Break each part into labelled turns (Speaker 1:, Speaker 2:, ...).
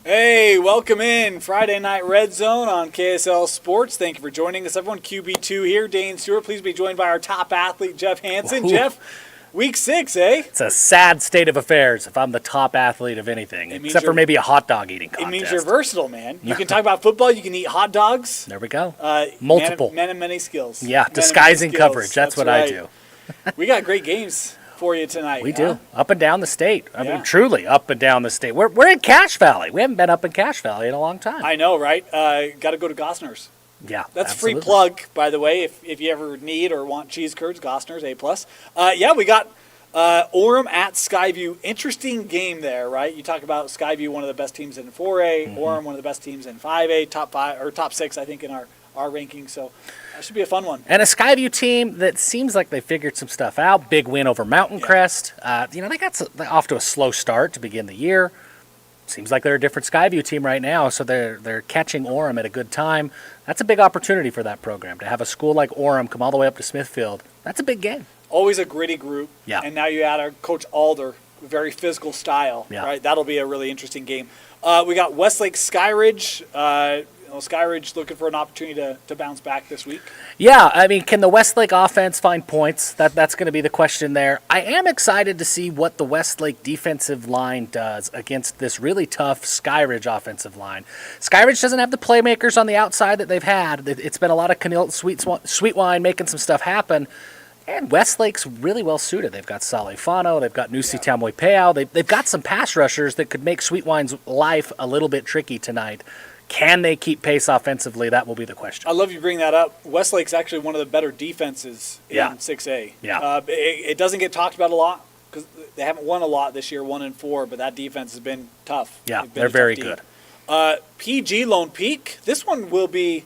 Speaker 1: Hey, welcome in. Friday Night Red Zone on KSL Sports. Thank you for joining us, everyone. QB2 here, Dane Stewart. Please be joined by our top athlete, Jeff Hansen.
Speaker 2: Ooh.
Speaker 1: Jeff, week 6, eh?
Speaker 2: It's a sad state of affairs if I'm the top athlete of anything, except for maybe a hot dog eating contest.
Speaker 1: It means you're versatile, man. You can talk about football. You can eat hot dogs.
Speaker 2: There we go.
Speaker 1: Multiple. Man of many skills.
Speaker 2: Yeah, disguising coverage. That's what right. I do.
Speaker 1: We got great games for you tonight.
Speaker 2: We do. Up and down the state. I mean, truly up and down the state. We're in Cache Valley. We haven't been up in Cache Valley in a long time.
Speaker 1: I know, right? Got to go to Gosner's.
Speaker 2: Yeah,
Speaker 1: that's
Speaker 2: absolutely.
Speaker 1: A free plug, by the way, if you ever need or want cheese curds, Gosner's, A+. We got Orem at Skyview. Interesting game there, right? You talk about Skyview, one of the best teams in 4A, Orem, one of the best teams in 5A, top 6, I think, in our ranking. So that should be a fun one.
Speaker 2: And a Skyview team that seems like they figured some stuff out. Big win over Mountain Crest. They got off to a slow start to begin the year. Seems like they're a different Skyview team right now, so they're catching Orem at a good time. That's a big opportunity for that program, to have a school like Orem come all the way up to Smithfield. That's a big game.
Speaker 1: Always a gritty group.
Speaker 2: Yeah.
Speaker 1: And now you add our Coach Alder, very physical style.
Speaker 2: Yeah.
Speaker 1: Right? That'll be a really interesting game. We got Westlake Skyridge. Skyridge looking for an opportunity to bounce back this week.
Speaker 2: Yeah, I mean, can the Westlake offense find points? That's going to be the question there. I am excited to see what the Westlake defensive line does against this really tough Skyridge offensive line. Skyridge doesn't have the playmakers on the outside that they've had. It's been a lot of Canil Sweetwine making some stuff happen. And Westlake's really well suited. They've got Saleh Fano, they've got Nusi Tamoy-Peao. They've got some pass rushers that could make Sweetwine's life a little bit tricky tonight. Can they keep pace offensively? That will be the question.
Speaker 1: I love you bring that up. Westlake's actually one of the better defenses in 6A.
Speaker 2: Yeah.
Speaker 1: It doesn't get talked about a lot because they haven't won a lot this year, 1-4, but that defense has been tough.
Speaker 2: Yeah, they're very good.
Speaker 1: PG Lone Peak. This one will be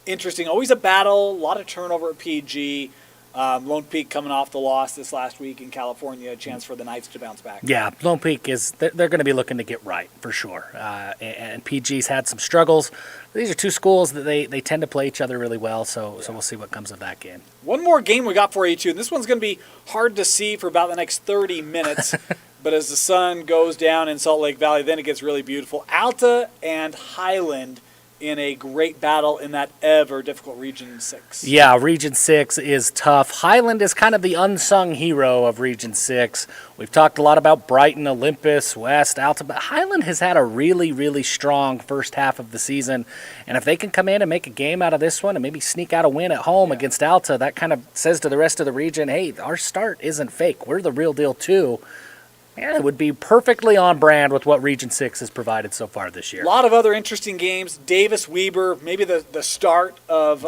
Speaker 1: interesting. Always a battle, a lot of turnover at PG. Lone Peak coming off the loss this last week in California, a chance for the Knights to bounce back.
Speaker 2: Yeah, Lone Peak they're going to be looking to get right for sure. And PG's had some struggles. These are two schools that they tend to play each other really well, so we'll see what comes of that game.
Speaker 1: One more game we got for you, too, and this one's going to be hard to see for about the next 30 minutes. But as the sun goes down in Salt Lake Valley, then it gets really beautiful. Alta and Highland in a great battle in that ever difficult Region 6.
Speaker 2: Yeah, Region 6 is tough. Highland is kind of the unsung hero of Region 6. We've talked a lot about Brighton, Olympus, West, Alta, but Highland has had a really, really strong first half of the season. And if they can come in and make a game out of this one and maybe sneak out a win at home against Alta, that kind of says to the rest of the region, hey, our start isn't fake. We're the real deal too. Yeah, it would be perfectly on brand with what Region 6 has provided so far this year.
Speaker 1: A lot of other interesting games. Davis-Weber, maybe the start of,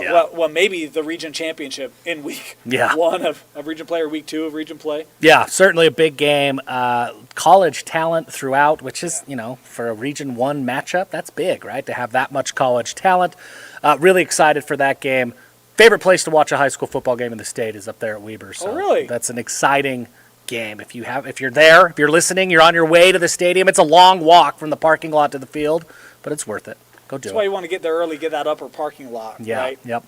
Speaker 1: maybe the region championship in week 1 of region play or week 2 of region play.
Speaker 2: Yeah, certainly a big game. College talent throughout, which is, for a Region 1 matchup, that's big, right? To have that much college talent. Really excited for that game. Favorite place to watch a high school football game in the state is up there at Weber. So
Speaker 1: really?
Speaker 2: That's an exciting game. If you're there, if you're listening, you're on your way to the stadium. It's a long walk from the parking lot to the field, but it's worth it. Go do it.
Speaker 1: That's why you want to get there early, get that upper parking lot, right?
Speaker 2: Yep.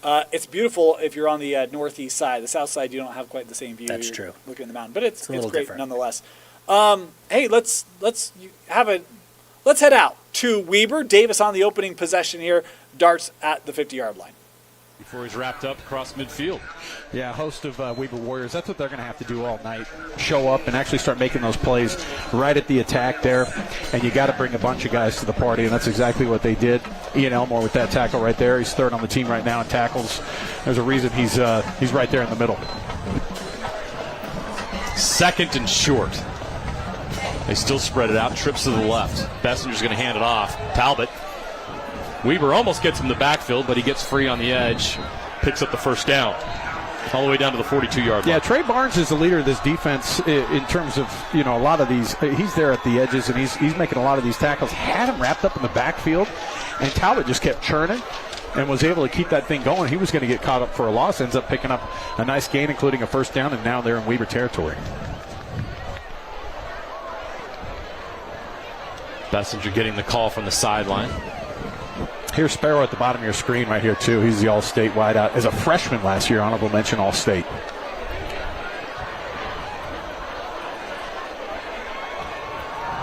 Speaker 1: It's beautiful if you're on the northeast side. The south side, you don't have quite the same view.
Speaker 2: That's true.
Speaker 1: Looking at the mountain, but it's great
Speaker 2: different.
Speaker 1: nonetheless. Hey, let's head out to Weber. Davis on the opening possession here. Darts at the 50-yard line.
Speaker 3: Before he's wrapped up across midfield.
Speaker 4: Yeah, host of Weber Warriors. That's what they're going to have to do all night. Show up and actually start making those plays right at the attack there. And you got to bring a bunch of guys to the party, and that's exactly what they did. Ian Elmore with that tackle right there. He's third on the team right now in tackles. There's a reason he's right there in the middle.
Speaker 3: Second and short. They still spread it out. Trips to the left. Bessinger's going to hand it off. Talbot. Weber almost gets him the backfield, but he gets free on the edge. Picks up the first down. All the way down to the 42-yard line.
Speaker 4: Yeah, Trey Barnes is the leader of this defense in terms of, a lot of these. He's there at the edges, and he's making a lot of these tackles. Had him wrapped up in the backfield, and Talbot just kept churning and was able to keep that thing going. He was going to get caught up for a loss. Ends up picking up a nice gain, including a first down, and now they're in Weber territory.
Speaker 3: Bessinger getting the call from the sideline.
Speaker 4: Here's Sparrow at the bottom of your screen right here, too. He's the All-State wideout. As a freshman last year, honorable mention All-State.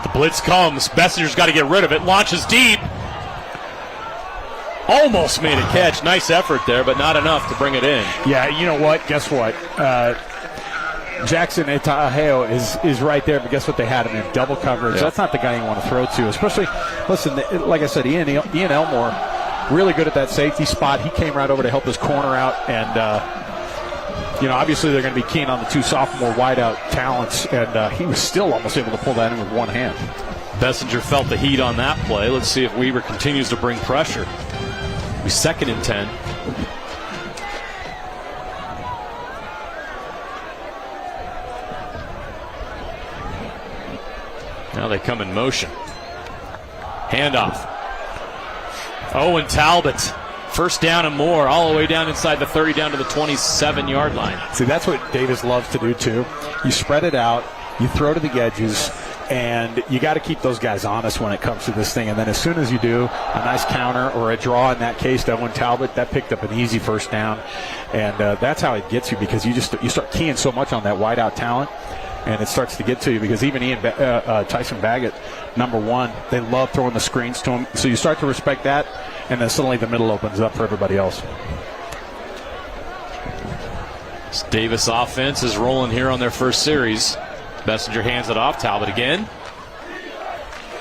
Speaker 3: The blitz comes. Bessinger's got to get rid of it. Launches deep. Almost made a catch. Nice effort there, but not enough to bring it in.
Speaker 4: Yeah, you know what? Guess what? Jackson Etaheo is right there, but guess what? They had him in double coverage.
Speaker 3: Yeah.
Speaker 4: That's not the guy you want to throw to, especially, listen, like I said, Ian Elmore, really good at that safety spot. He came right over to help his corner out, and, obviously they're going to be keen on the two sophomore wideout talents, and he was still almost able to pull that in with one hand.
Speaker 3: Bessinger felt the heat on that play. Let's see if Weber continues to bring pressure. Be 2nd and 10. Now they come in motion. Handoff. Owen Talbot. First down and more, all the way down inside the 30, down to the 27-yard line.
Speaker 4: See, that's what Davis loves to do, too. You spread it out, you throw to the edges, and you got to keep those guys honest when it comes to this thing. And then as soon as you do, a nice counter or a draw in that case to Owen Talbot, that picked up an easy first down. And that's how it gets you, because you start keying so much on that wideout talent. And it starts to get to you, because even Tyson Baggett, number one, they love throwing the screens to him. So you start to respect that, and then suddenly the middle opens up for everybody else.
Speaker 3: This Davis offense is rolling here on their first series. Bessinger hands it off. Talbot again.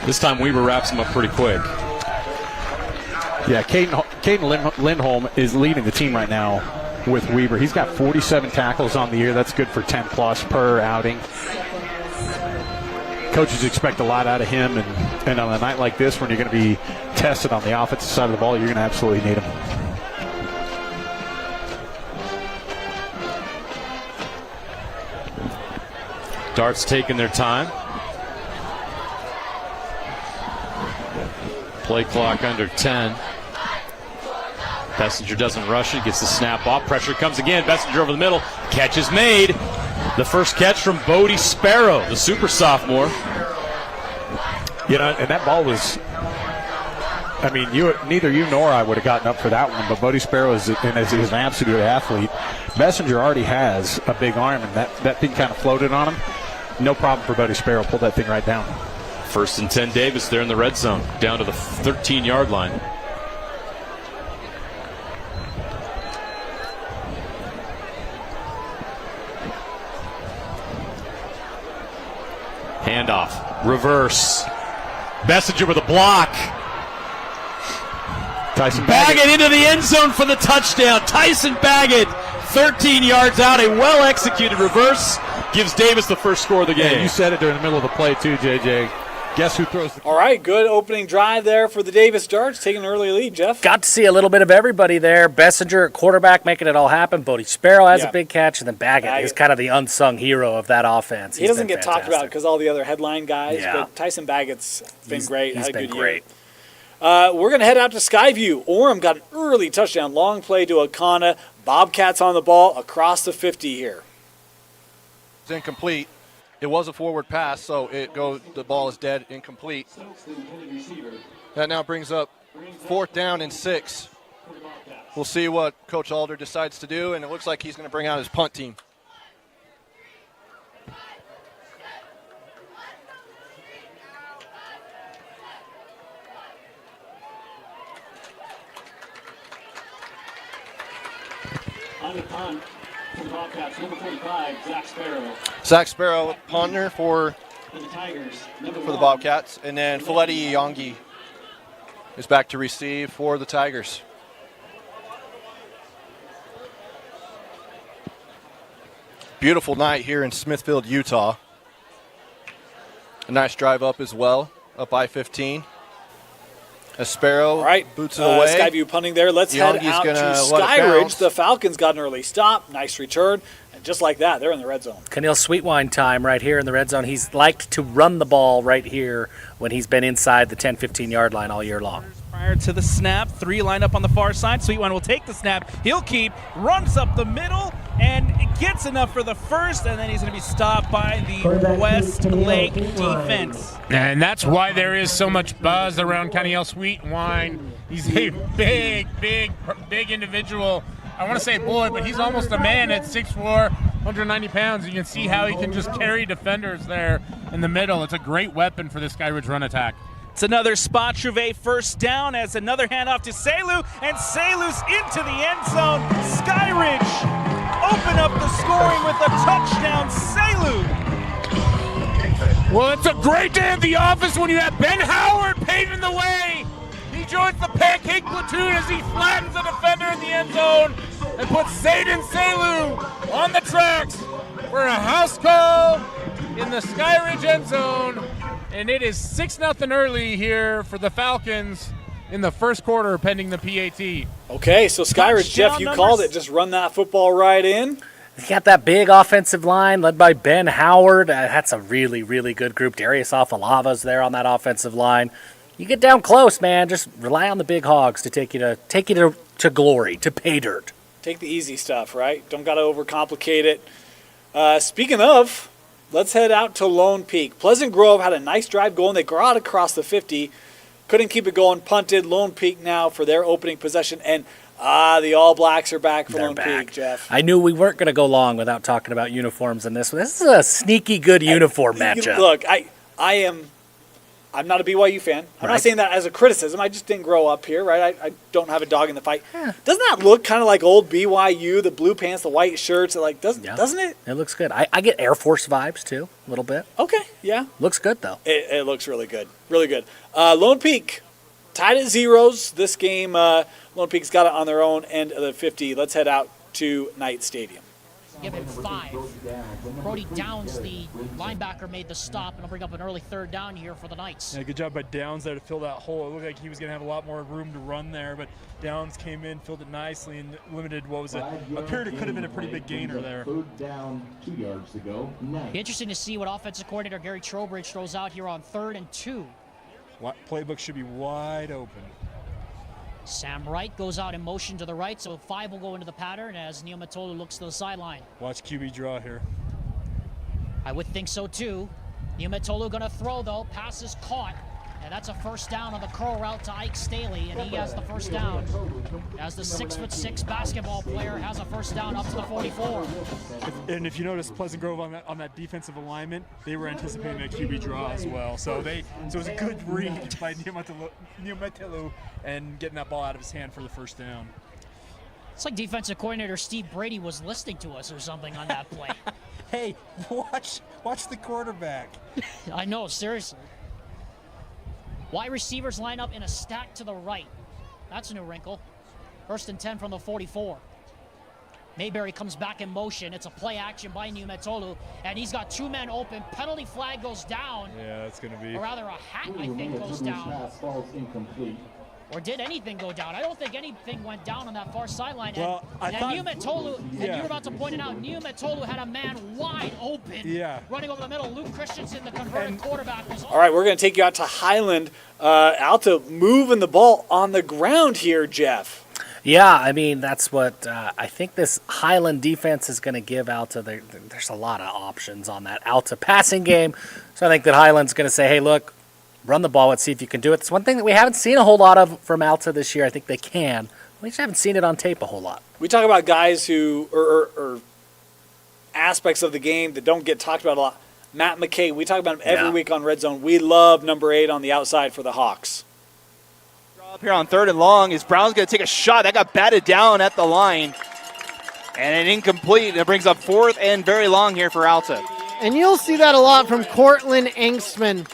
Speaker 3: This time Weber wraps him up pretty quick.
Speaker 4: Yeah, Caden Lindholm is leading the team right now with Weber. He's got 47 tackles on the year. That's good for 10-plus per outing. Coaches expect a lot out of him, and on a night like this, when you're going to be tested on the offensive side of the ball, you're going to absolutely need him.
Speaker 3: Darts taking their time. Play clock under 10. Bessinger doesn't rush it, gets the snap off. Pressure comes again. Bessinger over the middle. Catch is made. The first catch from Bodie Sparrow, the super sophomore.
Speaker 4: And that ball was, neither you nor I would have gotten up for that one, but Bodie Sparrow is an absolute athlete. Bessinger already has a big arm, and that thing kind of floated on him. No problem for Bodie Sparrow. Pulled that thing right down.
Speaker 3: 1st and 10 Davis there in the red zone, down to the 13-yard line. Handoff. Reverse. Bessinger with a block.
Speaker 4: Tyson
Speaker 3: Baggett into the end zone for the touchdown. Tyson Baggett, 13 yards out. A well-executed reverse gives Davis the first score of the game.
Speaker 4: Yeah, you said it during the middle of the play, too, JJ. Guess who throws the...
Speaker 1: All right, good opening drive there for the Davis Darts, taking an early lead, Jeff.
Speaker 2: Got to see a little bit of everybody there. Bessinger at quarterback making it all happen. Bodie Sparrow has a big catch, and then Baggett is kind of the unsung hero of that offense.
Speaker 1: He doesn't get talked about because all the other headline guys, but Tyson Baggett's been great.
Speaker 2: He's been great.
Speaker 1: We're going to head out to Skyview. Orem got an early touchdown, long play to Akana. Bobcats on the ball across the 50 here.
Speaker 5: It's incomplete. It was a forward pass, so the ball is dead, incomplete. That now brings up 4th down and 6. We'll see what Coach Alder decides to do, and it looks like he's going to bring out his punt team.
Speaker 6: On the punt from Bobcats, number 45, Zach Sparrow.
Speaker 5: Zach Sparrow, punter for
Speaker 6: And the Tigers,
Speaker 5: the Bobcats. And then Foleti Yongi is back to receive for the Tigers. Beautiful night here in Smithfield, Utah. A nice drive up as well, up I-15. A Sparrow boots it away.
Speaker 1: Skyview punting there. Let's head out to Skyridge. The Falcons got an early stop. Nice return. And just like that, they're in the red zone.
Speaker 2: Keneal Sweetwine time right here in the red zone. He's liked to run the ball right here when he's been inside the 10, 15-yard line all year long.
Speaker 7: Prior to the snap, 3 line up on the far side. Sweetwine will take the snap. He'll keep, runs up the middle, and gets enough for the first, and then he's going to be stopped by the Westlake defense.
Speaker 8: And that's why there is so much buzz around Keneal Sweetwine. He's a big individual. I want to say boy, but he's almost a man at 6'4", 190 pounds. You can see how he can just carry defenders there. in the middle. It's a great weapon for this Skyridge run attack.
Speaker 7: It's another spot Trouvé first down as another handoff to Selu, and Selu's into the end zone. Skyridge open up the scoring with a touchdown. Selu.
Speaker 8: Well, it's a great day at the office when you have Ben Howard paving the way. He joins the pancake platoon as he flattens the defender in the end zone and puts Zayden Selu on the tracks for a house call in the Skyridge end zone. And it is 6-0 early here for the Falcons in the first quarter pending the PAT.
Speaker 1: Okay, so Skyridge, Jeff, you called it. Just run that football right in.
Speaker 2: They got that big offensive line led by Ben Howard. That's a really, really good group. Darius Afalava's there on that offensive line. You get down close, man. Just rely on the big hogs to take you to glory, to pay dirt.
Speaker 1: Take the easy stuff, right? Don't got to overcomplicate it. Speaking of, let's head out to Lone Peak. Pleasant Grove had a nice drive going. They got across the 50. Couldn't keep it going. Punted. Lone Peak now for their opening possession. And the All Blacks are back for Lone Peak, Jeff.
Speaker 2: I knew we weren't going to go long without talking about uniforms in this one. This is a sneaky good uniform matchup.
Speaker 1: Look, I'm not a BYU fan. I'm not saying that as a criticism. I just didn't grow up here, right? I don't have a dog in the fight. Yeah. Doesn't that look kind of like old BYU, the blue pants, the white shirts? Doesn't it?
Speaker 2: It looks good. I get Air Force vibes, too, a little bit.
Speaker 1: Okay, yeah.
Speaker 2: Looks good, though.
Speaker 1: It looks really good. Really good. Lone Peak, tied at zeros. This game, Lone Peak's got it on their own end of the 50. Let's head out to Knight Stadium.
Speaker 9: Give him 5. Brody Downs, the linebacker, made the stop, and will bring up an early third down here for the Knights.
Speaker 10: Yeah, good job by Downs there to fill that hole. It looked like he was going to have a lot more room to run there, but Downs came in, filled it nicely, and limited what was appeared it could have been a pretty big gainer there.
Speaker 6: Third down, 2 yards to go.
Speaker 9: Be interesting to see what offensive coordinator Gary Trowbridge throws out here on 3rd and 2.
Speaker 10: Playbook should be wide open.
Speaker 9: Sam Wright goes out in motion to the right, so 5 will go into the pattern as Neil Matolu looks to the sideline.
Speaker 10: Watch QB draw here.
Speaker 9: I would think so too. Neil Matolu going to throw though. Pass is caught, and that's a first down on the curl route to Ike Staley, and he has the first down. As the 6'6" basketball player has a first down up to the 44.
Speaker 10: And if you notice, Pleasant Grove on that defensive alignment, they were anticipating a QB draw as well. So it was a good read by Neil Matolu and getting that ball out of his hand for the first down.
Speaker 9: It's like defensive coordinator Steve Brady was listening to us or something on that play.
Speaker 10: Hey, watch the quarterback.
Speaker 9: I know, seriously. Wide receivers line up in a stack to the right. That's a new wrinkle. 1st and 10 from the 44. Mayberry comes back in motion. It's a play action by Neil Matolu, and he's got 2 men open. Penalty flag goes down.
Speaker 10: Yeah, that's going to be.
Speaker 9: Or rather, a hat, I think, goes down. Or did anything go down? I don't think anything went down on that far sideline.
Speaker 10: Well,
Speaker 9: and Neil Matolu, and you were about to point it out, Neil Matolu had a man wide open.
Speaker 10: Yeah.
Speaker 9: Running over the middle. Luke Christensen, the converted quarterback, was
Speaker 1: all right, we're going to take you out to Highland. Alta moving the ball on the ground here, Jeff.
Speaker 2: Yeah, I mean, that's what I think this Highland defense is going to give Alta. There's a lot of options on that Alta passing game. So I think that Highland's going to say, hey, look, run the ball. Let's see if you can do it. It's one thing that we haven't seen a whole lot of from Alta this year. I think they can. We just haven't seen it on tape a whole lot.
Speaker 1: We talk about guys who or aspects of the game that don't get talked about a lot. Matt McKay, we talk about him every week on Red Zone. We love number 8 on the outside for the Hawks.
Speaker 11: Up here on 3rd and long is Brown's going to take a shot. That got batted down at the line. And an incomplete. It brings up 4th and very long here for Alta.
Speaker 12: And you'll see that a lot from Cortland Engstman.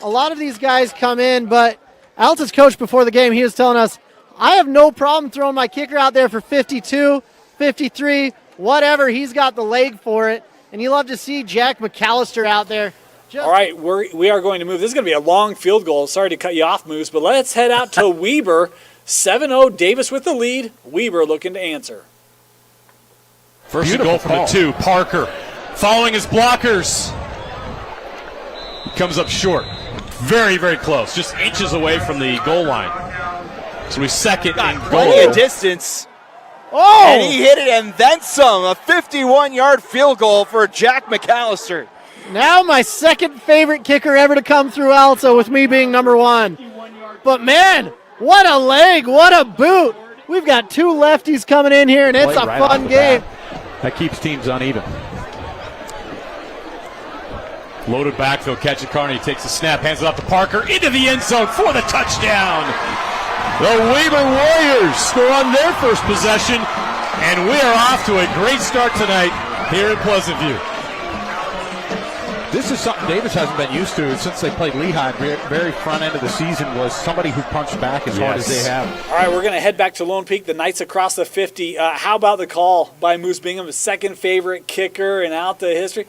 Speaker 12: A lot of these guys come in, but Alta's coach before the game, he was telling us, I have no problem throwing my kicker out there for 52, 53, whatever. He's got the leg for it. And you love to see Jack McAllister out there.
Speaker 1: All right, we are going to move. This is going to be a long field goal. Sorry to cut you off, Moose, but let's head out to Weber. 7-0, Davis with the lead. Weber looking to answer.
Speaker 3: First and goal from the 2. Parker following his blockers. Comes up short. Very, very close. Just inches away from the goal line. So he's second and goal.
Speaker 11: Plenty of distance.
Speaker 12: Oh!
Speaker 11: And he hit it and then some. A 51-yard field goal for Jack McAllister.
Speaker 12: Now my second favorite kicker ever to come through Alta, with me being number 1. But man, what a leg, what a boot. We've got 2 lefties coming in here, and it's a fun game.
Speaker 4: That keeps teams uneven.
Speaker 3: Loaded backfield, catch it, Carney takes the snap, hands it off to Parker, into the end zone for the touchdown. The Weber Warriors score on their first possession, and we are off to a great start tonight here in Pleasant View.
Speaker 4: This is something Davis hasn't been used to since they played Lehigh. Very front end of the season was somebody who punched back as hard as they have.
Speaker 1: All right, we're going to head back to Lone Peak. The Knights across the 50. How about the call by Moose Bingham, his second favorite kicker in Alta history?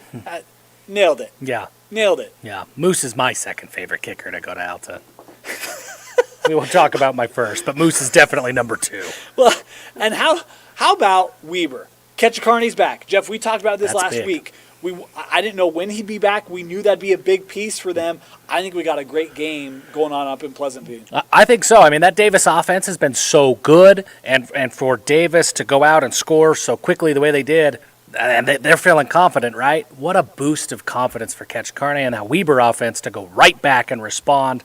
Speaker 1: Nailed it.
Speaker 2: Yeah.
Speaker 1: Nailed it.
Speaker 2: Yeah. Moose is my second favorite kicker to go to Alta. We won't talk about my first, but Moose is definitely number 2.
Speaker 1: Well, and how about Weber? Ketchikarney's back. Jeff, we talked about this
Speaker 2: That's
Speaker 1: last
Speaker 2: big.
Speaker 1: week. I didn't know when he'd be back. We knew that'd be a big piece for them. I think we got a great game going on up in Pleasant View.
Speaker 2: I think so. I mean, that Davis offense has been so good, and for Davis to go out and score so quickly the way they did, and they're feeling confident, right? What a boost of confidence for Ketchikarney and that Weber offense to go right back and respond.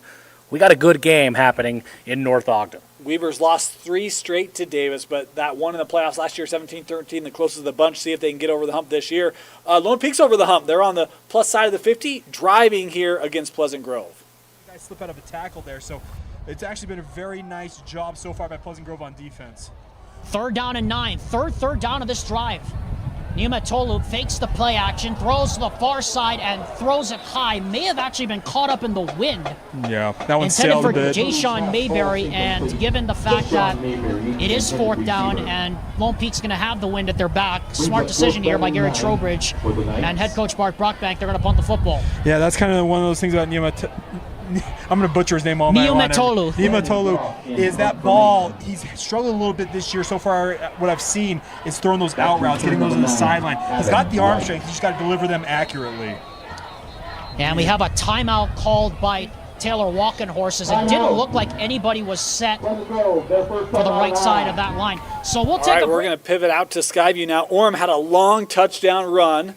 Speaker 2: We got a good game happening in North Ogden.
Speaker 1: Weber's lost 3 straight to Davis, but that one in the playoffs last year, 17-13, the closest of the bunch. See if they can get over the hump this year. Lone Peak's over the hump. They're on the plus side of the 50, driving here against Pleasant Grove.
Speaker 10: Guys slip out of a tackle there, so it's actually been a very nice job so far by Pleasant Grove on defense.
Speaker 9: 3rd down and 9. Third down of this drive. Niumatolu fakes the play action, throws to the far side, and throws it high. May have actually been caught up in the wind.
Speaker 10: Yeah, that one
Speaker 9: Intended
Speaker 10: sailed
Speaker 9: for
Speaker 10: a bit.
Speaker 9: Jayshawn Mayberry, and given the fact that it is 4th down and Lone Peak's going to have the wind at their back, smart decision here by Gary Trowbridge and head coach Bart Brockbank. They're going to punt the football.
Speaker 10: Yeah, that's kind of one of those things about I'm going to butcher his name all night long. Niumatolu is that ball. He's struggled a little bit this year so far. What I've seen is throwing those out routes, getting those on the sideline. He's got the arm strength. He's just got to deliver them accurately.
Speaker 9: And we have a timeout called by Taylor Walkenhorse, as it didn't look like anybody was set for the right side of that line. So we'll take
Speaker 1: we're going to pivot out to Skyview now. Orem had a long touchdown run.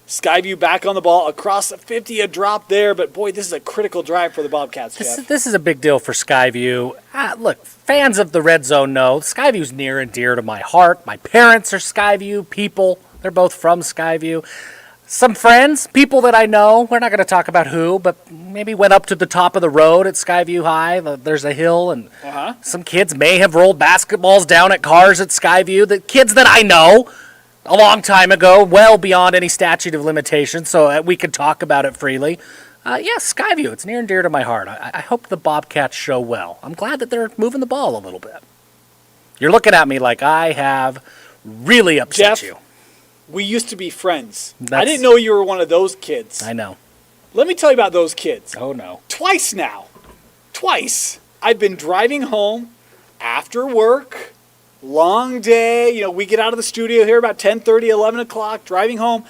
Speaker 1: Skyview back on the ball across the 50, a drop there, but boy, this is a critical drive for the Bobcats, Jeff.
Speaker 2: This is a big deal for Skyview. Look, fans of the Red Zone know Skyview's near and dear to my heart. My parents are Skyview people. They're both from Skyview. Some friends, people that I know, we're not going to talk about who, but maybe went up to the top of the road at Skyview High. There's a hill, and some kids may have rolled basketballs down at cars at Skyview. The kids that I know a long time ago, well beyond any statute of limitations, so we could talk about it freely. Yes, Skyview, it's near and dear to my heart. I hope the Bobcats show well. I'm glad that they're moving the ball a little bit. You're looking at me like I have really upset
Speaker 1: Jeff,
Speaker 2: you.
Speaker 1: We used to be friends. I didn't know you were one of those kids.
Speaker 2: I know.
Speaker 1: Let me tell you about those kids.
Speaker 2: Oh, no.
Speaker 1: Twice now. Twice. I've been driving home after work. Long day, we get out of the studio here about 10:30, 11 o'clock, driving home.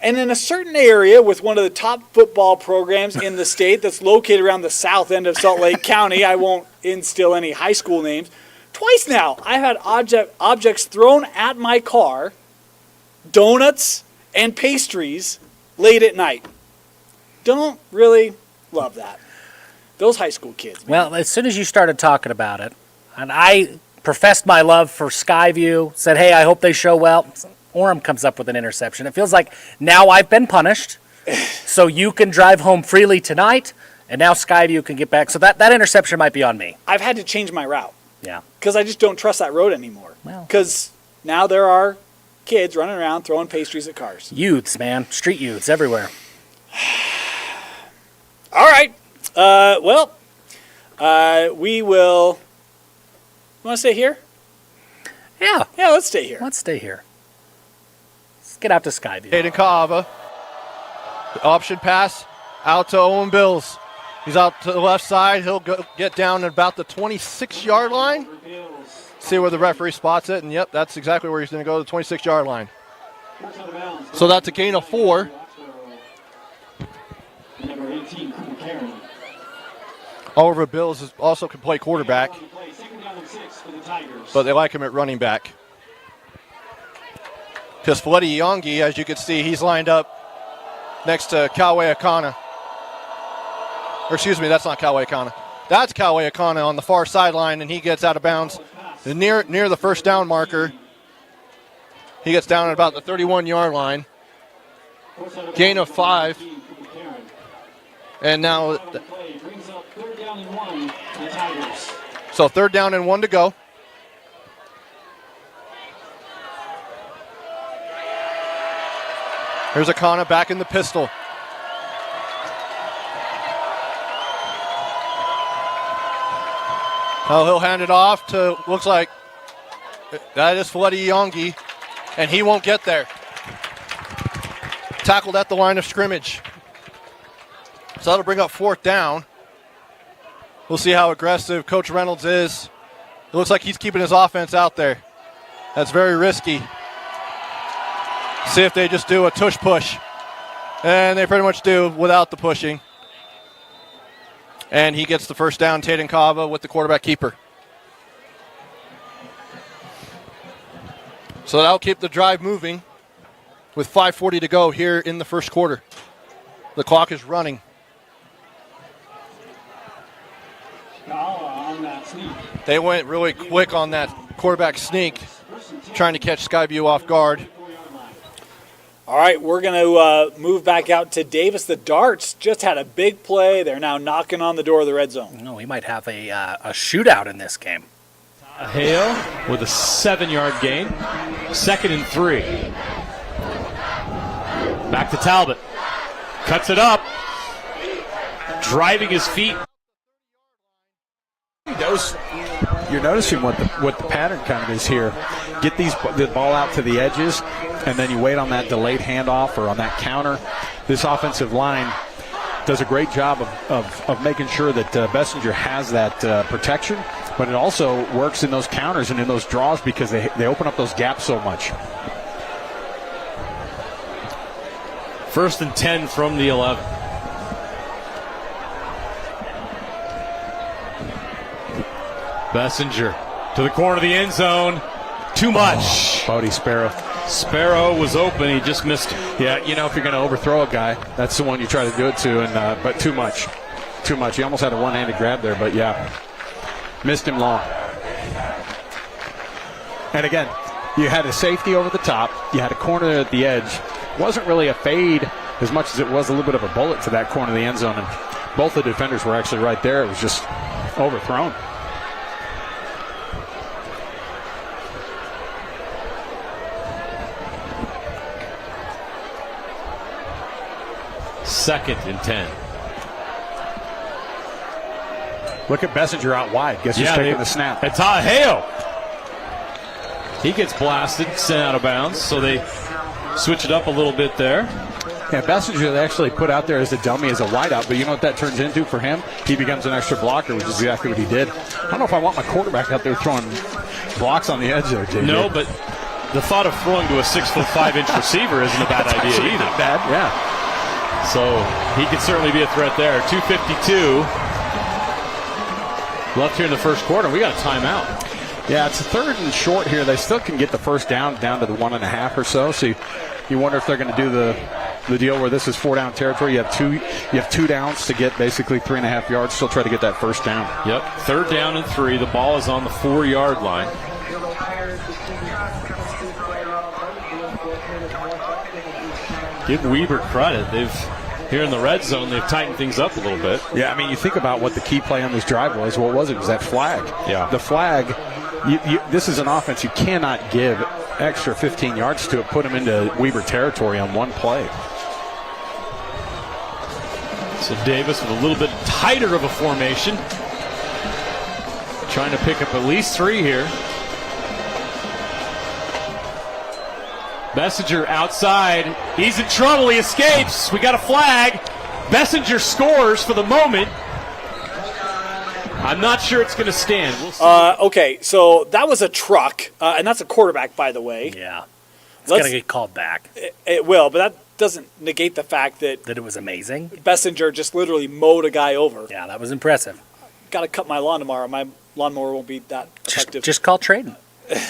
Speaker 1: And in a certain area with one of the top football programs in the state that's located around the south end of Salt Lake County, I won't instill any high school names, twice now I've had objects thrown at my car, donuts and pastries, late at night. Don't really love that. Those high school kids. Man.
Speaker 2: Well, as soon as you started talking about it, and I professed my love for Skyview, said, hey, I hope they show well. Orem comes up with an interception. It feels like now I've been punished, so you can drive home freely tonight, and now Skyview can get back. So that interception might be on me.
Speaker 1: I've had to change my route.
Speaker 2: Yeah.
Speaker 1: Because I just don't trust that road anymore. Because now there are kids running around throwing pastries at cars.
Speaker 2: Youths, man. Street youths everywhere.
Speaker 1: All right. We will... You want to stay here?
Speaker 2: Yeah.
Speaker 1: Yeah, let's stay here.
Speaker 2: Let's stay here. Let's get out to Skyview.
Speaker 5: Hayden Kava. Option pass out to Owen Bills. He's out to the left side. He'll get down at about the 26-yard line. See where the referee spots it. And, yep, that's exactly where he's going to go, the 26-yard line. So that's a gain of 4.
Speaker 6: Number 18, Cooper Carey.
Speaker 5: Oliver Bills also can play quarterback, but they like him at running back. Pisfletti Yongi, as you can see, he's lined up next to Kawe Akana. Or excuse me, that's not Kawe Akana. That's Kawe Akana on the far sideline, and he gets out of bounds near the first down marker. He gets down at about the 31-yard line. Gain of 5. And now,
Speaker 6: Play brings up 3rd down and 1 to the Tigers.
Speaker 5: so 3rd down and 1 to go. Here's Akana back in the pistol. Oh, he'll hand it off to, looks like, that is Floody Yongi, and he won't get there. Tackled at the line of scrimmage. So that'll bring up 4th down. We'll see how aggressive Coach Reynolds is. It looks like he's keeping his offense out there. That's very risky. See if they just do a tush push. And they pretty much do without the pushing. And he gets the first down, Taden Kava with the quarterback keeper. So that'll keep the drive moving with 5:40 to go here in the first quarter. The clock is running.
Speaker 6: On that sneak.
Speaker 5: They went really quick on that quarterback sneak, trying to catch Skyview off guard.
Speaker 1: All right, we're going to move back out to Davis. The Darts just had a big play. They're now knocking on the door of the red zone.
Speaker 2: No, we might have a shootout in this game.
Speaker 3: Hale with a 7-yard gain. 2nd and 3. Back to Talbot. Cuts it up. Driving his feet.
Speaker 4: You're noticing what the pattern kind of is here. Get the ball out to the edges, and then you wait on that delayed handoff or on that counter. This offensive line does a great job of making sure that Bessinger has that protection, but it also works in those counters and in those draws because they open up those gaps so much.
Speaker 3: 1st and 10 from the 11. Bessinger to the corner of the end zone. Too much.
Speaker 4: Bodie Sparrow.
Speaker 3: Sparrow was open. He just missed.
Speaker 4: Yeah, if you're going to overthrow a guy, that's the one you try to do it to, and but too much. Too much. He almost had a one-handed grab there, but yeah, missed him long. And again, you had a safety over the top. You had a corner at the edge. Wasn't really a fade as much as it was a little bit of a bullet to that corner of the end zone, and both the defenders were actually right there. It was just overthrown.
Speaker 3: Second and 10.
Speaker 4: Look at Bessinger out wide. Guess who's taking the snap?
Speaker 3: It's Hale. He gets blasted, sent out of bounds, so they switch it up a little bit there.
Speaker 4: Yeah, Bessinger they actually put out there as a dummy, as a wideout, but you know what that turns into for him? He becomes an extra blocker, which is exactly what he did. I don't know if I want my quarterback out there throwing blocks on the edge there, JJ.
Speaker 3: No, but the thought of throwing to a 6'5" receiver isn't a bad idea either.
Speaker 4: Not bad, yeah.
Speaker 3: So he could certainly be a threat there. 2:52 left here in the first quarter. We got a timeout.
Speaker 4: Yeah, it's a 3rd and short here. They still can get the first down to the 1.5 or so. So you wonder if they're going to do the deal where this is 4-down territory. You have 2 downs to get basically 3.5 yards. Still try to get that first down.
Speaker 3: Yep, 3rd down and 3. The ball is on the 4-yard line. Give Weber credit. Here in the red zone, they've tightened things up a little bit.
Speaker 4: Yeah, I mean, you think about what the key play on this drive was. What was it? It was that flag.
Speaker 3: Yeah.
Speaker 4: The flag, this is an offense you cannot give extra 15 yards to it, put them into Weber territory on one play.
Speaker 3: So Davis with a little bit tighter of a formation. Trying to pick up at least 3 here. Bessinger outside. He's in trouble. He escapes. We got a flag. Bessinger scores for the moment. I'm not sure it's going to stand. We'll see.
Speaker 1: Okay, so that was a truck, and that's a quarterback, by the way.
Speaker 2: Yeah. It's going to get called back.
Speaker 1: It will, but that doesn't negate the fact that
Speaker 2: it was amazing.
Speaker 1: Bessinger just literally mowed a guy over.
Speaker 2: Yeah, that was impressive.
Speaker 1: Got to cut my lawn tomorrow. My lawnmower won't be that effective.
Speaker 2: Just call Traden.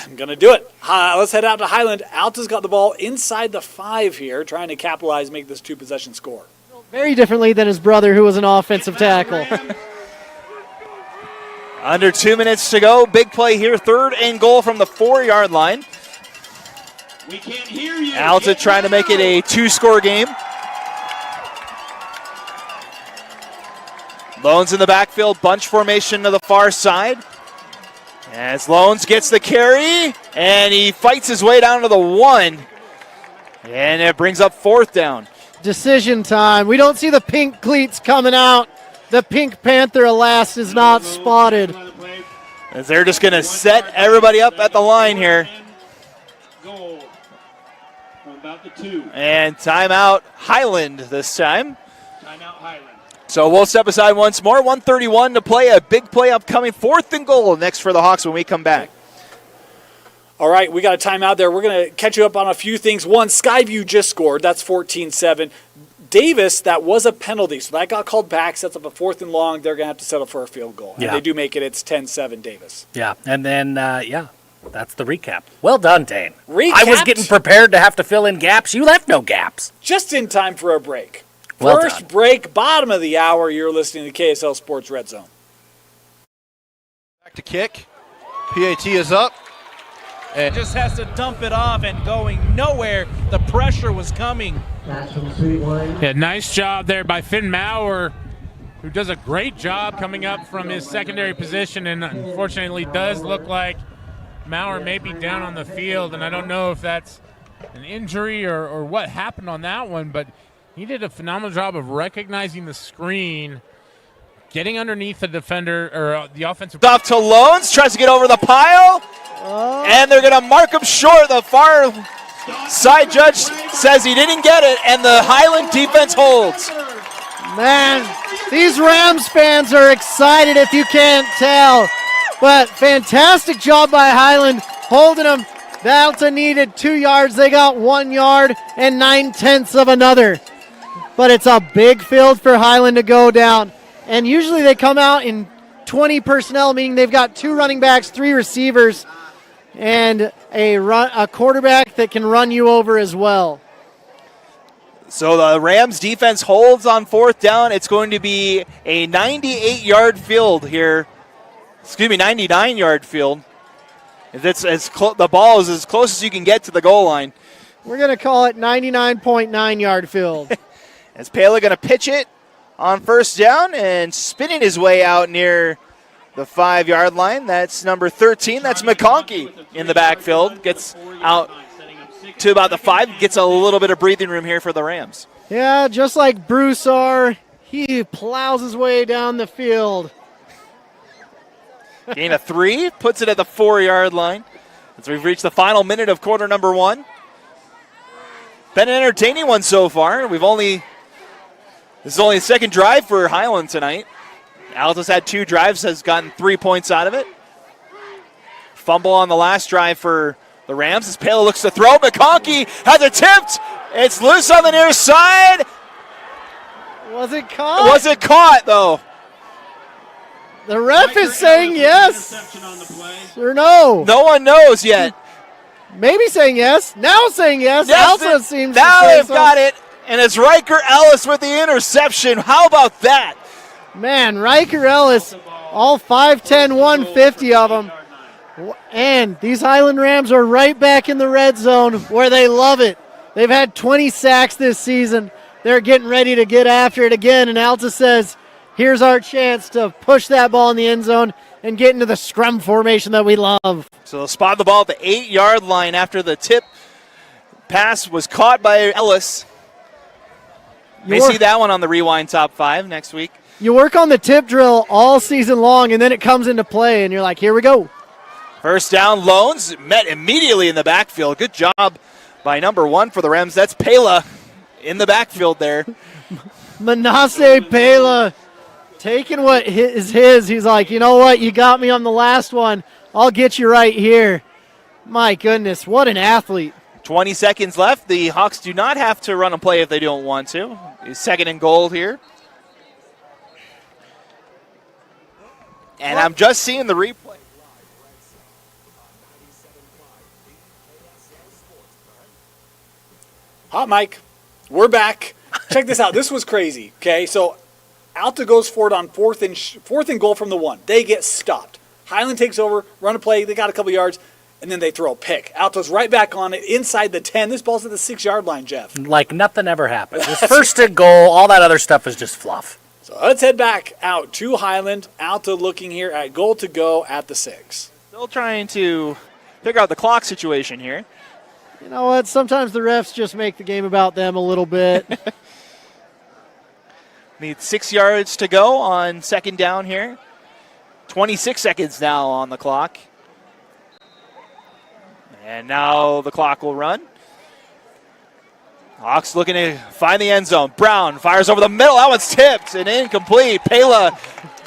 Speaker 1: I'm going to do it. Let's head out to Highland. Alta's got the ball inside the 5 here, trying to capitalize, make this 2-possession score.
Speaker 12: Very differently than his brother, who was an offensive tackle.
Speaker 11: Under 2 minutes to go. Big play here. 3rd and goal from the 4-yard line.
Speaker 6: We can't hear you.
Speaker 11: Alta trying to make it a 2-score game. Loans in the backfield, bunch formation to the far side. As Loans gets the carry, and he fights his way down to the 1. And it brings up 4th down.
Speaker 12: Decision time. We don't see the pink cleats coming out. The Pink Panther, alas, is not spotted.
Speaker 11: As they're just going to set everybody up at the line here. And timeout Highland this time. So we'll step aside once more. 1:31 to play. A big play upcoming. 4th and goal next for the Hawks when we come back.
Speaker 1: All right, we got a timeout there. We're going to catch you up on a few things. One, Skyview just scored. That's 14-7. Davis, that was a penalty, so that got called back, sets up a 4th and long. They're going to have to settle for a field goal.
Speaker 2: Yeah.
Speaker 1: And they do make it. It's 10-7 Davis.
Speaker 2: Yeah, and then, that's the recap. Well done, Dane.
Speaker 1: Recapped?
Speaker 2: I was getting prepared to have to fill in gaps. You left no gaps.
Speaker 1: Just in time for a break.
Speaker 2: Well
Speaker 1: First
Speaker 2: done.
Speaker 1: break, bottom of the hour. You're listening to KSL Sports Red Zone.
Speaker 5: Back to kick. PAT is up.
Speaker 7: And just has to dump it off and going nowhere. The pressure was coming.
Speaker 8: Yeah, nice job there by Finn Maurer, who does a great job coming up from his secondary position, and unfortunately does look like Maurer may be down on the field, and I don't know if that's an injury or what happened on that one, but he did a phenomenal job of recognizing the screen, getting underneath the defender or the offensive.
Speaker 11: Off to Loans, tries to get over the pile, and they're going to mark him short. The far side judge says he didn't get it, and the Highland defense holds.
Speaker 12: Man, these Rams fans are excited if you can't tell. But fantastic job by Highland holding them. The Alta needed 2 yards. They got 1 yard and 9/10 of another. But it's a big field for Highland to go down. And usually they come out in 20 personnel, meaning they've got 2 running backs, 3 receivers, and a quarterback that can run you over as well.
Speaker 11: So the Rams defense holds on 4th down. It's going to be a 98-yard field here. 99-yard field. The ball is as close as you can get to the goal line.
Speaker 12: We're going to call it 99.9-yard field.
Speaker 11: As Pela going to pitch it on 1st down and spinning his way out near the 5-yard line. That's number 13. That's McConkey in the backfield. Gets out to about the 5. Gets a little bit of breathing room here for the Rams.
Speaker 12: Yeah, just like Broussard, he plows his way down the field.
Speaker 11: Gain of 3, puts it at the 4-yard line. As we've reached the final minute of quarter number 1. Been an entertaining one so far. This is only the 2nd drive for Highland tonight. Altus had 2 drives, has gotten 3 points out of it. Fumble on the last drive for the Rams as Pela looks to throw. McConkey has it tipped. It's loose on the near side.
Speaker 12: Was it caught?
Speaker 11: Was it caught, though?
Speaker 12: The ref is saying yes or no.
Speaker 11: No one knows yet.
Speaker 12: Maybe saying yes. Now saying yes. Alta seems
Speaker 11: now
Speaker 12: to say
Speaker 11: they've got it, and it's Riker Ellis with the interception. How about that?
Speaker 12: Man, Riker Ellis, all 5'10", 150 of them. And these Highland Rams are right back in the red zone where they love it. They've had 20 sacks this season. They're getting ready to get after it again, and Alta says, here's our chance to push that ball in the end zone and get into the scrum formation that we love.
Speaker 11: So they'll spot the ball at the 8-yard line after the tip pass was caught by Ellis. May see that one on the Rewind Top 5 next week.
Speaker 12: You work on the tip drill all season long, and then it comes into play, and you're like, here we go.
Speaker 11: 1st down, Loans met immediately in the backfield. Good job by number 1 for the Rams. That's Pela in the backfield there.
Speaker 12: Manasseh Pela taking what is his. He's like, you know what? You got me on the last one. I'll get you right here. My goodness, what an athlete.
Speaker 11: 20 seconds left. The Hawks do not have to run a play if they don't want to. It's 2nd and goal here. And I'm just seeing the replay.
Speaker 1: Hot Mike, we're back. Check this out. This was crazy. Okay, so Alta goes for it on 4th and goal from the 1. They get stopped. Highland takes over, run a play. They got a couple yards, and then they throw a pick. Alta's right back on it inside the 10. This ball's at the 6-yard line, Jeff.
Speaker 2: Like nothing ever happened. This 1st and goal, all that other stuff is just fluff.
Speaker 1: So So let's head back out to Highland. Alta looking here at goal to go at the 6.
Speaker 11: Still trying to figure out the clock situation here.
Speaker 12: You know what? Sometimes the refs just make the game about them a little bit.
Speaker 11: Need 6 yards to go on second down here. 26 seconds now on the clock. And now the clock will run. Hawks looking to find the end zone. Brown fires over the middle. That one's tipped and incomplete. Pela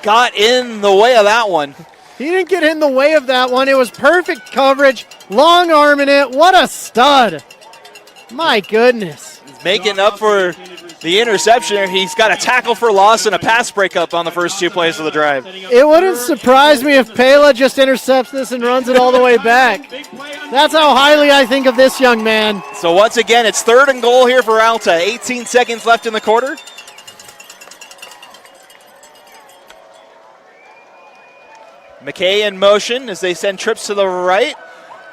Speaker 11: got in the way of that one.
Speaker 12: He didn't get in the way of that one. It was perfect coverage. Long arming it. What a stud. My goodness.
Speaker 11: He's making up for the interception. He's got a tackle for loss and a pass breakup on the first 2 plays of the drive.
Speaker 12: It wouldn't surprise me if Pela just intercepts this and runs it all the way back. That's how highly I think of this young man.
Speaker 11: So once again, it's 3rd and goal here for Alta. 18 seconds left in the quarter. McKay in motion as they send trips to the right.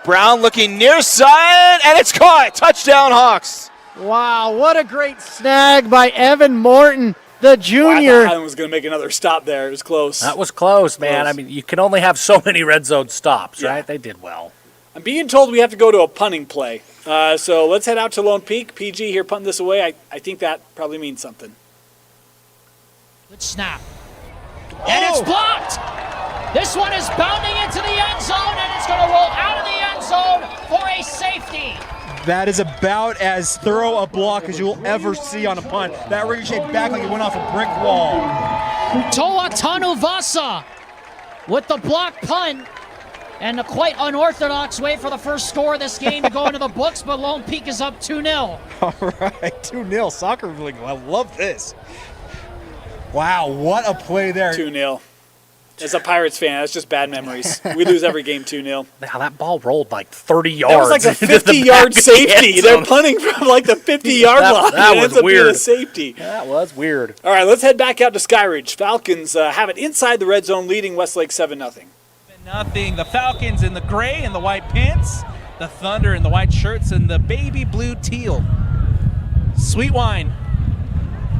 Speaker 11: Brown looking near side, and it's caught. Touchdown, Hawks.
Speaker 12: Wow, what a great snag by Evan Morton, the junior.
Speaker 1: I thought Highland was going to make another stop there. It was close.
Speaker 2: That was close, man. I mean, you can only have so many red zone stops, right? They did well.
Speaker 1: I'm being told we have to go to a punting play. So let's head out to Lone Peak. PG here punting this away. I think that probably means something.
Speaker 9: Good snap. And it's blocked. This one is bounding into the end zone, and it's going to roll out of the end zone for a safety.
Speaker 10: That is about as thorough a block as you'll ever see on a punt. That ricocheted back like it went off a brick wall.
Speaker 9: Toa Tanuvasa with the block punt. And a quite unorthodox way for the first score of this game to go into the books, but Lone Peak is up 2-0.
Speaker 10: All right, 2-0. Soccer league. I love this. Wow, what a play there.
Speaker 1: 2-0. As a Pirates fan, that's just bad memories. We lose every game 2-0.
Speaker 2: Now that ball rolled like 30 yards.
Speaker 1: That was like a 50-yard safety. They're punting from like the 50-yard line.
Speaker 2: That was weird.
Speaker 1: A safety.
Speaker 2: That was weird.
Speaker 1: All right, let's head back out to Skyridge. Falcons have it inside the red zone, leading Westlake 7-0.
Speaker 7: Nothing. The Falcons in the gray and the white pants. The Thunder in the white shirts and the baby blue teal. Sweet wine.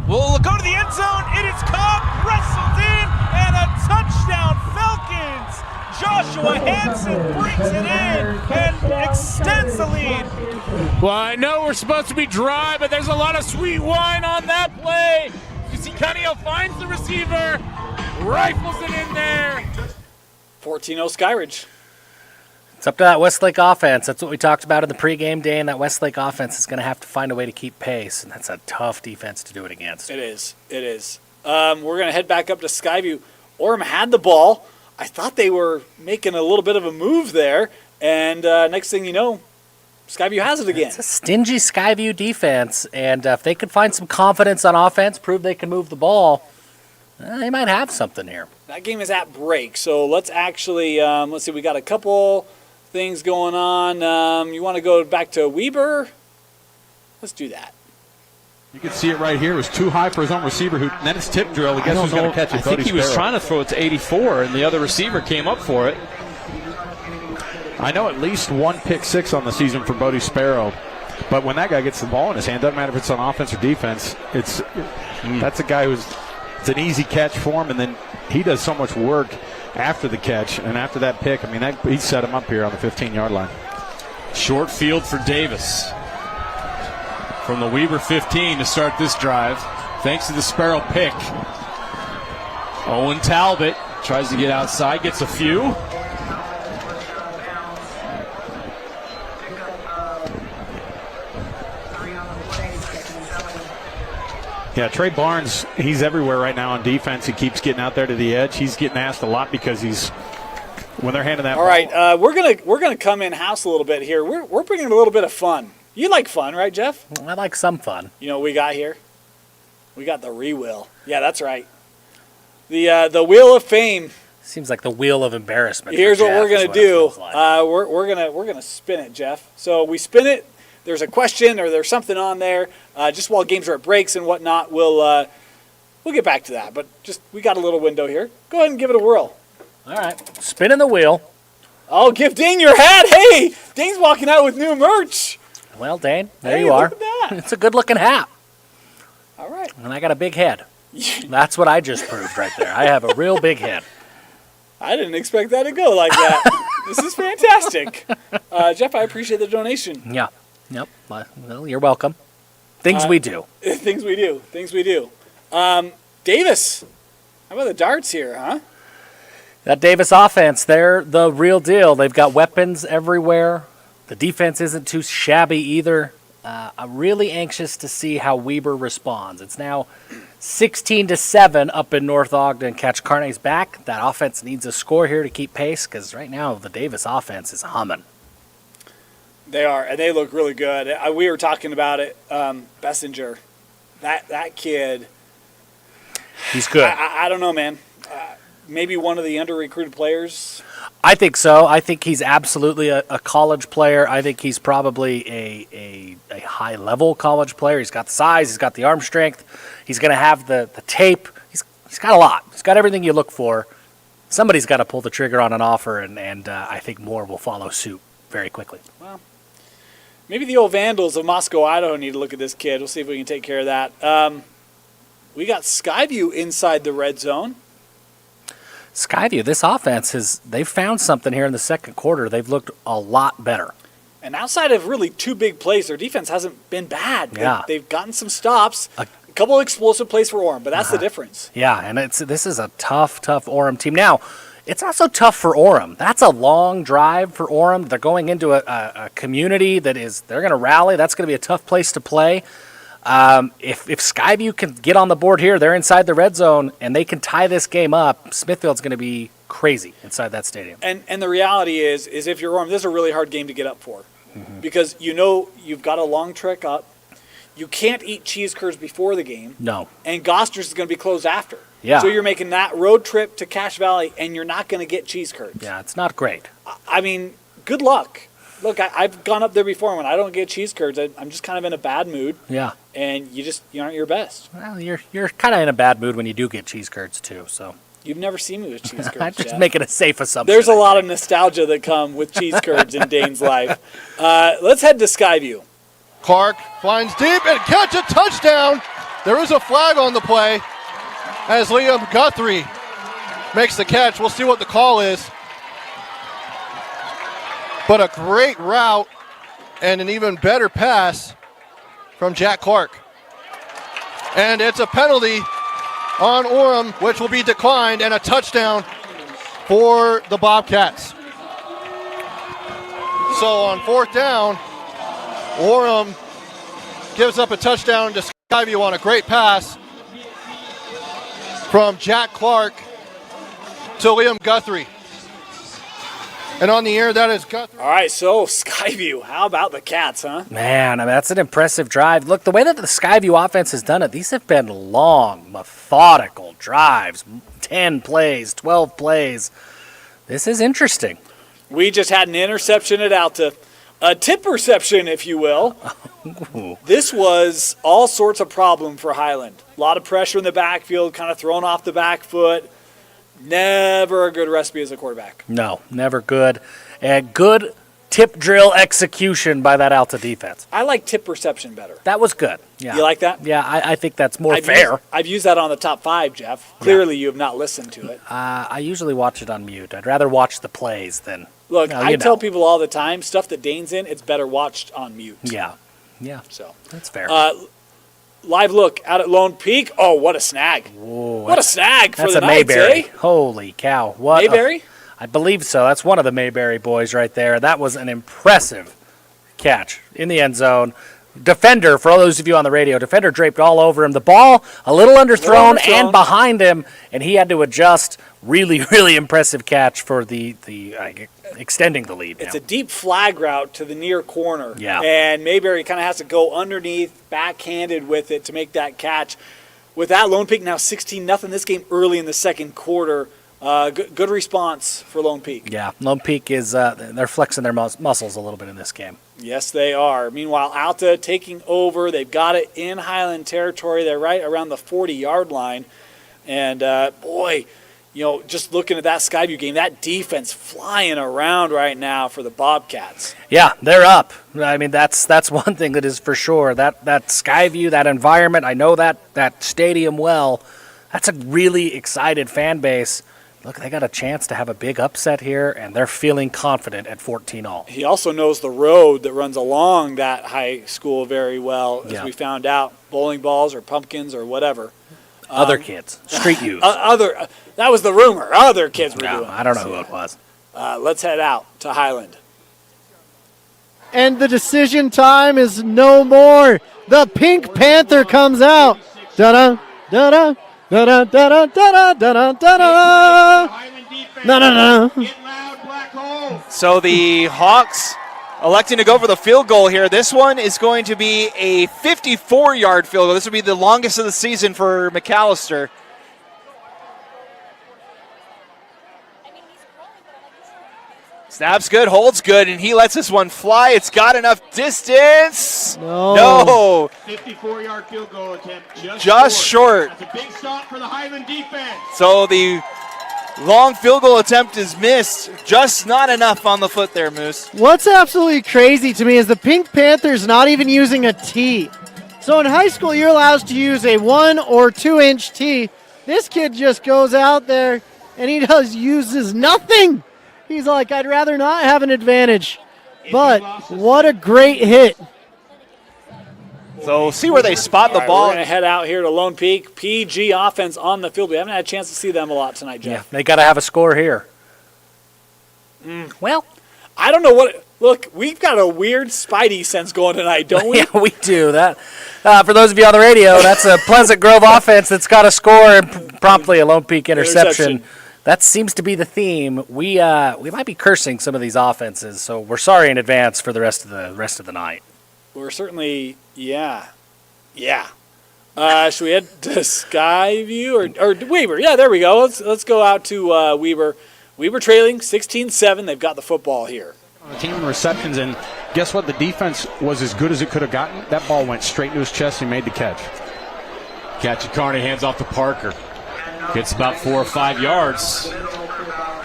Speaker 7: We'll go to the end zone. It is caught, wrestled in, and a touchdown Falcons. Joshua Hansen brings it in and extends the lead.
Speaker 8: Well, I know we're supposed to be dry, but there's a lot of sweet wine on that play. You see Cunningham finds the receiver, rifles it in there.
Speaker 1: 14-0 Skyridge.
Speaker 2: It's up to that Westlake offense. That's what we talked about in the pregame day, and that Westlake offense is going to have to find a way to keep pace, and that's a tough defense to do it against.
Speaker 1: It is. It is. We're going to head back up to Skyview. Orem had the ball. I thought they were making a little bit of a move there, and next thing you know, Skyview has it again.
Speaker 2: It's a stingy Skyview defense, and if they could find some confidence on offense, prove they can move the ball, they might have something here.
Speaker 1: That game is at break, so let's actually, let's see, we got a couple things going on. You want to go back to Weber? Let's do that.
Speaker 4: You can see it right here. It was too high for his own receiver. Then it's tip drill. Guess who's going to catch it?
Speaker 3: I think he was trying to throw it to 84, and the other receiver came up for it.
Speaker 4: I know at least one pick six on the season for Bodie Sparrow. But when that guy gets the ball in his hand, doesn't matter if it's on offense or defense, that's a guy who's it's an easy catch for him, and then he does so much work after the catch and after that pick. I mean, he set him up here on the 15-yard line.
Speaker 3: Short field for Davis. From the Weber 15 to start this drive, thanks to the Sparrow pick. Owen Talbot tries to get outside, gets a few.
Speaker 4: Yeah, Trey Barnes, he's everywhere right now on defense. He keeps getting out there to the edge. He's getting asked a lot because when they're handing that ball.
Speaker 1: All right, we're gonna come in house a little bit here. We're bringing a little bit of fun. You like fun, right, Jeff?
Speaker 2: I like some fun.
Speaker 1: You know what we got here? We got the re-wheel. Yeah, that's right. The wheel of fame.
Speaker 2: Seems like the wheel of embarrassment.
Speaker 1: Here's what we're gonna do.
Speaker 2: Like.
Speaker 1: We're gonna spin it, Jeff. So we spin it. There's a question or there's something on there. Just while games are at breaks and whatnot, we'll get back to that. But we got a little window here. Go ahead and give it a whirl.
Speaker 2: All right, spinning the wheel.
Speaker 1: Oh, give Dane your hat. Hey, Dane's walking out with new merch.
Speaker 2: Well, Dane, there you are.
Speaker 1: Look at that.
Speaker 2: It's a good-looking hat.
Speaker 1: All right.
Speaker 2: And I got a big head. That's what I just proved right there. I have a real big head.
Speaker 1: I didn't expect that to go like that. This is fantastic. Jeff, I appreciate the donation.
Speaker 2: Yeah. Yep. Well, you're welcome. Things we do.
Speaker 1: Things we do. Davis, how about the darts here, huh?
Speaker 2: That Davis offense, they're the real deal. They've got weapons everywhere. The defense isn't too shabby either. I'm really anxious to see how Weber responds. It's now 16-7 up in North Ogden. Catch Carney's back. That offense needs a score here to keep pace because right now the Davis offense is humming.
Speaker 1: They are, and they look really good. We were talking about it. Bessinger, that kid.
Speaker 2: He's good.
Speaker 1: I don't know, man. Maybe one of the under-recruited players.
Speaker 2: I think so. I think he's absolutely a college player. I think he's probably a high-level college player. He's got the size. He's got the arm strength. He's going to have the tape. He's got a lot. He's got everything you look for. Somebody's got to pull the trigger on an offer, and I think more will follow suit very quickly.
Speaker 1: Well, maybe the old Vandals of Moscow, Idaho need to look at this kid. We'll see if we can take care of that. We got Skyview inside the red zone.
Speaker 2: Skyview, this offense, they've found something here in the second quarter. They've looked a lot better.
Speaker 1: And outside of really two big plays, their defense hasn't been bad.
Speaker 2: Yeah.
Speaker 1: They've gotten some stops, a couple of explosive plays for Orem, but that's the difference.
Speaker 2: Yeah, and this is a tough Orem team. Now, it's also tough for Orem. That's a long drive for Orem. They're going into a community they're going to rally. That's going to be a tough place to play. If Skyview can get on the board here, they're inside the red zone, and they can tie this game up, Smithfield's going to be crazy inside that stadium.
Speaker 1: And the reality is if you're Orem, this is a really hard game to get up for. Because you've got a long trek up. You can't eat cheese curds before the game.
Speaker 2: No.
Speaker 1: And Goster's is going to be closed after.
Speaker 2: Yeah.
Speaker 1: So you're making that road trip to Cache Valley, and you're not going to get cheese curds.
Speaker 2: Yeah, it's not great.
Speaker 1: I mean, good luck. Look, I've gone up there before. When I don't get cheese curds, I'm just kind of in a bad mood.
Speaker 2: Yeah.
Speaker 1: And you aren't your best.
Speaker 2: Well, you're kind of in a bad mood when you do get cheese curds too. So
Speaker 1: you've never seen me with cheese curds.
Speaker 2: I'm just
Speaker 1: Jeff.
Speaker 2: making a safe assumption.
Speaker 1: There's a lot of nostalgia that come with cheese curds in Dane's life. Let's head to Skyview.
Speaker 5: Clark finds deep and catch a touchdown. There is a flag on the play as Liam Guthrie makes the catch. We'll see what the call is. But a great route and an even better pass from Jack Clark. And it's a penalty on Orem, which will be declined, and a touchdown for the Bobcats. So on fourth down, Orem gives up a touchdown to Skyview on a great pass from Jack Clark to Liam Guthrie. And on the air, that is Guthrie.
Speaker 1: All right, so Skyview, how about the Cats, huh?
Speaker 2: Man, I mean, that's an impressive drive. Look, the way that the Skyview offense has done it, these have been long, methodical drives, 10 plays, 12 plays. This is interesting.
Speaker 1: We just had an interception at Alta, a tip reception, if you will. This was all sorts of problem for Highland. A lot of pressure in the backfield, kind of thrown off the back foot. Never a good recipe as a quarterback.
Speaker 2: No, never good. And good tip drill execution by that Alta defense.
Speaker 1: I like tip reception better.
Speaker 2: That was good. Yeah.
Speaker 1: You like that?
Speaker 2: Yeah, I think that's more fair.
Speaker 1: I've used that on the top 5, Jeff. Clearly you have not listened to it.
Speaker 2: I usually watch it on mute. I'd rather watch the plays than...
Speaker 1: Look, I tell people all the time, stuff that Dane's in, it's better watched on mute.
Speaker 2: Yeah.
Speaker 1: So
Speaker 2: that's fair.
Speaker 1: Live look out at Lone Peak. Oh, what a snag.
Speaker 2: Whoa,
Speaker 1: what a snag for
Speaker 2: that's
Speaker 1: the
Speaker 2: a
Speaker 1: Knights,
Speaker 2: Mayberry.
Speaker 1: eh?
Speaker 2: Holy cow. What
Speaker 1: Mayberry?
Speaker 2: I believe so. That's one of the Mayberry boys right there. That was an impressive catch in the end zone. Defender, for all those of you on the radio, defender draped all over him. The ball a little underthrown and behind him, and he had to adjust. Really, really impressive catch for the extending the lead.
Speaker 1: It's a deep flag route to the near corner.
Speaker 2: Yeah.
Speaker 1: And Mayberry kind of has to go underneath, backhanded with it to make that catch. With that, Lone Peak now 16-0 this game early in the second quarter. Good response for Lone Peak.
Speaker 2: Yeah, Lone Peak is they're flexing their muscles a little bit in this game.
Speaker 1: Yes, they are. Meanwhile, Alta taking over. They've got it in Highland territory. They're right around the 40-yard line. And, boy, just looking at that Skyview game, that defense flying around right now for the Bobcats.
Speaker 2: Yeah, they're up. I mean, that's one thing that is for sure. That Skyview, that environment, I know that stadium well. That's a really excited fan base. Look, they got a chance to have a big upset here, and they're feeling confident at 14-all.
Speaker 1: He also knows the road that runs along that high school very well, as we found out. Bowling balls or pumpkins or whatever.
Speaker 2: Other kids, street youth.
Speaker 1: That was the rumor. Other kids were doing it.
Speaker 2: I don't know who it was.
Speaker 1: Let's head out to Highland.
Speaker 12: And the decision time is no more. The Pink Panther comes out. Da-da, da-da, da-da, da-da, da-da, da-da, da-da. No.
Speaker 11: So the Hawks electing to go for the field goal here. This one is going to be a 54-yard field goal. This will be the longest of the season for McAllister. Snap's good, holds good, and he lets this one fly. It's got enough distance. No.
Speaker 6: 54-yard field goal attempt.
Speaker 11: Just short.
Speaker 6: That's a big stop for the Highland defense.
Speaker 11: So the long field goal attempt is missed. Just not enough on the foot there, Moose.
Speaker 12: What's absolutely crazy to me is the Pink Panthers not even using a tee. So in high school, you're allowed to use a 1 or 2 inch tee. This kid just goes out there and he uses nothing. He's like, I'd rather not have an advantage. But what a great hit.
Speaker 11: So see where they spot the ball.
Speaker 1: We're going to head out here to Lone Peak. PG offense on the field. We haven't had a chance to see them a lot tonight, Jeff.
Speaker 2: Yeah, they got to have a score here.
Speaker 1: Well, I don't know what. Look, we've got a weird Spidey sense going tonight, don't we?
Speaker 2: Yeah, we do. That for those of you on the radio, that's a Pleasant Grove offense that's got a score and promptly a Lone Peak interception. That seems to be the theme. We might be cursing some of these offenses, so we're sorry in advance for the rest of the night.
Speaker 1: We're certainly, yeah. Should we head to Skyview or Weber? Yeah, there we go. Let's go out to Weber. Weber trailing 16-7. They've got the football here.
Speaker 4: On the team in receptions, and guess what? The defense was as good as it could have gotten. That ball went straight to his chest. He made the catch.
Speaker 3: Carney hands off to Parker. Gets about 4 or 5 yards.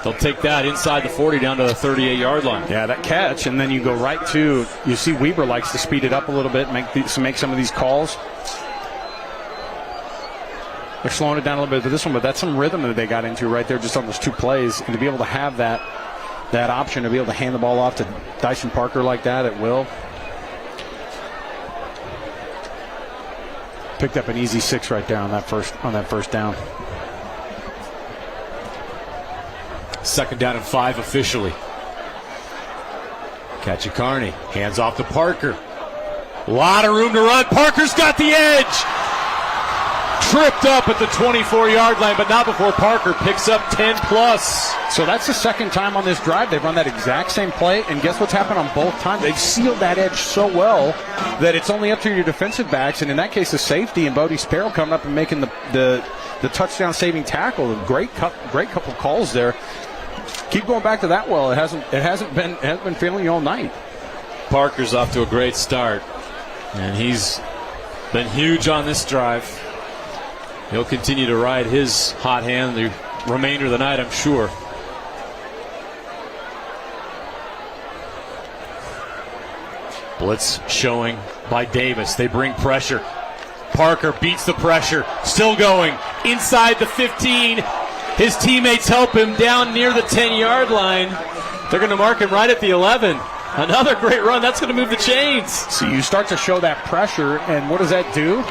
Speaker 3: They'll take that inside the 40 down to the 38-yard line.
Speaker 4: Yeah, that catch, and then you go right to, you see Weber likes to speed it up a little bit, make some of these calls. They're slowing it down a little bit with this one, but that's some rhythm that they got into right there just on those 2 plays. And to be able to have that option, to be able to hand the ball off to Dyson Parker like that at will. Picked up an easy 6 right there on that first down.
Speaker 3: 2nd down and 5 officially. Carney hands off to Parker. A lot of room to run. Parker's got the edge. Tripped up at the 24-yard line, but not before Parker picks up 10-plus.
Speaker 4: So that's the 2nd time on this drive they've run that exact same play, and guess what's happened on both times? They've sealed that edge so well that it's only up to your defensive backs, and in that case, the safety and Bodie Sparrow coming up and making the touchdown-saving tackle. Great couple calls there. Keep going back to that well. It hasn't been failing you all night.
Speaker 3: Parker's off to a great start, and he's been huge on this drive. He'll continue to ride his hot hand the remainder of the night, I'm sure. Blitz showing by Davis. They bring pressure. Parker beats the pressure. Still going inside the 15. His teammates help him down near the 10-yard line. They're going to mark him right at the 11. Another great run. That's going to move the chains.
Speaker 4: So you start to show that pressure, and what does that do?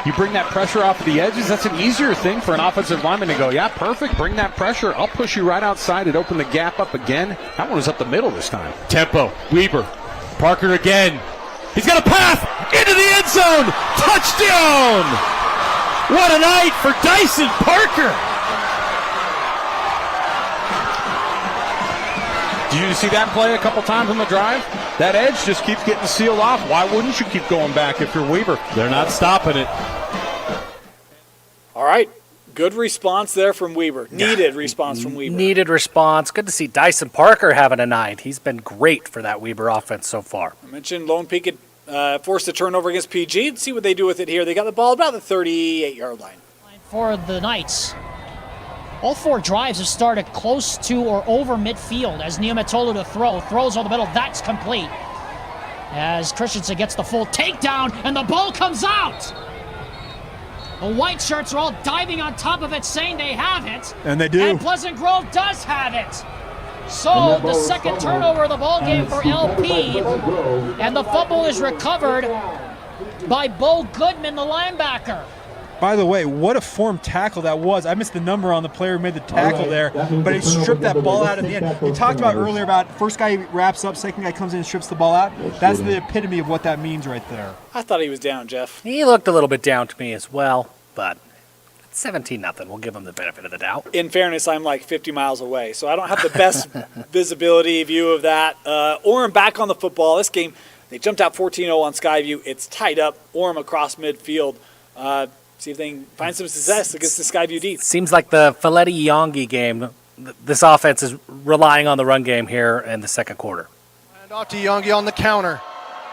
Speaker 4: You bring that pressure off of the edges. That's an easier thing for an offensive lineman to go, yeah, perfect, bring that pressure. I'll push you right outside and open the gap up again. That one was up the middle this time.
Speaker 3: Tempo, Weber, Parker again. He's got a path into the end zone. Touchdown! What a night for Dyson Parker.
Speaker 4: Did you see that play a couple times on the drive? That edge just keeps getting sealed off. Why wouldn't you keep going back if you're Weber?
Speaker 3: They're not stopping it.
Speaker 1: All right. Good response there from Weber. Needed response from Weber.
Speaker 2: Needed response. Good to see Dyson Parker having a night. He's been great for that Weber offense so far.
Speaker 1: I mentioned Lone Peak had forced a turnover against PG. Let's see what they do with it here. They got the ball about the 38-yard line.
Speaker 9: For the Knights, all 4 drives have started close to or over midfield as Niumatolu to throws on the middle. That's complete. As Christensen gets the full takedown and the ball comes out. The white shirts are all diving on top of it, saying they have it.
Speaker 10: And they do.
Speaker 9: And Pleasant Grove does have it. So the second turnover of the ball game for LP, and the fumble is recovered by Bo Goodman, the linebacker.
Speaker 10: By the way, what a formed tackle that was. I missed the number on the player who made the tackle there, but he stripped that ball out in the end. You talked about earlier about first guy wraps up, second guy comes in and strips the ball out. That's the epitome of what that means right there.
Speaker 1: I thought he was down, Jeff.
Speaker 2: He looked a little bit down to me as well, but 17-0. We'll give him the benefit of the doubt.
Speaker 1: In fairness, I'm like 50 miles away, so I don't have the best visibility view of that. Orem back on the football. This game, they jumped out 14-0 on Skyview. It's tied up. Orem across midfield. See if they can find some success against the Skyview D.
Speaker 2: Seems like the Faletti-Yongi game. This offense is relying on the run game here in the second quarter.
Speaker 5: And off to Youngie on the counter.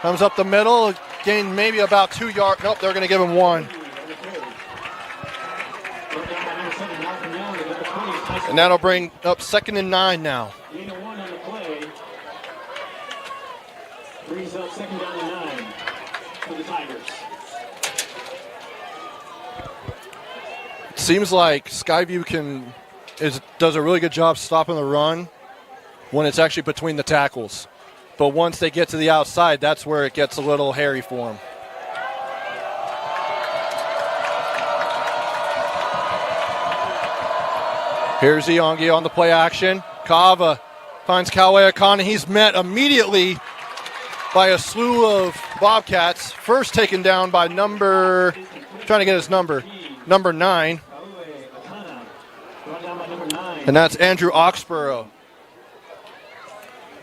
Speaker 5: Comes up the middle, gained maybe about 2 yards. Nope, they're going to give him 1. And that'll bring up 2nd and 9 now.
Speaker 6: Brings up 2nd down and 9 for the Tigers.
Speaker 5: Seems like Skyview does a really good job stopping the run when it's actually between the tackles. But once they get to the outside, that's where it gets a little hairy for them. Here's Iongi on the play action. Kava finds Kauea Khan, and he's met immediately by a slew of Bobcats. First taken down by number 9. And that's Andrew Oxborough.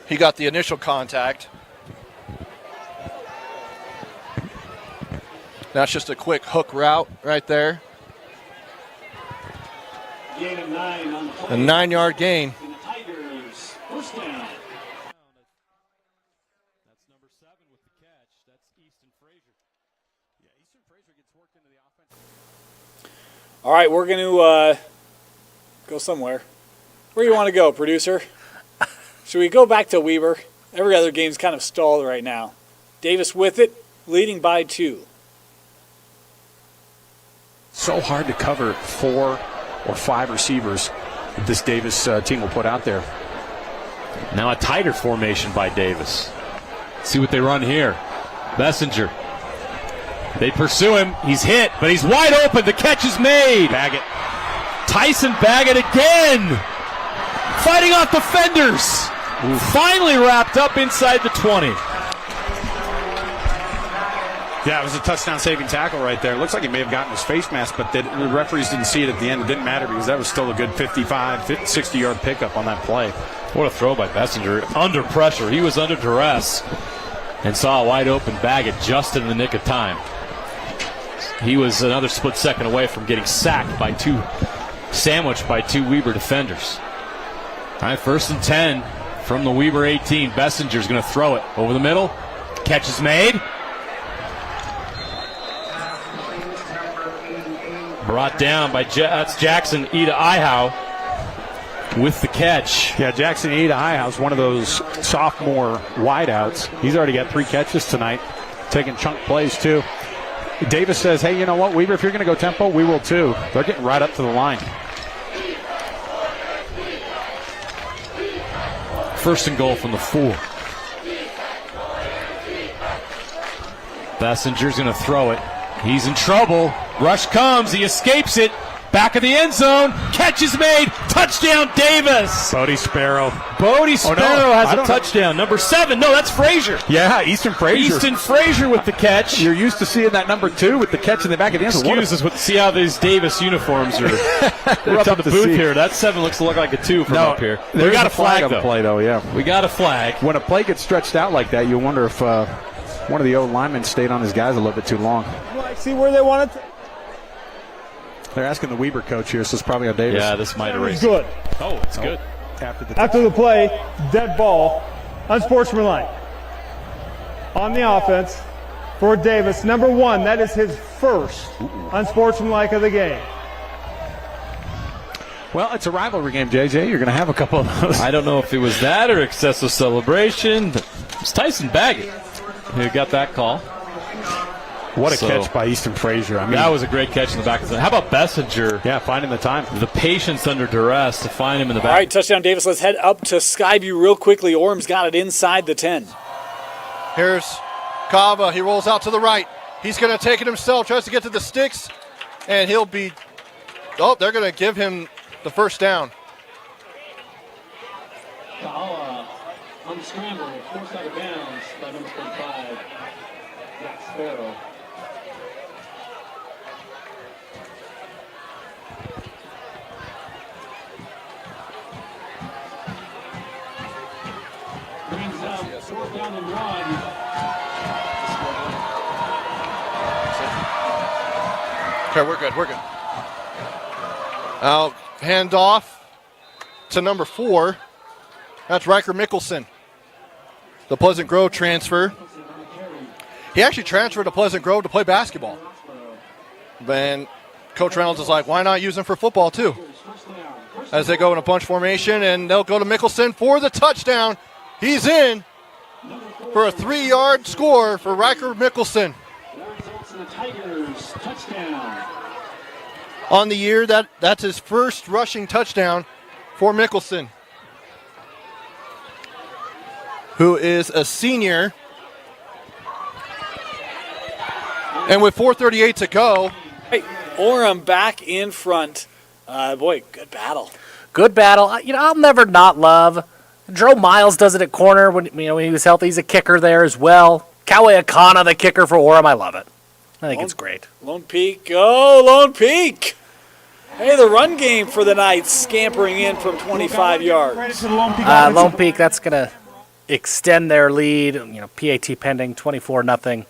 Speaker 5: He got the initial contact. That's just a quick hook route right there.
Speaker 6: Gain of 9 on the play.
Speaker 5: A 9-yard gain.
Speaker 6: And the Tigers, first down.
Speaker 3: That's number 7 with the catch. That's Easton Frazier. Yeah, Easton Frazier gets worked into the offense.
Speaker 1: All right, we're going to go somewhere. Where do you want to go, producer? Should we go back to Weber? Every other game's kind of stalled right now. Davis with it, leading by 2.
Speaker 4: So hard to cover 4 or 5 receivers that this Davis team will put out there.
Speaker 3: Now a tighter formation by Davis. See what they run here. Messenger. They pursue him. He's hit, but he's wide open. The catch is made.
Speaker 4: Baggett.
Speaker 3: Tyson Baggett again. Fighting off defenders. Ooh. Finally wrapped up inside the 20.
Speaker 4: Yeah, it was a touchdown-saving tackle right there. Looks like he may have gotten his face mask, but the referees didn't see it at the end. It didn't matter because that was still a good 55, 60-yard pickup on that play.
Speaker 3: What a throw by Messenger. Under pressure. He was under duress and saw a wide-open Baggett just in the nick of time. He was another split second away from getting sandwiched by 2 Weber defenders. All right, 1st and 10 from the Weber 18. Bessinger's going to throw it over the middle. Catch is made. Brought down by Jackson Ida Ihau with the catch.
Speaker 4: Yeah, Jackson Ida Ihau is one of those sophomore wideouts. He's already got 3 catches tonight, taking chunk plays too. Davis says, hey, you know what, Weber, if you're going to go tempo, we will too. They're getting right up to the line.
Speaker 3: 1st and goal from the 4. Bessinger's going to throw it. He's in trouble. Rush comes. He escapes it. Back of the end zone. Catch is made. Touchdown, Davis.
Speaker 4: Bodie Sparrow.
Speaker 3: Bodie Sparrow has a touchdown. Number 7. No, that's Frazier.
Speaker 4: Yeah, Easton Frazier.
Speaker 3: Easton Frazier with the catch.
Speaker 4: You're used to seeing that number 2 with the catch in the back of the end zone.
Speaker 3: Excuse us. See how these Davis uniforms are. We're up in the booth here. That 7 looks to look like a 2 from up here. We got a flag
Speaker 4: on the play, though. Yeah,
Speaker 3: we got a flag.
Speaker 4: When a play gets stretched out like that, you wonder if one of the old linemen stayed on his guys a little bit too long.
Speaker 10: See where they want it.
Speaker 4: They're asking the Weber coach here, so it's probably on Davis.
Speaker 3: Yeah, this might erase.
Speaker 10: Good.
Speaker 3: Oh, it's good.
Speaker 10: After the play, dead ball, unsportsmanlike. On the offense for Davis, number 1. That is his first unsportsmanlike of the game.
Speaker 4: Well, it's a rivalry game, JJ. You're going to have a couple of those.
Speaker 3: I don't know if it was that or excessive celebration. It's Tyson Baggett who got that call.
Speaker 4: What a catch by Easton Frazier. I mean,
Speaker 3: that was a great catch in the back of the zone. How about Bessinger?
Speaker 4: Yeah, finding the time.
Speaker 3: The patience under duress to find him in the back.
Speaker 1: All right, touchdown Davis. Let's head up to Skyview real quickly. Orm's got it inside the 10.
Speaker 5: Here's Kava. He rolls out to the right. He's going to take it himself, tries to get to the sticks, and he'll be – oh, they're going to give him the first down.
Speaker 6: Kaala on the scramble, forced out of bounds by number 45, Jack Sparrow. Brings up 4th down and 1.
Speaker 5: Okay, we're good. Now, hand off to number 4. That's Riker Mickelson, the Pleasant Grove transfer. He actually transferred to Pleasant Grove to play basketball. And Coach Reynolds is like, why not use him for football too? As they go in a bunch formation, and they'll go to Mickelson for the touchdown. He's in for a 3-yard score for Riker Mickelson. On the year, that's his first rushing touchdown for Mickelson, who is a senior. And with 4:38 to go.
Speaker 1: Hey, Orem back in front. Boy, good battle.
Speaker 2: Good battle. I'll never not love. Joe Miles does it at corner when he was healthy. He's a kicker there as well. Kawe Akana, the kicker for Orem. I love it. I think it's great.
Speaker 1: Lone Peak. Oh, Lone Peak. Hey, the run game for the Knights scampering in from 25 yards.
Speaker 2: Lone Peak, that's going to extend their lead. PAT pending, 24-0.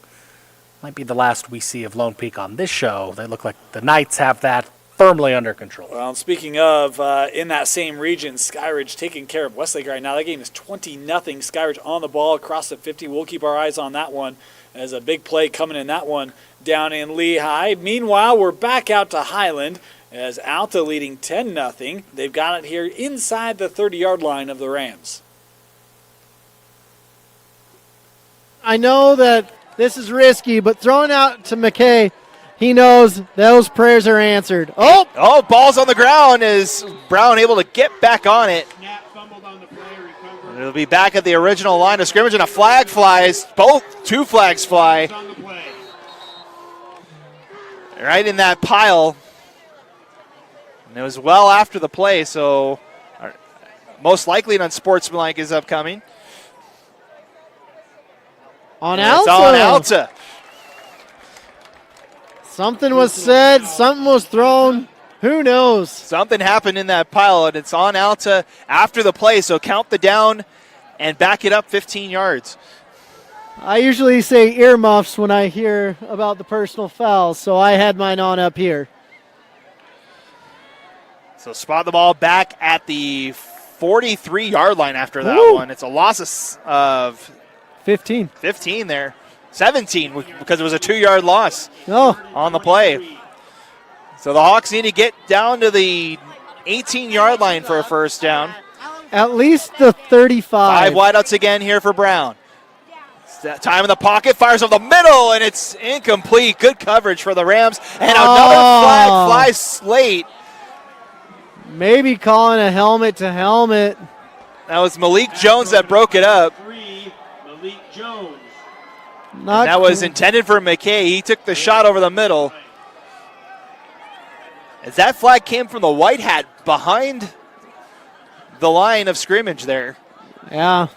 Speaker 2: Might be the last we see of Lone Peak on this show. They look like the Knights have that firmly under control.
Speaker 1: Well, and speaking of, in that same region, Skyridge taking care of Westlake right now. That game is 20-0. Skyridge on the ball across the 50. We'll keep our eyes on that one as a big play coming in that one down in Lehigh. Meanwhile, we're back out to Highland as Alta leading 10-0. They've got it here inside the 30-yard line of the Rams.
Speaker 12: I know that this is risky, but throwing out to McKay, he knows those prayers are answered.
Speaker 11: Oh, ball's on the ground. Is Brown able to get back on it? It'll be back at the original line of scrimmage, and a flag flies. Two flags fly. Right in that pile. And it was well after the play, so most likely an unsportsmanlike is upcoming.
Speaker 12: On Alta.
Speaker 11: It's on Alta.
Speaker 12: Something was said, something was thrown. Who knows?
Speaker 11: Something happened in that pile, and it's on Alta after the play, so count the down and back it up 15 yards.
Speaker 12: I usually say earmuffs when I hear about the personal fouls, so I had mine on up here.
Speaker 11: So spot the ball back at the 43-yard line after that one. It's a loss of
Speaker 12: 15
Speaker 11: there. 17 because it was a 2-yard loss on the play. So the Hawks need to get down to the 18-yard line for a first down.
Speaker 12: At least the 35.
Speaker 11: 5 wideouts again here for Brown. Time in the pocket, fires over the middle, and it's incomplete. Good coverage for the Rams. And another flag flies late.
Speaker 12: Maybe calling a helmet to helmet.
Speaker 11: That was Malik Jones that broke it up.
Speaker 6: Malik Jones.
Speaker 11: That was intended for McKay. He took the shot over the middle. As that flag came from the white hat behind the line of scrimmage there.
Speaker 12: Yeah.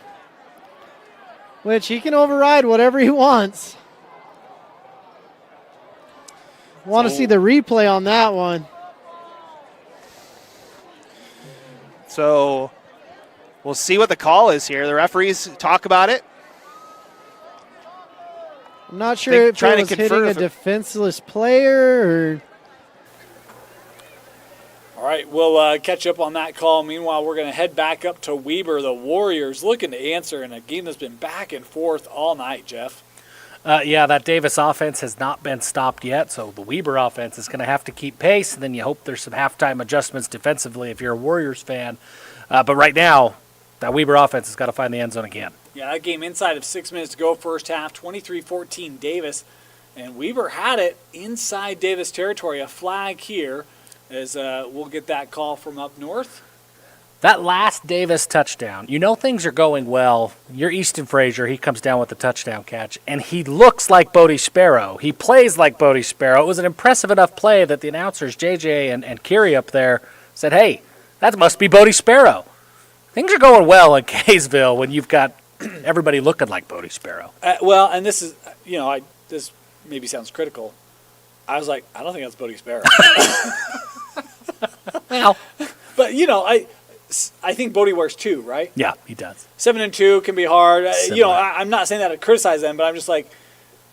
Speaker 12: Which he can override whatever he wants. Want to see the replay on that one.
Speaker 11: So we'll see what the call is here. The referees talk about it.
Speaker 12: I'm not sure if it was hitting a defenseless player or...
Speaker 1: All right, we'll catch up on that call. Meanwhile, we're going to head back up to Weber. The Warriors looking to answer in a game that's been back and forth all night, Jeff.
Speaker 2: Yeah, that Davis offense has not been stopped yet, so the Weber offense is going to have to keep pace, and then you hope there's some halftime adjustments defensively if you're a Warriors fan. But right now, that Weber offense has got to find the end zone again.
Speaker 1: Yeah, that game inside of 6 minutes to go, first half, 23-14 Davis. And Weber had it inside Davis territory. A flag here as we'll get that call from up north.
Speaker 2: That last Davis touchdown, you know things are going well. You're Easton Frazier. He comes down with the touchdown catch, and he looks like Bodie Sparrow. He plays like Bodie Sparrow. It was an impressive enough play that the announcers, JJ and Kiri up there, said, hey, that must be Bodie Sparrow. Things are going well in Kaysville when you've got everybody looking like Bodie Sparrow.
Speaker 1: Well, and this is, this maybe sounds critical. I was like, I don't think that's Bodie Sparrow.
Speaker 2: Well,
Speaker 1: but, I think Bodie wears 2, right?
Speaker 2: Yeah, he does.
Speaker 1: 7 and 2 can be hard.
Speaker 2: Similar.
Speaker 1: I'm not saying that to criticize them, but I'm just like,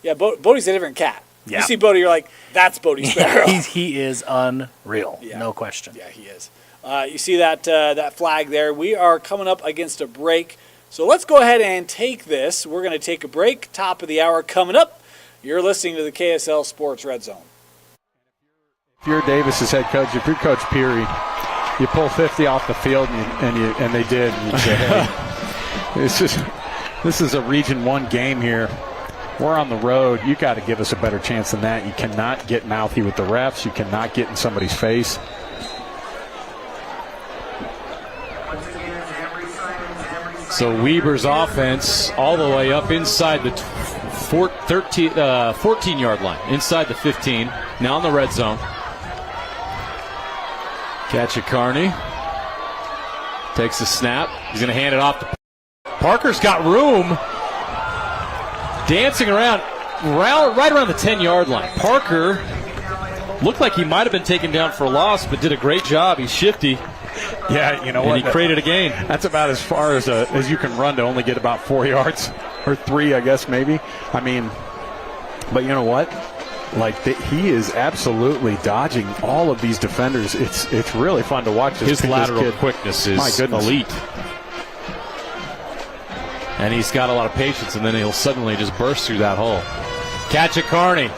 Speaker 1: yeah, Bodie's a different cat.
Speaker 2: Yeah.
Speaker 1: You see Bodie, you're like, that's Bodie Sparrow.
Speaker 2: He is unreal, no question.
Speaker 1: Yeah, he is. You see that flag there. We are coming up against a break. So let's go ahead and take this. We're going to take a break. Top of the hour coming up. You're listening to the KSL Sports Red Zone.
Speaker 4: If you're Davis's head coach, if you're Coach Peary, you pull 50 off the field, and they did. And you'd say, hey, this is a Region 1 game here. We're on the road. You got to give us a better chance than that. You cannot get mouthy with the refs. You cannot get in somebody's face.
Speaker 3: So Weber's offense all the way up inside the 14-yard line, inside the 15. Now in the red zone. Catch it, Carney. Takes the snap. He's going to hand it off to Parker's got room. Dancing around right around the 10-yard line. Parker looked like he might have been taken down for a loss, but did a great job. He's shifty.
Speaker 4: Yeah, you know what?
Speaker 3: And he created a gain.
Speaker 4: That's about as far as you can run to only get about 4 yards. Or 3, I guess, maybe. I mean, but you know what? He is absolutely dodging all of these defenders. It's really fun to watch.
Speaker 3: His lateral quickness is elite. And he's got a lot of patience, and then he'll suddenly just burst through that hole. Catch it, Carney.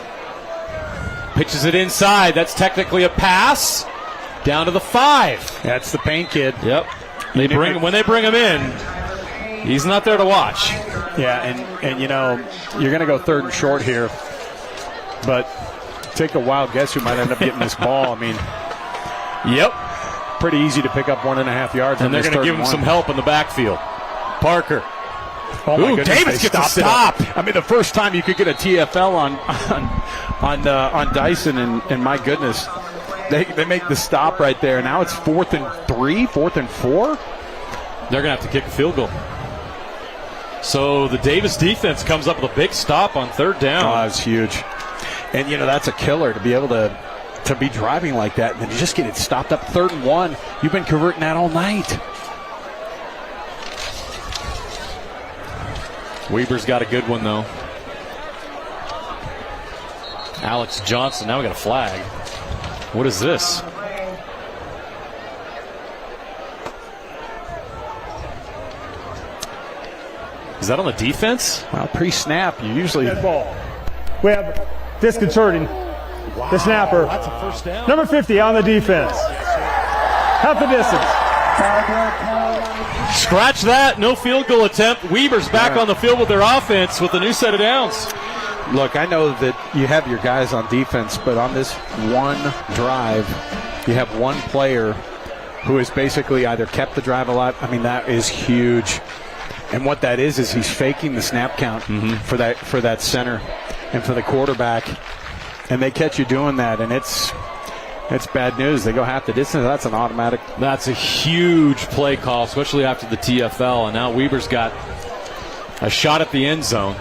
Speaker 3: Pitches it inside. That's technically a pass. Down to the 5.
Speaker 4: That's the paint kid.
Speaker 3: Yep. When they bring him in, he's not there to watch.
Speaker 4: Yeah, and you're going to go 3rd and short here. But take a wild guess who might end up getting this ball. I mean,
Speaker 3: yep.
Speaker 4: Pretty easy to pick up 1.5 yards.
Speaker 3: And they're going to give him some help in the backfield. Parker.
Speaker 4: Oh my goodness,
Speaker 3: Davis gets a stop.
Speaker 4: I mean, the first time you could get a TFL on Dyson, and my goodness, they make the stop right there. Now it's 4th and 3, 4th and 4.
Speaker 3: They're going to have to kick a field goal. So the Davis defense comes up with a big stop on 3rd down.
Speaker 4: Oh, that's huge. And, that's a killer to be able to be driving like that and then just get it stopped up 3rd and 1. You've been converting that all night.
Speaker 3: Weber's got a good one, though. Alex Johnson. Now we got a flag. What is this? Is that on the defense?
Speaker 4: Well, pre-snap, you usually...
Speaker 13: Dead ball. We have disconcerting the snapper.
Speaker 3: That's a first down.
Speaker 13: Number 50 on the defense. Half the distance.
Speaker 3: Scratch that. No field goal attempt. Weber's back on the field with their offense with a new set of downs.
Speaker 4: Look, I know that you have your guys on defense, but on this one drive, you have one player who has basically either kept the drive alive. I mean, that is huge. And what that is he's faking the snap count for that center and for the quarterback. And they catch you doing that, and it's bad news. They go half the distance. That's an automatic.
Speaker 3: That's a huge play call, especially after the TFL. And now Weber's got a shot at the end zone.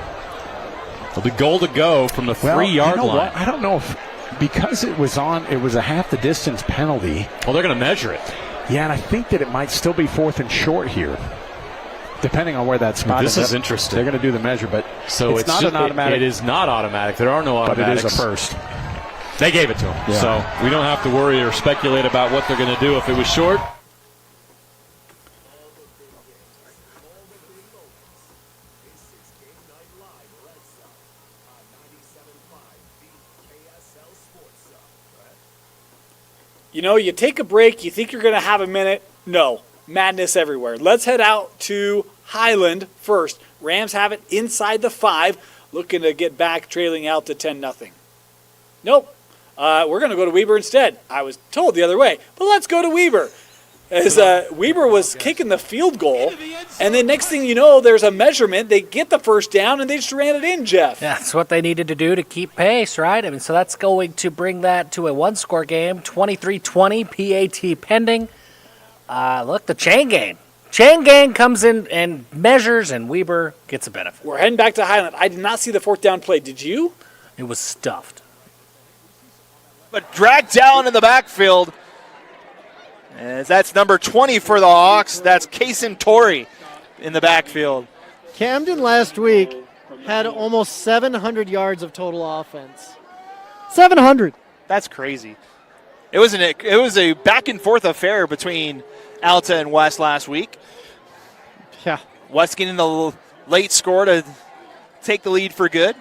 Speaker 3: It'll be goal to go from the 3-yard line.
Speaker 4: What? I don't know if because it was a half the distance penalty.
Speaker 3: Well, they're going to measure it.
Speaker 4: Yeah, and I think that it might still be 4th and short here, depending on where that spot is.
Speaker 3: This is interesting.
Speaker 4: They're going to do the measure, but
Speaker 3: so it's not an automatic. It is not automatic. There are no automatics.
Speaker 4: But it is a first.
Speaker 3: They gave it to him. Yeah. So we don't have to worry or speculate about what they're going to do if it was short.
Speaker 1: You take a break, you think you're going to have a minute. No, madness everywhere. Let's head out to Highland first. Rams have it inside the 5. looking to get back, trailing out to 10-0. Nope. We're going to go to Weber instead. I was told the other way, but let's go to Weber. As Weber was kicking the field goal, and then next thing you know, there's a measurement. They get the first down, and they just ran it in, Jeff.
Speaker 2: Yeah, that's what they needed to do to keep pace, right? I mean, so that's going to bring that to a one-score game, 23-20, PAT pending. Look, the chain gang. Chain gang comes in and measures, and Weber gets a benefit.
Speaker 1: We're heading back to Highland. I did not see the fourth down play. Did you?
Speaker 2: It was stuffed.
Speaker 11: But dragged down in the backfield. As that's number 20 for the Hawks. That's Kaysen Torrey in the backfield.
Speaker 12: Camden last week had almost 700 yards of total offense. 700.
Speaker 11: That's crazy. It was a back and forth affair between Alta and West last week.
Speaker 12: Yeah.
Speaker 11: West getting the late score to take the lead for good.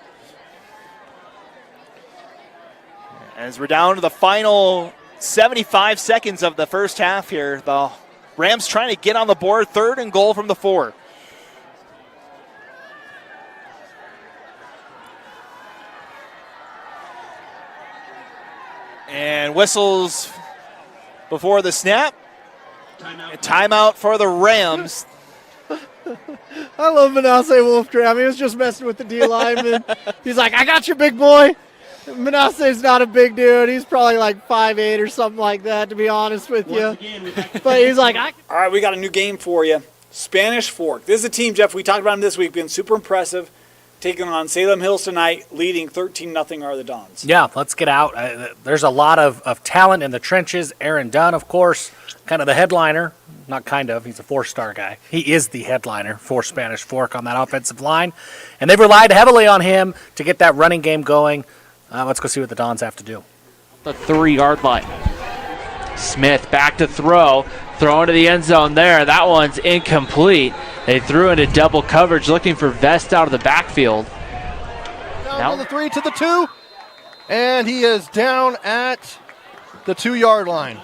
Speaker 11: As we're down to the final 75 seconds of the first half here. The Rams trying to get on the board. 3rd and goal from the 4. And whistles before the snap. Timeout for the Rams.
Speaker 12: I love Manasseh Wolfgram. He was just messing with the D lineman. He's like, I got you, big boy. Manasseh's not a big dude. He's probably like 5'8" or something like that, to be honest with you. But he's like,
Speaker 1: all right, we got a new game for you. Spanish Fork. This is a team, Jeff, we talked about them this week, being super impressive, taking on Salem Hills tonight, leading 13-0 are the Dons.
Speaker 2: Yeah, let's get out. There's a lot of talent in the trenches. Aaron Dunn, of course, kind of the headliner. Not kind of. He's a 4-star guy. He is the headliner for Spanish Fork on that offensive line. And they've relied heavily on him to get that running game going. Let's go see what the Dons have to do.
Speaker 14: The 3-yard line. Smith back to throw. Throw into the end zone there. That one's incomplete. They threw into double coverage looking for Vest out of the backfield.
Speaker 5: Down to the 3 to the 2. And he is down at the 2-yard line.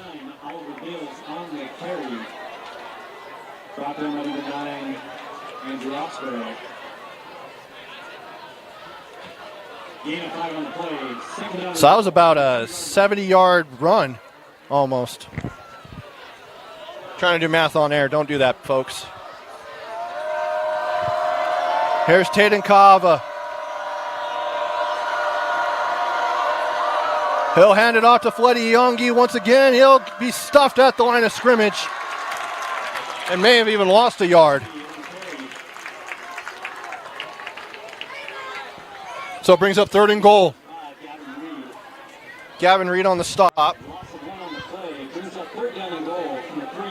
Speaker 5: So that was about a 70-yard run, almost. Trying to do math on air. Don't do that, folks. Here's Taden Kava. He'll hand it off to Fletty Youngie. Once again, he'll be stuffed at the line of scrimmage and may have even lost a yard. So it brings up 3rd and goal. Gavin Reed on the stop.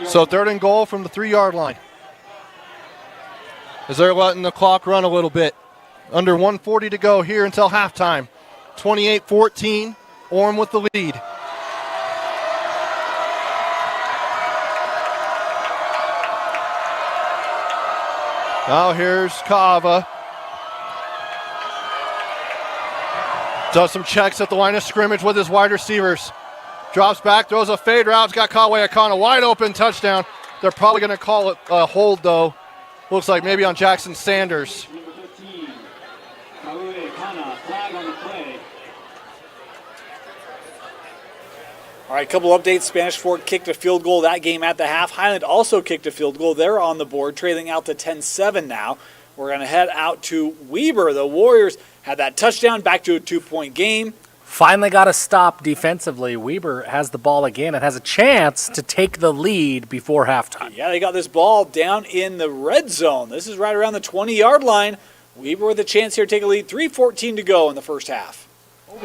Speaker 5: So 3rd and goal from the 3-yard line. As they're letting the clock run a little bit. Under 1:40 to go here until halftime. 28-14, Orem with the lead. Now here's Kava. Does some checks at the line of scrimmage with his wide receivers. Drops back, throws a fade route. Got Conway Akana wide open, touchdown. They're probably going to call it a hold, though. Looks like maybe on Jackson Sanders.
Speaker 1: All right, a couple updates. Spanish Fork kicked a field goal that game at the half. Highland also kicked a field goal. They're on the board, trailing out to 10-7 now. We're going to head out to Weber. The Warriors had that touchdown, back to a 2-point game.
Speaker 2: Finally got a stop defensively. Weber has the ball again and has a chance to take the lead before halftime.
Speaker 1: Yeah, they got this ball down in the red zone. This is right around the 20-yard line. Weber with a chance here to take a lead. 3:14 to go in the first half.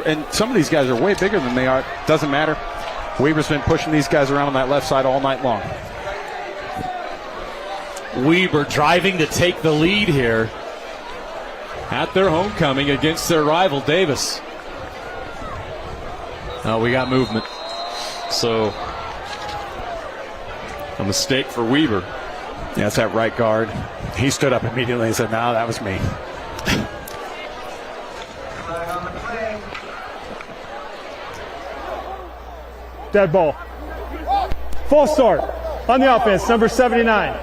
Speaker 4: And some of these guys are way bigger than they are. Doesn't matter. Weber's been pushing these guys around on that left side all night long.
Speaker 3: Weber driving to take the lead here at their homecoming against their rival Davis. Oh, we got movement. So a mistake for Weber.
Speaker 4: Yeah, that's that right guard. He stood up immediately and said, no, that was me.
Speaker 13: Dead ball. False start on the offense, number 79.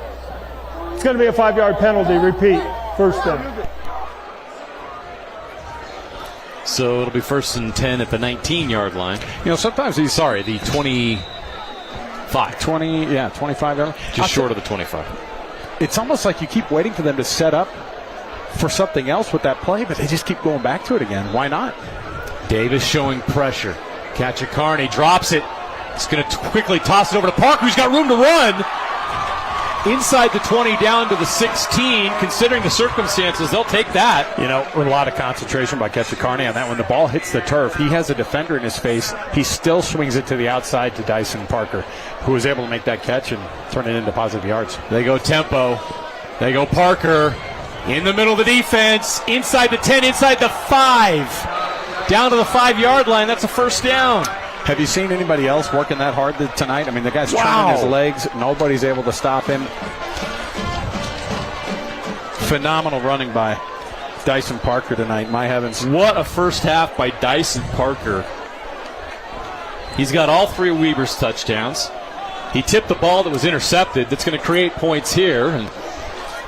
Speaker 13: It's going to be a 5-yard penalty. Repeat. First down.
Speaker 3: So it'll be 1st and 10 at the 19-yard line.
Speaker 4: You know, sometimes these.
Speaker 3: Sorry, the 25.
Speaker 4: 25 yard.
Speaker 3: Just short of the 25.
Speaker 4: It's almost like you keep waiting for them to set up for something else with that play, but they just keep going back to it again. Why not?
Speaker 3: Davis showing pressure. Carney drops it. He's going to quickly toss it over to Parker, who's got room to run. Inside the 20, down to the 16. Considering the circumstances, they'll take that.
Speaker 4: You know, with a lot of concentration by Carney on that. When the ball hits the turf, he has a defender in his face. He still swings it to the outside to Dyson Parker, who was able to make that catch and turn it into positive yards.
Speaker 3: They go tempo. They go Parker in the middle of the defense. Inside the 10, inside the 5. Down to the 5-yard line. That's a first down.
Speaker 4: Have you seen anybody else working that hard tonight? I mean, the guy's turning his legs. Nobody's able to stop him. Phenomenal running by Dyson Parker tonight. My heavens.
Speaker 3: What a first half by Dyson Parker. He's got all 3 of Weber's touchdowns. He tipped the ball that was intercepted. That's going to create points here. And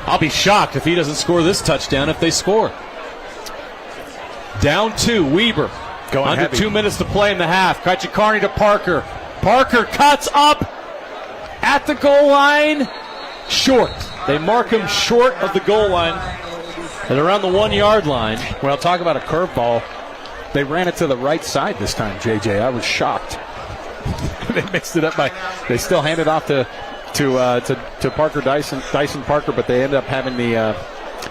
Speaker 3: I'll be shocked if he doesn't score this touchdown if they score. Down 2, Weber.
Speaker 4: Going
Speaker 3: under
Speaker 4: heavy.
Speaker 3: 2 minutes to play in the half. Carney to Parker. Parker cuts up at the goal line. Short. They mark him short of the goal line at around the 1-yard line.
Speaker 4: Well, talk about a curveball. They ran it to the right side this time, JJ. I was shocked. They mixed it up they still handed off to Parker Dyson Parker, but they ended up having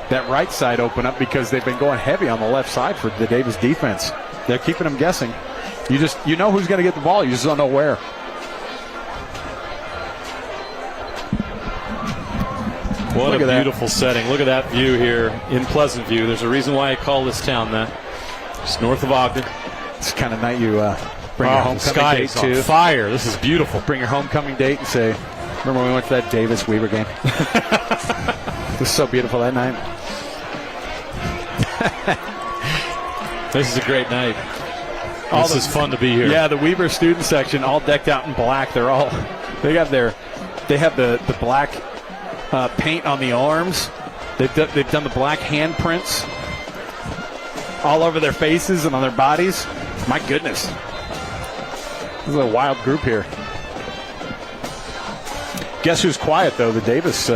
Speaker 4: that right side open up because they've been going heavy on the left side for the Davis defense. They're keeping them guessing. You know who's going to get the ball. You just don't know where.
Speaker 3: What a beautiful setting. Look at that view here in Pleasant View. There's a reason why I call this town that. It's north of Ogden.
Speaker 4: It's the kind of night you bring your homecoming date to.
Speaker 3: Fire. This is beautiful.
Speaker 4: Bring your homecoming date and say, remember when we went to that Davis Weber game? It was so beautiful that night.
Speaker 3: This is a great night. This is fun to be here.
Speaker 4: Yeah, the Weber student section all decked out in black. They have the black paint on the arms. They've done the black handprints all over their faces and on their bodies. My goodness. This is a wild group here. Guess who's quiet, though? The Davis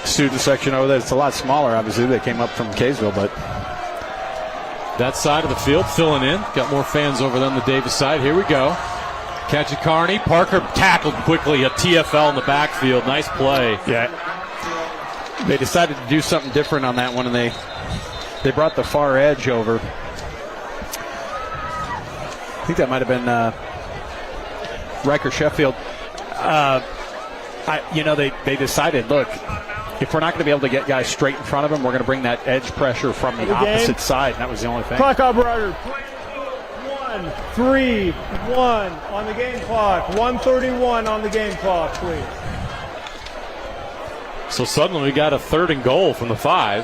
Speaker 4: student section over there. It's a lot smaller, obviously. They came up from Kaysville, but
Speaker 3: that side of the field filling in. Got more fans over than the Davis side. Here we go. Carney. Parker tackled quickly. A TFL in the backfield. Nice play.
Speaker 4: Yeah. They decided to do something different on that one, and they brought the far edge over. I think that might have been Riker Sheffield. They decided, look, if we're not going to be able to get guys straight in front of them, we're going to bring that edge pressure from the opposite side. And that was the only thing.
Speaker 13: Clock operator, 1-3-1 on the game clock. 1:31 on the game clock, please.
Speaker 3: So suddenly we got a 3rd and goal from the 5.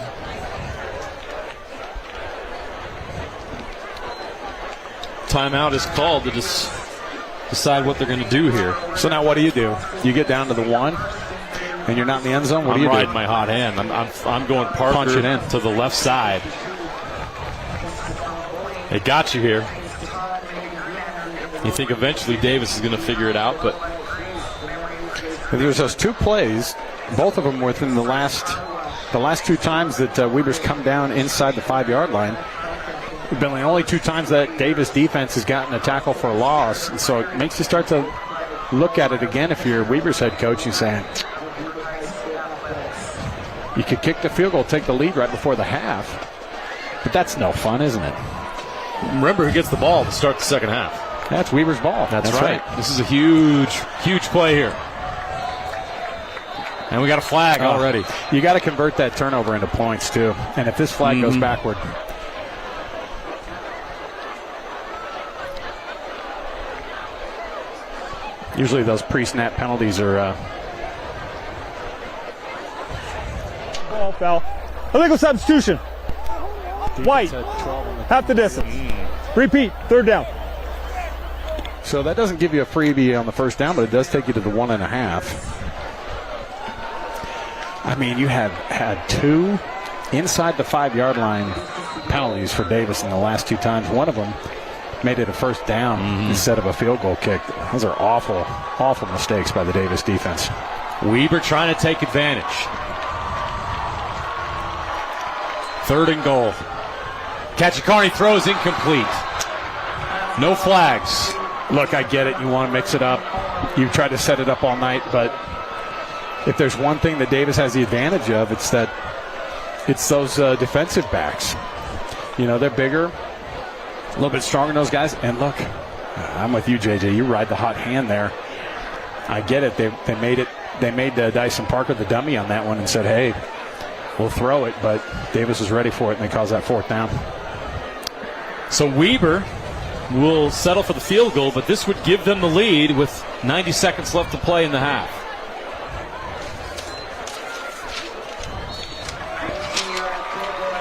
Speaker 3: Timeout is called to decide what they're going to do here.
Speaker 4: So now what do? You get down to the 1, and you're not in the end zone? What do you do?
Speaker 3: I'm riding my hot hand. I'm going Parker
Speaker 4: Punch it in
Speaker 3: to the left side. They got you here. You think eventually Davis is going to figure it out, but
Speaker 4: there's those 2 plays, both of them within the last 2 times that Weber's come down inside the 5-yard line. It's been the only 2 times that Davis defense has gotten a tackle for a loss, and so it makes you start to look at it again if you're Weber's head coach and saying, you could kick the field goal, take the lead right before the half, but that's no fun, isn't it?
Speaker 3: Remember who gets the ball to start the second half.
Speaker 4: That's Weber's ball.
Speaker 3: That's right. This is a huge play here. And we got a flag already.
Speaker 4: You got to convert that turnover into points, too. And if this flag goes backward. Usually those pre-snap penalties are...
Speaker 13: Ball foul. Illegal substitution. White. Half the distance. Repeat. 3rd down.
Speaker 4: So that doesn't give you a freebie on the first down, but it does take you to the 1.5. I mean, you have had 2 inside the 5-yard line penalties for Davis in the last 2 times. One of them made it a first down instead of a field goal kick. Those are awful, awful mistakes by the Davis defense.
Speaker 3: Weber trying to take advantage. 3rd and goal. Kachikarni throws incomplete. No flags.
Speaker 4: Look, I get it. You want to mix it up. You've tried to set it up all night, but if there's one thing that Davis has the advantage of, it's those defensive backs. You know, they're bigger, a little bit stronger than those guys. And look, I'm with you, JJ. You ride the hot hand there. I get it. They made it. They made Dyson Parker the dummy on that one and said, hey, we'll throw it. But Davis was ready for it, and they caused that 4th down.
Speaker 3: So Weber will settle for the field goal, but this would give them the lead with 90 seconds left to play in the half.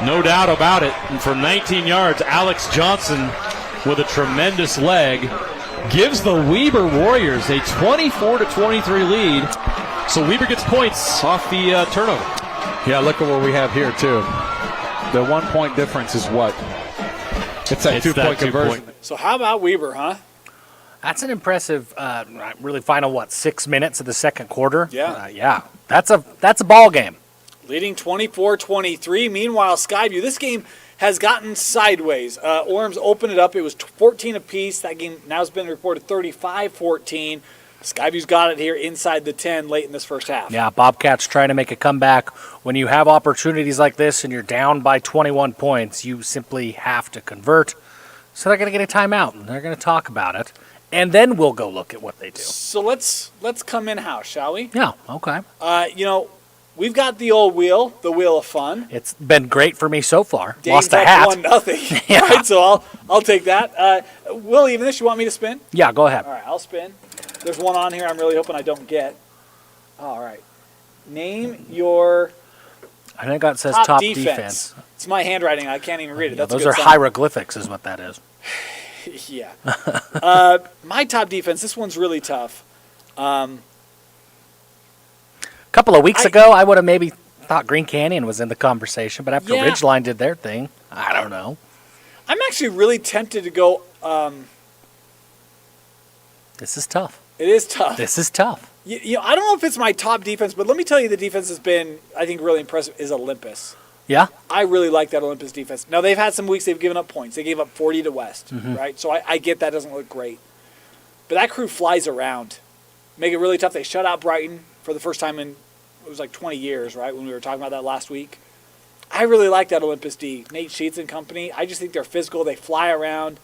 Speaker 3: No doubt about it. And from 19 yards, Alex Johnson with a tremendous leg gives the Weber Warriors a 24-23 lead. So Weber gets points off the turnover.
Speaker 4: Yeah, look at what we have here, too. The 1-point difference is what? It's that 2-point conversion.
Speaker 1: So how about Weber, huh?
Speaker 2: That's an impressive, really final, 6 minutes of the second quarter?
Speaker 1: Yeah.
Speaker 2: Yeah, that's a ball game.
Speaker 1: Leading 24-23. Meanwhile, Skyview, this game has gotten sideways. Orm's opened it up. It was 14 apiece. That game now has been reported 35-14. Skyview's got it here inside the 10 late in this first half.
Speaker 2: Yeah, Bobcats trying to make a comeback. When you have opportunities like this and you're down by 21 points, you simply have to convert. So they're going to get a timeout, and they're going to talk about it. And then we'll go look at what they do.
Speaker 1: So let's come in-house, shall we?
Speaker 2: Yeah, okay.
Speaker 1: We've got the old wheel, the wheel of fun.
Speaker 2: It's been great for me so far.
Speaker 1: Dane's
Speaker 2: Lost a hat.
Speaker 1: 1-0.
Speaker 2: Yeah.
Speaker 1: Right, so I'll take that. Will, even this, you want me to spin?
Speaker 2: Yeah, go ahead.
Speaker 1: All right, I'll spin. There's one on here I'm really hoping I don't get. All right. Name your
Speaker 2: I think it says top defense.
Speaker 1: It's my handwriting. I can't even read it.
Speaker 2: Yeah,
Speaker 1: That's
Speaker 2: those
Speaker 1: a good
Speaker 2: are
Speaker 1: sign.
Speaker 2: hieroglyphics is what that is.
Speaker 1: Yeah. My top defense, this one's really tough.
Speaker 2: A couple of weeks ago, I would have maybe thought Green Canyon was in the conversation, but after Ridgeline did their thing, I don't know.
Speaker 1: I'm actually really tempted to go.
Speaker 2: This is tough.
Speaker 1: It is tough.
Speaker 2: This is tough.
Speaker 1: I don't know if it's my top defense, but let me tell you the defense has been, I think, really impressive, is Olympus.
Speaker 2: Yeah?
Speaker 1: I really like that Olympus defense. Now, they've had some weeks they've given up points. They gave up 40 to West, right? So I get that doesn't look great. But that crew flies around. Make it really tough. They shut out Brighton for the first time in, it was like 20 years, right, when we were talking about that last week. I really like that Olympus D. Nate Sheets and company. I just think they're physical. They fly around.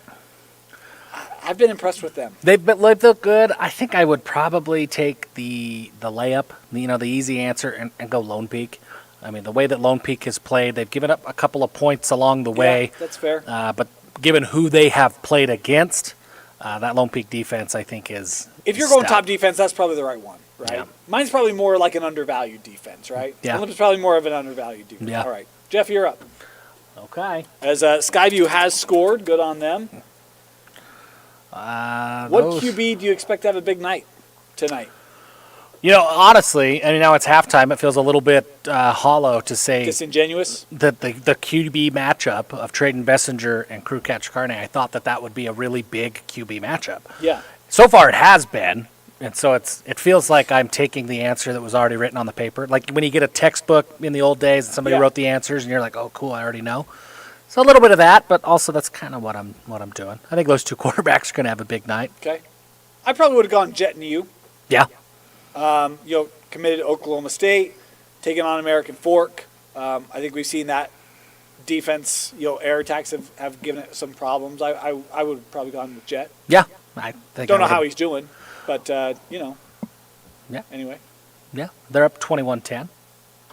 Speaker 1: I've been impressed with them.
Speaker 2: They've looked good. I think I would probably take the layup, the easy answer, and go Lone Peak. I mean, the way that Lone Peak has played, they've given up a couple of points along the way.
Speaker 1: Yeah, that's fair.
Speaker 2: But given who they have played against, that Lone Peak defense, I think, is
Speaker 1: if you're going top defense, that's probably the right one, right?
Speaker 2: Yeah.
Speaker 1: Mine's probably more like an undervalued defense, right?
Speaker 2: Yeah.
Speaker 1: Olympus is probably more of an undervalued defense.
Speaker 2: Yeah.
Speaker 1: All right. Jeff, you're up.
Speaker 2: Okay.
Speaker 1: As Skyview has scored, good on them. What QB do you expect to have a big night tonight?
Speaker 2: Honestly, now it's halftime. It feels a little bit hollow to say
Speaker 1: disingenuous
Speaker 2: that the QB matchup of Trayden Bessinger and Crew Catch Carney. I thought that would be a really big QB matchup.
Speaker 1: Yeah.
Speaker 2: So far, it has been, and so it feels like I'm taking the answer that was already written on the paper. Like when you get a textbook in the old days and somebody wrote the answers, and you're like, "Oh, cool, I already know." So a little bit of that, but also that's kind of what I'm doing. I think those two quarterbacks are going to have a big night.
Speaker 1: Okay. I probably would have gone Jet and you.
Speaker 2: Yeah.
Speaker 1: Committed to Oklahoma State, taking on American Fork. I think we've seen that defense, air attacks have given it some problems. I would have probably gone with Jet.
Speaker 2: Yeah. I think
Speaker 1: don't know how he's doing, but,
Speaker 2: Yeah.
Speaker 1: Anyway.
Speaker 2: Yeah. They're up 21-10.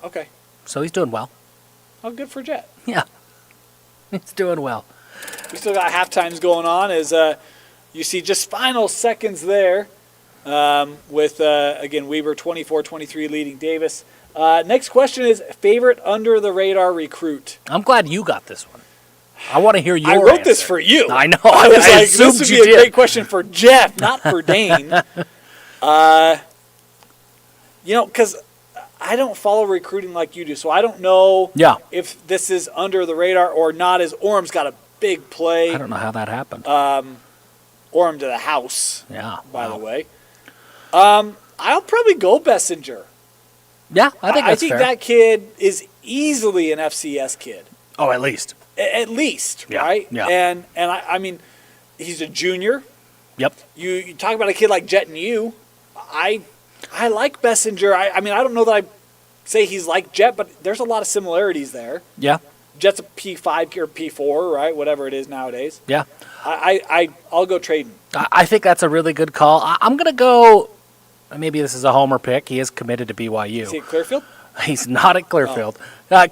Speaker 1: Okay.
Speaker 2: So he's doing well.
Speaker 1: Oh, good for Jet.
Speaker 2: Yeah. He's doing well.
Speaker 1: We still got halftimes going on as you see just final seconds there with, again, Weber 24-23 leading Davis. Next question is favorite under-the-radar recruit.
Speaker 2: I'm glad you got this one. I want to hear your
Speaker 1: I wrote
Speaker 2: answer.
Speaker 1: this for you.
Speaker 2: I know.
Speaker 1: I was like, this
Speaker 2: assumed
Speaker 1: would
Speaker 2: you
Speaker 1: be a
Speaker 2: did.
Speaker 1: great question for Jeff, not for Dane. Because I don't follow recruiting like you do, so I don't know if this is under the radar or not, as Orem's got a big play.
Speaker 2: I don't know how that happened.
Speaker 1: Orem to the house, by the way. I'll probably go Bessinger.
Speaker 2: Yeah, I think that's fair.
Speaker 1: That kid is easily an FCS kid.
Speaker 2: Oh, at least.
Speaker 1: At least, right?
Speaker 2: Yeah.
Speaker 1: And I mean, he's a junior.
Speaker 2: Yep.
Speaker 1: You talk about a kid like Jet and you. I like Bessinger. I mean, I don't know that I say he's like Jet, but there's a lot of similarities there.
Speaker 2: Yeah.
Speaker 1: Jet's a P5 or P4, right? Whatever it is nowadays.
Speaker 2: Yeah.
Speaker 1: I'll go Traden.
Speaker 2: I think that's a really good call. I'm going to go, maybe this is a homer pick. He is committed to BYU.
Speaker 1: Is he at Clearfield?
Speaker 2: He's not at Clearfield.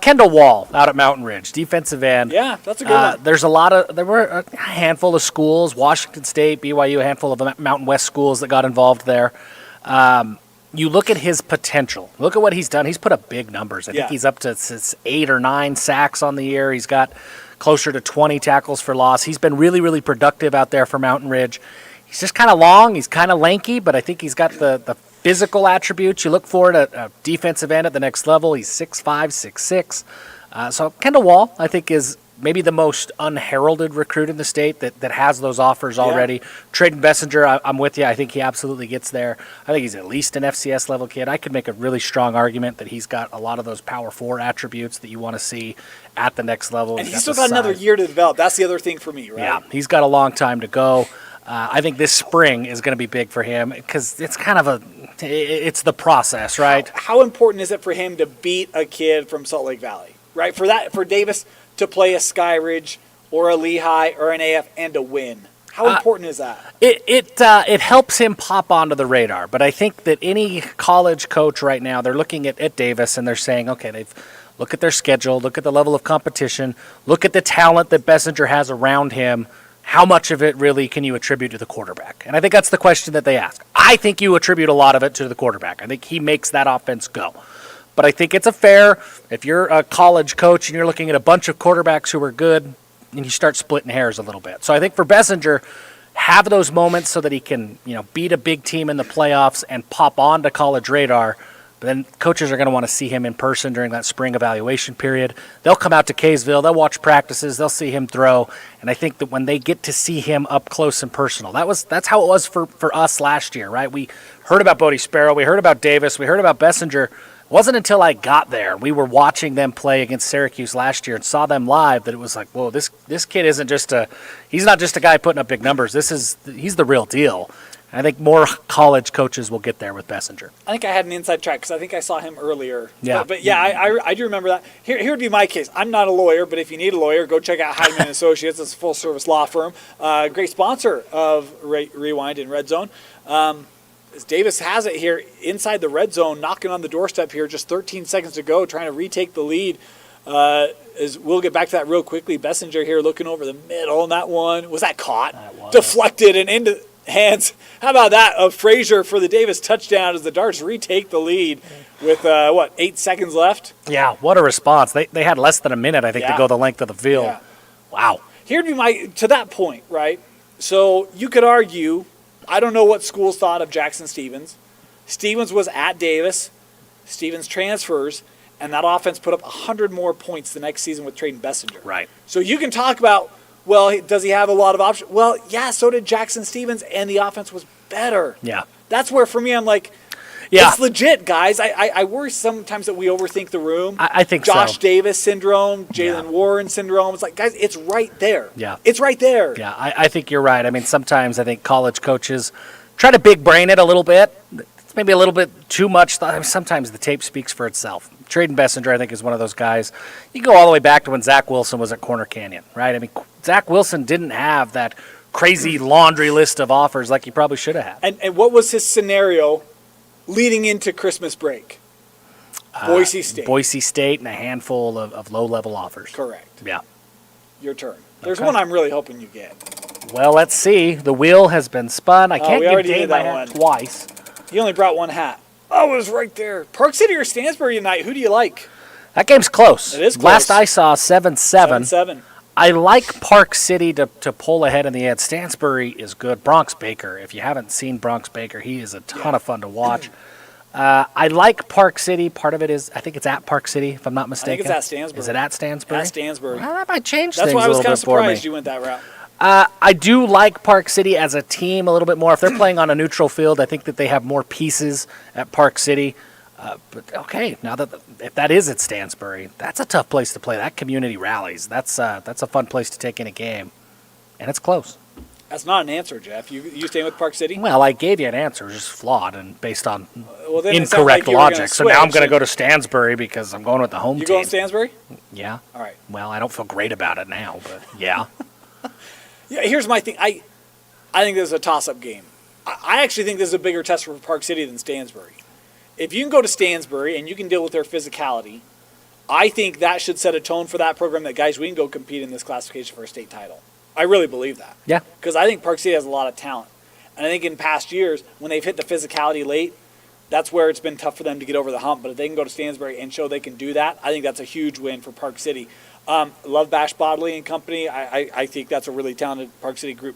Speaker 2: Kendall Wall out at Mountain Ridge, defensive end.
Speaker 1: Yeah, that's a good one.
Speaker 2: There were a handful of schools, Washington State, BYU, a handful of Mountain West schools that got involved there. You look at his potential. Look at what he's done. He's put up big numbers. I think he's up to 8 or 9 sacks on the year. He's got closer to 20 tackles for loss. He's been really, really productive out there for Mountain Ridge. He's just kind of long. He's kind of lanky, but I think he's got the physical attributes you look for at a defensive end at the next level. He's 6'5", 6'6". So Kendall Wall, I think, is maybe the most unheralded recruit in the state that has those offers already. Traden Bessinger, I'm with you. I think he absolutely gets there. I think he's at least an FCS level kid. I could make a really strong argument that he's got a lot of those Power 4 attributes that you want to see at the next level.
Speaker 1: And he's still got another year to develop. That's the other thing for me, right?
Speaker 2: Yeah, he's got a long time to go. I think this spring is going to be big for him because it's kind of it's the process, right?
Speaker 1: How important is it for him to beat a kid from Salt Lake Valley, right? For Davis to play a Skyridge or a Lehigh or an AF and to win. How important is that?
Speaker 2: It helps him pop onto the radar, but I think that any college coach right now, they're looking at Davis and they're saying, okay, look at their schedule, look at the level of competition, look at the talent that Bessinger has around him. How much of it really can you attribute to the quarterback? And I think that's the question that they ask. I think you attribute a lot of it to the quarterback. I think he makes that offense go. But I think it's if you're a college coach and you're looking at a bunch of quarterbacks who are good, and you start splitting hairs a little bit. So I think for Bessinger, have those moments so that he can, beat a big team in the playoffs and pop onto college radar. But then coaches are going to want to see him in person during that spring evaluation period. They'll come out to Kaysville. They'll watch practices. They'll see him throw. And I think that when they get to see him up close and personal, that's how it was for us last year, right? We heard about Bodie Sparrow. We heard about Davis. We heard about Bessinger. It wasn't until I got there, we were watching them play against Syracuse last year and saw them live, that it was like, whoa, this kid isn't he's not just a guy putting up big numbers. He's the real deal. I think more college coaches will get there with Bessinger.
Speaker 1: I think I had an inside track because I think I saw him earlier.
Speaker 2: Yeah.
Speaker 1: But I do remember that. Here would be my case. I'm not a lawyer, but if you need a lawyer, go check out Hyman Associates. It's a full-service law firm. Great sponsor of Rewind in Red Zone. As Davis has it here inside the red zone, knocking on the doorstep here, just 13 seconds to go, trying to retake the lead. As we'll get back to that real quickly. Bessinger here looking over the middle, and that one, was that caught? That was. Deflected and into hands. How about that of Frazier for the Davis touchdown as the Darts retake the lead with, 8 seconds left?
Speaker 2: Yeah, what a response. They had less than a minute, I think, to go the length of the field.
Speaker 1: Yeah.
Speaker 2: Wow.
Speaker 1: Here'd be to that point, right? So you could argue, I don't know what schools thought of Jackson Stevens. Stevens was at Davis. Stevens transfers, and that offense put up 100 more points the next season with Traden Bessinger.
Speaker 2: Right.
Speaker 1: So you can talk about, well, does he have a lot of options? Well, yeah, so did Jackson Stevens, and the offense was better.
Speaker 2: Yeah.
Speaker 1: That's where, for me, I'm like, it's legit, guys. I worry sometimes that we overthink the room.
Speaker 2: I think
Speaker 1: Josh
Speaker 2: so.
Speaker 1: Davis syndrome, Jalen Warren syndrome. It's like, guys, it's right there.
Speaker 2: Yeah.
Speaker 1: It's right there.
Speaker 2: Yeah, I think you're right. I mean, sometimes I think college coaches try to big brain it a little bit. It's maybe a little bit too much. Sometimes the tape speaks for itself. Traden Bessinger, I think, is one of those guys. You go all the way back to when Zach Wilson was at Corner Canyon, right? I mean, Zach Wilson didn't have that crazy laundry list of offers like he probably should have had.
Speaker 1: And what was his scenario leading into Christmas break? Boise State.
Speaker 2: Boise State and a handful of low-level offers.
Speaker 1: Correct.
Speaker 2: Yeah.
Speaker 1: Your turn. There's one I'm really hoping you get.
Speaker 2: Well, let's see. The wheel has been spun. I can't give Dave my hat twice.
Speaker 1: You only brought one hat. Oh, it was right there. Park City or Stansbury tonight? Who do you like?
Speaker 2: That game's close.
Speaker 1: It is close.
Speaker 2: Last I saw, 7-7.
Speaker 1: 7-7.
Speaker 2: I like Park City to pull ahead in the end. Stansbury is good. Bronx Baker, if you haven't seen Bronx Baker, he is a ton of fun to watch. I like Park City. Part of it is, I think it's at Park City, if I'm not
Speaker 1: I
Speaker 2: mistaken.
Speaker 1: think it's at Stansbury.
Speaker 2: Is it at Stansbury?
Speaker 1: At Stansbury.
Speaker 2: Well, that might change
Speaker 1: That's
Speaker 2: things
Speaker 1: why I
Speaker 2: a
Speaker 1: was
Speaker 2: little
Speaker 1: kind of
Speaker 2: bit for me.
Speaker 1: surprised you went that route.
Speaker 2: I do like Park City as a team a little bit more. If they're playing on a neutral field, I think that they have more pieces at Park City. But okay, now that if that is at Stansbury, that's a tough place to play. That community rallies. That's a fun place to take in a game, and it's close.
Speaker 1: That's not an answer, Jeff. You staying with Park City?
Speaker 2: Well, I gave you an answer, just flawed and based on
Speaker 1: Well, then it sounds
Speaker 2: incorrect
Speaker 1: like you were gonna
Speaker 2: logic. So now I'm
Speaker 1: switch
Speaker 2: going to
Speaker 1: and-
Speaker 2: go to Stansbury because I'm going with the home
Speaker 1: You
Speaker 2: team.
Speaker 1: going Stansbury?
Speaker 2: Yeah.
Speaker 1: All right.
Speaker 2: Well, I don't feel great about it now, but yeah.
Speaker 1: Yeah, here's my thing. I think this is a toss-up game. I actually think this is a bigger test for Park City than Stansbury. If you can go to Stansbury and you can deal with their physicality, I think that should set a tone for that program that, guys, we can go compete in this classification for a state title. I really believe that.
Speaker 2: Yeah.
Speaker 1: Because I think Park City has a lot of talent. And I think in past years, when they've hit the physicality late, that's where it's been tough for them to get over the hump. But if they can go to Stansbury and show they can do that, I think that's a huge win for Park City. Love Bash Bodley and company. I think that's a really talented Park City group.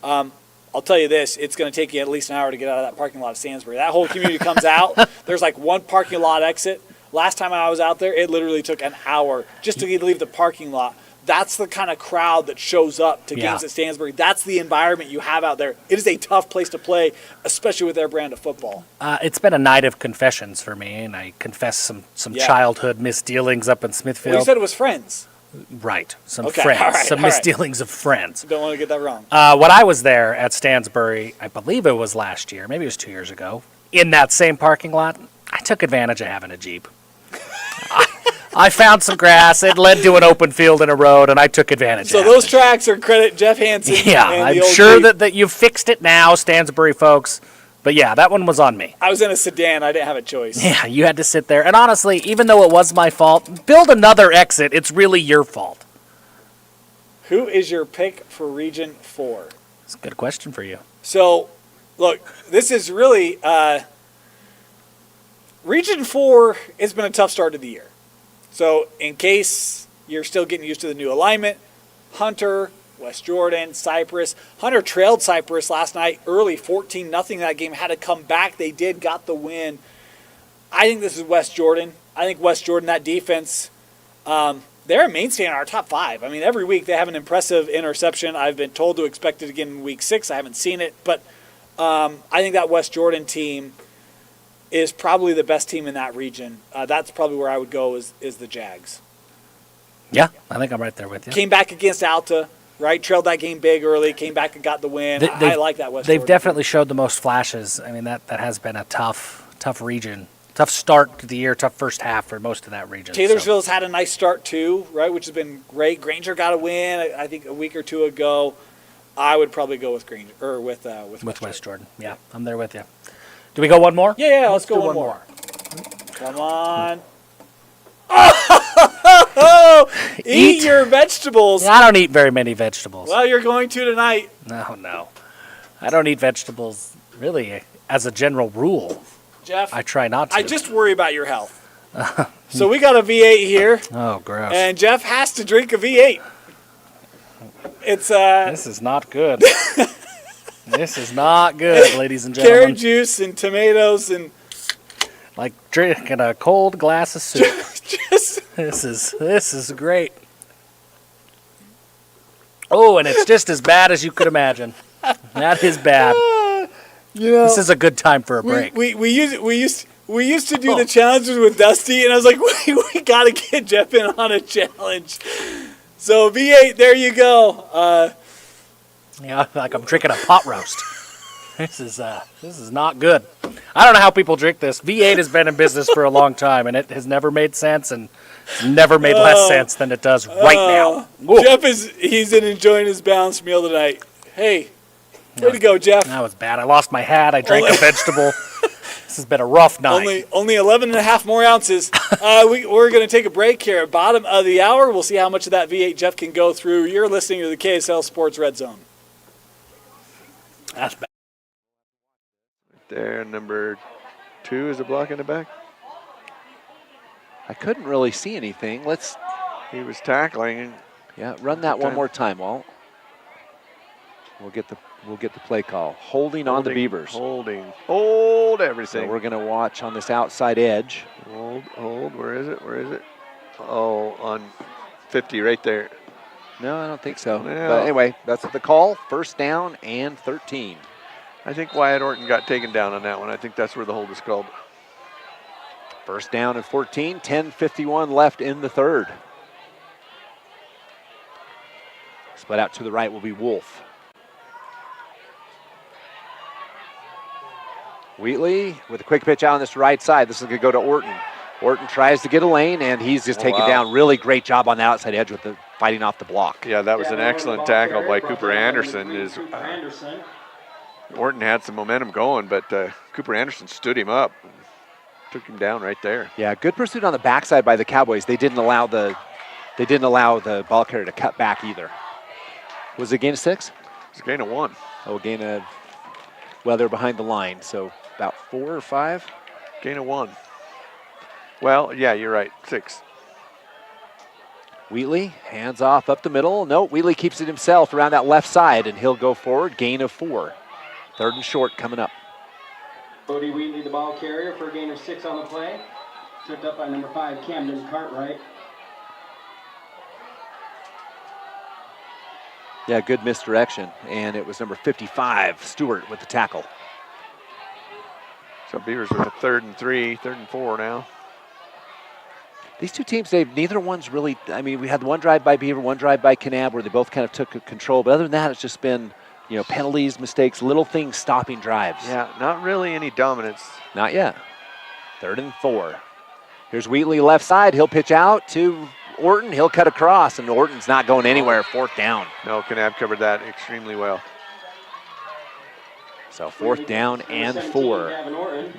Speaker 1: I'll tell you this, it's going to take you at least an hour to get out of that parking lot of Stansbury. That whole community comes out. There's like one parking lot exit. Last time I was out there, it literally took an hour just to leave the parking lot. That's the kind of crowd that shows up to games at Stansbury. That's the environment you have out there. It is a tough place to play, especially with their brand of football.
Speaker 2: It's been a night of confessions for me, and I confess some childhood misdealings up in Smithfield.
Speaker 1: Well, you said it was friends.
Speaker 2: Right, some
Speaker 1: Okay,
Speaker 2: friends,
Speaker 1: all right,
Speaker 2: some
Speaker 1: all right.
Speaker 2: misdealings of friends.
Speaker 1: Don't want to get that wrong.
Speaker 2: When I was there at Stansbury, I believe it was last year, maybe it was 2 years ago, in that same parking lot, I took advantage of having a Jeep. I found some grass. It led to an open field and a road, and I took advantage
Speaker 1: So
Speaker 2: of
Speaker 1: those tracks are credit Jeff Hansen.
Speaker 2: Yeah,
Speaker 1: and
Speaker 2: I'm
Speaker 1: the old
Speaker 2: sure
Speaker 1: Jeep.
Speaker 2: that you've fixed it now, Stansbury folks. But yeah, that one was on me.
Speaker 1: I was in a sedan. I didn't have a choice.
Speaker 2: Yeah, you had to sit there. And honestly, even though it was my fault, build another exit. It's really your fault.
Speaker 1: Who is your pick for Region 4?
Speaker 2: It's a good question for you.
Speaker 1: So, look, this is really Region 4 has been a tough start to the year. So, in case you're still getting used to the new alignment, Hunter, West Jordan, Cypress. Hunter trailed Cypress last night early, 14-0. That game had to come back. They did, got the win. I think this is West Jordan. I think West Jordan, that defense, they're a mainstay in our top 5. I mean, every week they have an impressive interception. I've been told to expect it again in week 6. I haven't seen it. But I think that West Jordan team is probably the best team in that region. That's probably where I would go is the Jags.
Speaker 2: Yeah, I think I'm right there with you.
Speaker 1: Came back against Alta, right? Trailed that game big early, came back and got the win. I like that West
Speaker 2: They've
Speaker 1: Jordan
Speaker 2: definitely showed the most flashes. I mean, that has been a tough region. Tough start to the year, tough first half for most of that region.
Speaker 1: Taylorsville's had a nice start too, right? Which has been great. Granger got a win, I think, a week or two ago. I would probably go with Granger or with
Speaker 2: West Jordan. Yeah, I'm there with you. Do we go one more?
Speaker 1: Yeah, let's go
Speaker 2: do
Speaker 1: one more. Come on. Eat your vegetables.
Speaker 2: I don't eat very many vegetables.
Speaker 1: Well, you're going to tonight.
Speaker 2: No. I don't eat vegetables really as a general rule.
Speaker 1: Jeff,
Speaker 2: I try not to.
Speaker 1: I just worry about your health. So we got a V8 here.
Speaker 2: Oh, gross.
Speaker 1: And Jeff has to drink a V8. It's
Speaker 2: This is not good. This is not good, ladies and gentlemen.
Speaker 1: carrot juice and tomatoes and
Speaker 2: like drinking a cold glass of soup. This is great. Oh, and it's just as bad as you could imagine. That is bad. This is a good time for a break.
Speaker 1: We used to do the challenges with Dusty, and I was like, we got to get Jeff in on a challenge. So V8, there you go.
Speaker 2: Yeah, like I'm drinking a pot roast. This is not good. I don't know how people drink this. V8 has been in business for a long time, and it has never made sense, and it's never made less sense than it does right now. Ooh.
Speaker 1: Jeff he's enjoying his balanced meal tonight. Hey, way to go, Jeff.
Speaker 2: That was bad. I lost my hat. I drank a vegetable. This has been a rough night.
Speaker 1: Only 11 and a half more ounces. We're going to take a break here at bottom of the hour. We'll see how much of that V8 Jeff can go through. You're listening to the KSL Sports Red Zone.
Speaker 2: That's bad.
Speaker 15: There, number 2 is a block in the back.
Speaker 16: I couldn't really see anything.
Speaker 15: He was tackling.
Speaker 16: Yeah, run that one more time, Walt. We'll get the play call. Holding on the Beavers.
Speaker 15: Hold everything.
Speaker 16: So we're going to watch on this outside edge.
Speaker 15: Hold. Where is it? Oh, on 50 right there.
Speaker 16: No, I don't think so.
Speaker 15: Well,
Speaker 16: but anyway, that's the call. First down and 13.
Speaker 15: I think Wyatt Orton got taken down on that one. I think that's where the hold is called.
Speaker 16: First down and 14. 10:51 left in the third. Split out to the right will be Wolf. Wheatley with a quick pitch out on this right side. This is going to go to Orton. Orton tries to get a lane, and he's just taken down. Really great job on the outside edge with the fighting off the block.
Speaker 15: Yeah, that was an excellent tackle by Cooper Anderson. Orton had some momentum going, but Cooper Anderson stood him up, and took him down right there.
Speaker 16: Yeah, good pursuit on the backside by the Cowboys. They didn't allow the ball carrier to cut back either. Was it a gain of 6?
Speaker 15: It was a gain of 1.
Speaker 16: Oh, a gain of. Well, they're behind the line, so about 4 or 5.
Speaker 15: Gain of 1. Well, yeah, you're right. 6.
Speaker 16: Wheatley, hands off up the middle. No, Wheatley keeps it himself around that left side, and he'll go forward. Gain of 4. Third and short coming up.
Speaker 6: Bodie Wheatley, the ball carrier, for a gain of 6 on the play. Tripped up by number 5, Camden Cartwright.
Speaker 16: Yeah, good misdirection, and it was number 55, Stewart, with the tackle.
Speaker 15: So Beavers with a 3rd and 3, 3rd and 4 now.
Speaker 16: These two teams, neither one's really, I mean, we had one drive by Beaver, one drive by Kanab where they both kind of took control, but other than that, it's just been, penalties, mistakes, little things stopping drives.
Speaker 15: Yeah, not really any dominance.
Speaker 16: Not yet. 3rd and 4. Here's Wheatley left side. He'll pitch out to Orton. He'll cut across, and Orton's not going anywhere. 4th down.
Speaker 15: No, Kanab covered that extremely well.
Speaker 16: So 4th down and 4.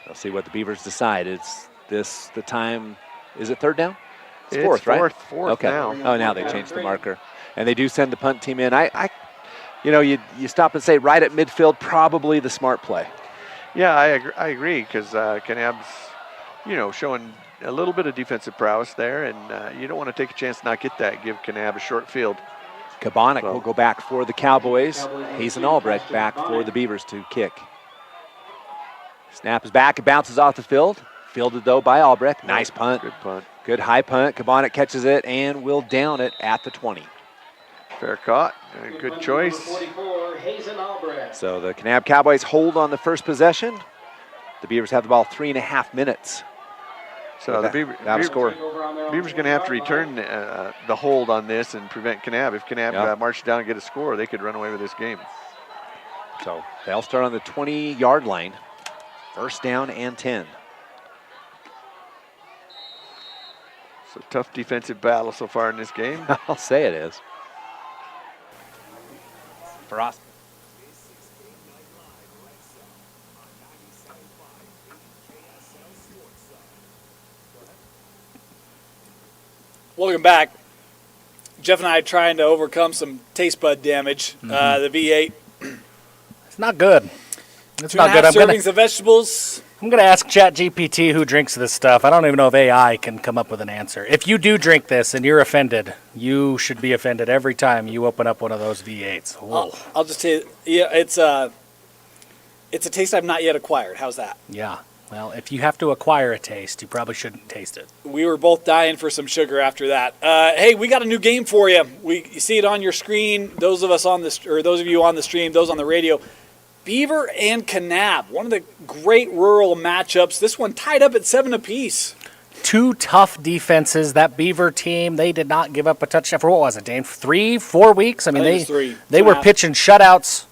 Speaker 16: We'll see what the Beavers decide. Is this the time? Is it 3rd down? It's 4th, right?
Speaker 15: Fourth
Speaker 16: okay.
Speaker 15: now.
Speaker 16: Oh, now they changed the marker. And they do send the punt team in. You stop and say right at midfield, probably the smart play.
Speaker 15: Yeah, I agree because Kanab's, showing a little bit of defensive prowess there, and you don't want to take a chance to not get that. Give Kanab a short field.
Speaker 16: Kabonic will go back for the Cowboys. Hazen Albrecht back for the Beavers to kick. Snap is back. It bounces off the field. Fielded, though, by Albrecht. Nice punt.
Speaker 15: Good punt.
Speaker 16: Good high punt. Kabonic catches it and will down it at the 20.
Speaker 15: Fair caught. Good choice.
Speaker 16: So the Kanab Cowboys hold on the first possession. The Beavers have the ball 3.5 minutes.
Speaker 15: So the Beavers going to have to return the hold on this and prevent Kanab. If Kanab marches down and get a score, they could run away with this game.
Speaker 16: So they'll start on the 20-yard line. First down and 10.
Speaker 15: It's a tough defensive battle so far in this game.
Speaker 16: I'll say it is. For us.
Speaker 1: Welcome back. Jeff and I are trying to overcome some taste bud damage. The V8.
Speaker 2: It's not good. It's
Speaker 1: 2.5
Speaker 2: not good.
Speaker 1: servings of vegetables.
Speaker 2: I'm going to ask ChatGPT who drinks this stuff. I don't even know if AI can come up with an answer. If you do drink this and you're offended, you should be offended every time you open up one of those V8s.
Speaker 1: I'll just tell you, it's a taste I've not yet acquired. How's that?
Speaker 2: Yeah. Well, if you have to acquire a taste, you probably shouldn't taste it.
Speaker 1: We were both dying for some sugar after that. Hey, we got a new game for you. You see it on your screen. Those of you on the stream, those on the radio. Beaver and Kanab, one of the great rural matchups. This one tied up at 7 apiece.
Speaker 2: Two tough defenses. That Beaver team, they did not give up a touchdown for, what was it, Dane? 3-4 weeks? I mean, they were pitching shutouts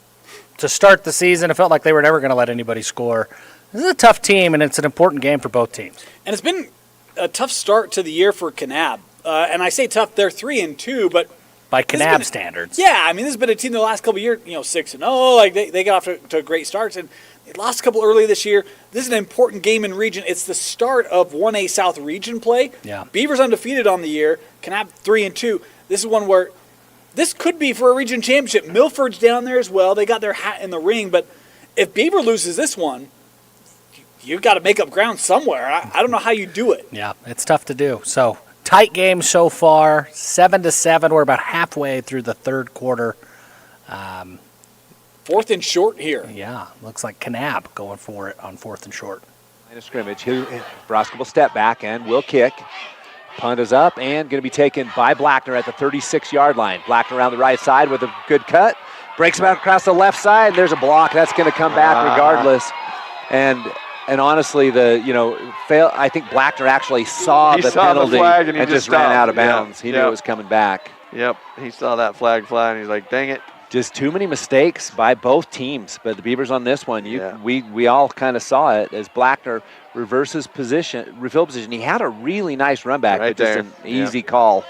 Speaker 2: to start the season. It felt like they were never going to let anybody score. This is a tough team, and it's an important game for both teams.
Speaker 1: And it's been a tough start to the year for Kanab. And I say tough, they're 3-2, but
Speaker 2: by Kanab standards.
Speaker 1: Yeah, I mean, this has been a team the last couple of years, 6-0. Like they got off to great starts, and they lost a couple early this year. This is an important game in region. It's the start of 1A South region play.
Speaker 2: Yeah.
Speaker 1: Beavers undefeated on the year. Kanab 3-2. This is one where this could be for a region championship. Milford's down there as well. They got their hat in the ring, but if Beaver loses this one, you've got to make up ground somewhere. I don't know how you do it.
Speaker 2: Yeah, it's tough to do. So tight game so far, 7-7. We're about halfway through the third quarter
Speaker 1: Fourth and short here.
Speaker 2: Yeah, looks like Kanab going for it on 4th and short.
Speaker 16: Line of scrimmage. Brosco will step back and will kick. Punt is up and going to be taken by Blackner at the 36-yard line. Blackner around the right side with a good cut. Breaks back across the left side. There's a block. That's going to come back regardless. And honestly, I think Blackner actually saw the penalty and just ran out of bounds. He knew it was coming back.
Speaker 15: Yep, he saw that flag fly and he's like, dang it.
Speaker 16: Just too many mistakes by both teams. But the Beavers on this one, we all kind of saw it as Blackner reverses position, refill position. He had a really nice run back,
Speaker 15: right
Speaker 16: but just
Speaker 15: there.
Speaker 16: an easy call,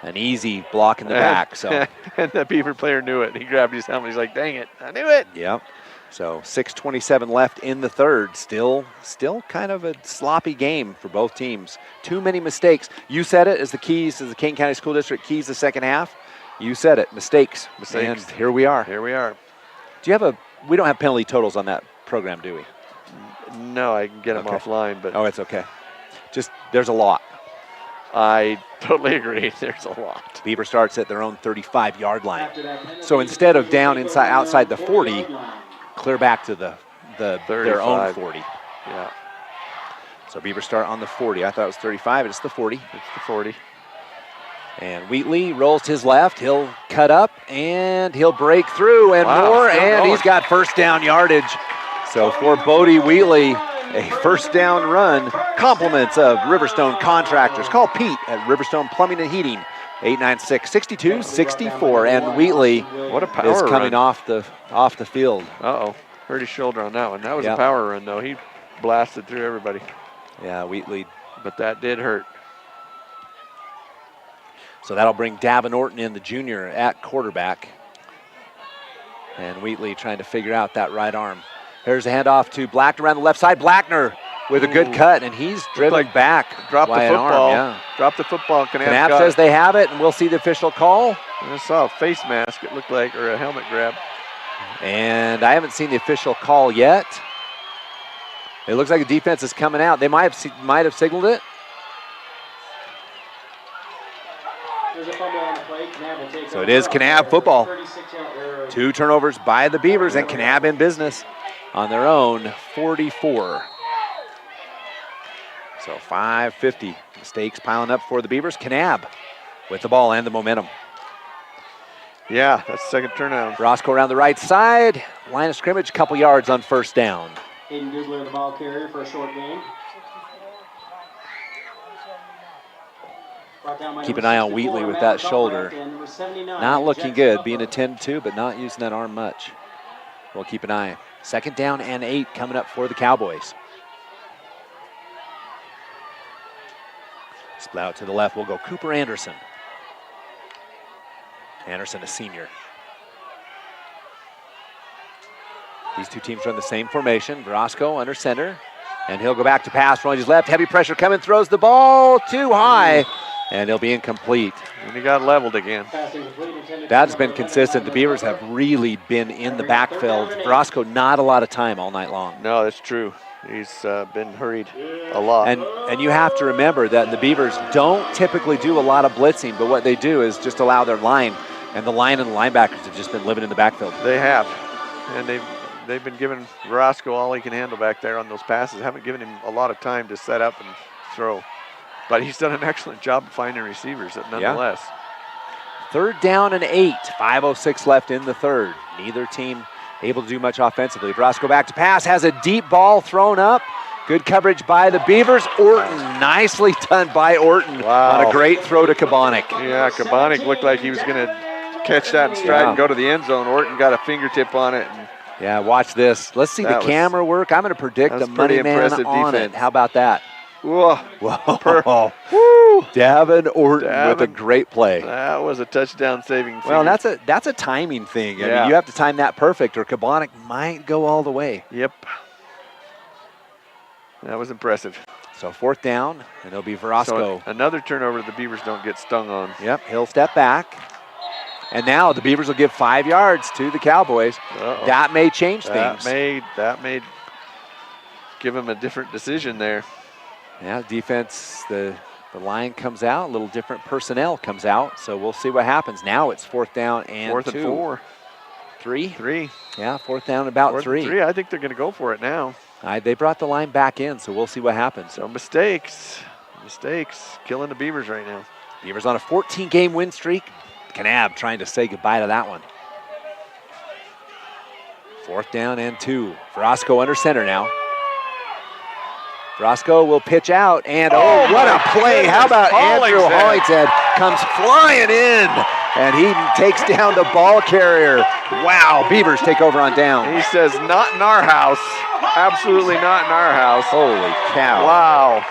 Speaker 16: an easy block in the back. So
Speaker 15: and the Beaver player knew it. He grabbed his helmet. He's like, dang it, I knew it.
Speaker 16: Yep. So 6:27 left in the third. Still kind of a sloppy game for both teams. Too many mistakes. You said it as the keys, as the Kane County School District keys the second half. You said it, mistakes. And here we are.
Speaker 15: Here we are.
Speaker 16: Do you have we don't have penalty totals on that program, do we?
Speaker 15: No, I can get them offline, but.
Speaker 16: Oh, it's okay. Just, there's a lot.
Speaker 15: I totally agree. There's a lot.
Speaker 16: Beaver starts at their own 35-yard line. So instead of down outside the 40, clear back to their own 40.
Speaker 15: Yeah.
Speaker 16: So Beaver start on the 40. I thought it was 35. It's the 40.
Speaker 15: It's the 40.
Speaker 16: And Wheatley rolls to his left. He'll cut up, and he'll break through and more, and he's got first down yardage. So for Bodie Wheatley, a first down run. Compliments of Riverstone Contractors. Call Pete at Riverstone Plumbing and Heating, 896-6264. And Wheatley
Speaker 15: what a power
Speaker 16: is coming
Speaker 15: run.
Speaker 16: off the field.
Speaker 15: Uh-oh. Hurt his shoulder on that one. That was a power run, though. He blasted through everybody.
Speaker 16: Yeah, Wheatley.
Speaker 15: But that did hurt.
Speaker 16: So that'll bring Davin Orton in, the junior, at quarterback. And Wheatley trying to figure out that right arm. Here's a handoff to Blackner around the left side. Blackner with a good cut, and he's driven back.
Speaker 15: Drop the
Speaker 16: by
Speaker 15: football.
Speaker 16: An arm,
Speaker 15: Drop the football.
Speaker 16: Knapp says they have it, and we'll see the official call.
Speaker 15: I saw a face mask, it looked like, or a helmet grab.
Speaker 16: And I haven't seen the official call yet. It looks like the defense is coming out. They might have signaled it. So it is Kanab football. 2 turnovers by the Beavers, and Kanab in business on their own 44. So 5:50. Mistakes piling up for the Beavers. Kanab with the ball and the momentum.
Speaker 15: Yeah, that's the second turnover.
Speaker 16: Roscoe around the right side. Line of scrimmage, couple yards on first down.
Speaker 6: Hayden Goodler, the ball carrier for a short gain.
Speaker 16: Keep an eye on Wheatley with that shoulder. Not looking good, being attended to, but not using that arm much. We'll keep an eye. 2nd down and 8 coming up for the Cowboys. Split out to the left, we'll go Cooper Anderson. Anderson, a senior. These two teams run the same formation. Brosco under center, and he'll go back to pass, rolling his left. Heavy pressure coming, throws the ball too high, and he'll be incomplete.
Speaker 15: And he got leveled again.
Speaker 16: That's been consistent. The Beavers have really been in the backfield. Brosco, not a lot of time all night long.
Speaker 15: No, that's true. He's been hurried a lot.
Speaker 16: And you have to remember that the Beavers don't typically do a lot of blitzing, but what they do is just allow their line, and the line and the linebackers have just been living in the backfield.
Speaker 15: They have, and they've been giving Roscoe all he can handle back there on those passes. Haven't given him a lot of time to set up and throw. But he's done an excellent job of finding receivers nonetheless.
Speaker 16: Yeah. 3rd down and 8. 5:06 left in the third. Neither team able to do much offensively. Brosco back to pass, has a deep ball thrown up. Good coverage by the Beavers. Orton, nicely done by Orton on a great throw to Kabonic.
Speaker 15: Yeah, Kabonic looked like he was going to catch that in stride and go to the end zone. Orton got a fingertip on it. And
Speaker 16: yeah, watch this. Let's see the camera work. I'm going to predict a money man on it. How about that?
Speaker 15: Whoa.
Speaker 16: Whoa. Davin Orton with a great play.
Speaker 15: That was a touchdown saving.
Speaker 16: Well, that's a timing thing. I mean, you have to time that perfect, or Kabonic might go all the way.
Speaker 15: Yep. That was impressive.
Speaker 16: So 4th down, and it'll be Verosco.
Speaker 15: So another turnover the Beavers don't get stung on.
Speaker 16: Yep, he'll step back. And now the Beavers will give 5 yards to the Cowboys. That may change things.
Speaker 15: That may give them a different decision there.
Speaker 16: Yeah, defense, the line comes out, a little different personnel comes out, so we'll see what happens. Now it's 4th down and
Speaker 15: 4th and 4.
Speaker 16: 3?
Speaker 15: 3.
Speaker 16: Yeah, 4th down, about
Speaker 15: 4th and
Speaker 16: 3.
Speaker 15: 3. I think they're going to go for it now.
Speaker 16: They brought the line back in, so we'll see what happens.
Speaker 15: So mistakes. Mistakes. Killing the Beavers right now.
Speaker 16: Beavers on a 14-game win streak. Kanab trying to say goodbye to that one. 4th down and 2. Verosco under center now. Verosco will pitch out, and what a play. How about Andrew Hollingshead comes flying in, and he takes down the ball carrier. Wow, Beavers take over on down.
Speaker 15: He says, not in our house. Absolutely not in our house.
Speaker 16: Holy cow.
Speaker 15: Wow.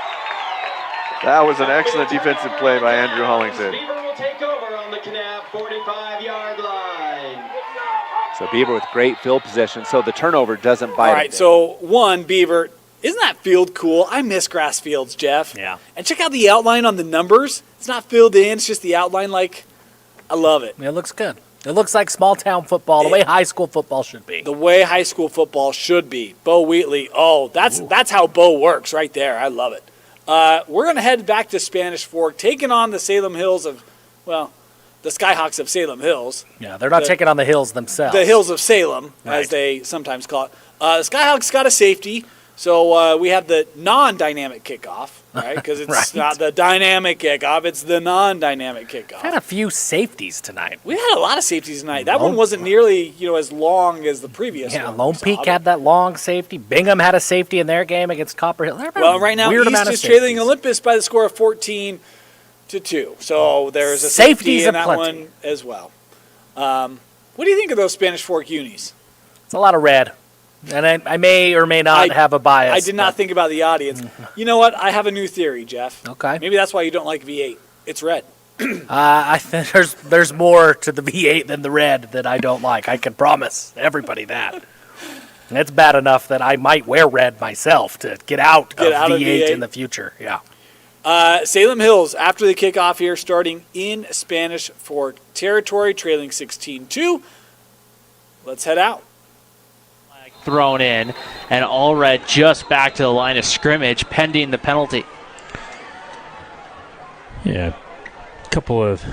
Speaker 15: That was an excellent defensive play by Andrew Hollingshead.
Speaker 6: Beaver will take over on the Kanab 45-yard line.
Speaker 16: So Beaver with great field position, so the turnover doesn't bite.
Speaker 1: All right, so Beaver, isn't that field cool? I miss grass fields, Jeff.
Speaker 2: Yeah.
Speaker 1: And check out the outline on the numbers. It's not filled in, it's just the outline. I love it.
Speaker 2: It looks good. It looks like small-town football, the way high school football should be.
Speaker 1: The way high school football should be. Bo Wheatley, that's how Bo works right there. I love it. We're going to head back to Spanish Fork, taking on the Salem Hills the Skyhawks of Salem Hills.
Speaker 2: Yeah, they're not taking on the Hills themselves.
Speaker 1: The Hills of Salem,
Speaker 2: right,
Speaker 1: as they sometimes call it. The Skyhawks got a safety, so we have the non-dynamic kickoff, right? Because it's
Speaker 2: Right.
Speaker 1: not the dynamic kickoff, it's the non-dynamic kickoff.
Speaker 2: Had a few safeties tonight.
Speaker 1: We had a lot of safeties tonight. That one wasn't nearly as long as the previous one.
Speaker 2: Yeah, Lone Peak had that long safety. Bingham had a safety in their game against Copperhill.
Speaker 1: Well, right now,
Speaker 2: Weird
Speaker 1: East
Speaker 2: amount of
Speaker 1: is trailing
Speaker 2: safeties.
Speaker 1: Olympus by the score of 14-2. So there's a
Speaker 2: Safeties
Speaker 1: safety in that
Speaker 2: aplenty.
Speaker 1: one as well. What do you think of those Spanish Fork unis?
Speaker 2: It's a lot of red. And I may or may not have a bias.
Speaker 1: I did not think about the audience. You know what? I have a new theory, Jeff.
Speaker 2: Okay.
Speaker 1: Maybe that's why you don't like V8. It's red.
Speaker 2: I think there's more to the V8 than the red that I don't like. I can promise everybody that. And it's bad enough that I might wear red myself to get out of V8 in the future. Yeah.
Speaker 1: Salem Hills, after the kickoff here, starting in Spanish Fork territory, trailing 16-2. Let's head out.
Speaker 14: Thrown in, and all red just back to the line of scrimmage, pending the penalty.
Speaker 8: Yeah, a couple of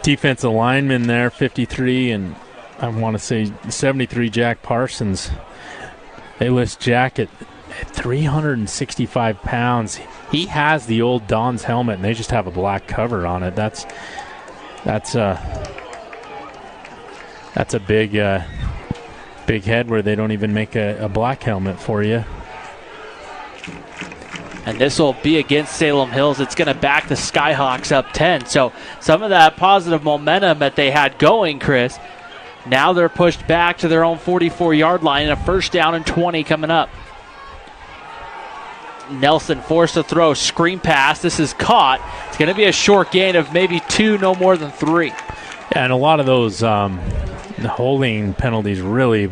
Speaker 8: defensive linemen there, 53 and I want to say 73, Jack Parsons. They list Jack at 365 pounds. He has the old Don's helmet, and they just have a black cover on it. That's a big head where they don't even make a black helmet for you.
Speaker 14: And this will be against Salem Hills. It's going to back the Skyhawks up 10. So some of that positive momentum that they had going, Chris, now they're pushed back to their own 44-yard line, and a 1st down and 20 coming up. Nelson forced to throw, screen pass. This is caught. It's going to be a short gain of maybe 2, no more than 3.
Speaker 8: Yeah, and a lot of those holding penalties really,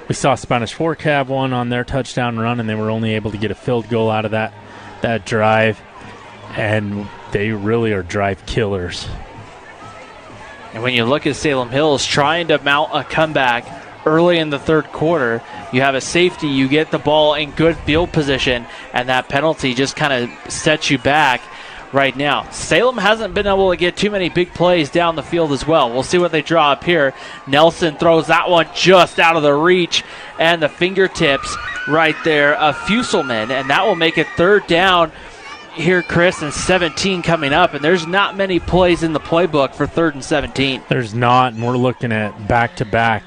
Speaker 8: we saw Spanish Fork have one on their touchdown run, and they were only able to get a field goal out of that drive, and they really are drive killers.
Speaker 14: And when you look at Salem Hills trying to mount a comeback early in the 3rd quarter, you have a safety, you get the ball in good field position, and that penalty just kind of sets you back right now. Salem hasn't been able to get too many big plays down the field as well. We'll see what they draw up here. Nelson throws that one just out of the reach and the fingertips right there of Fusselman, and that will make it 3rd down here, Chris, and 17 coming up, and there's not many plays in the playbook for 3rd and 17.
Speaker 8: There's not, and we're looking at back-to-back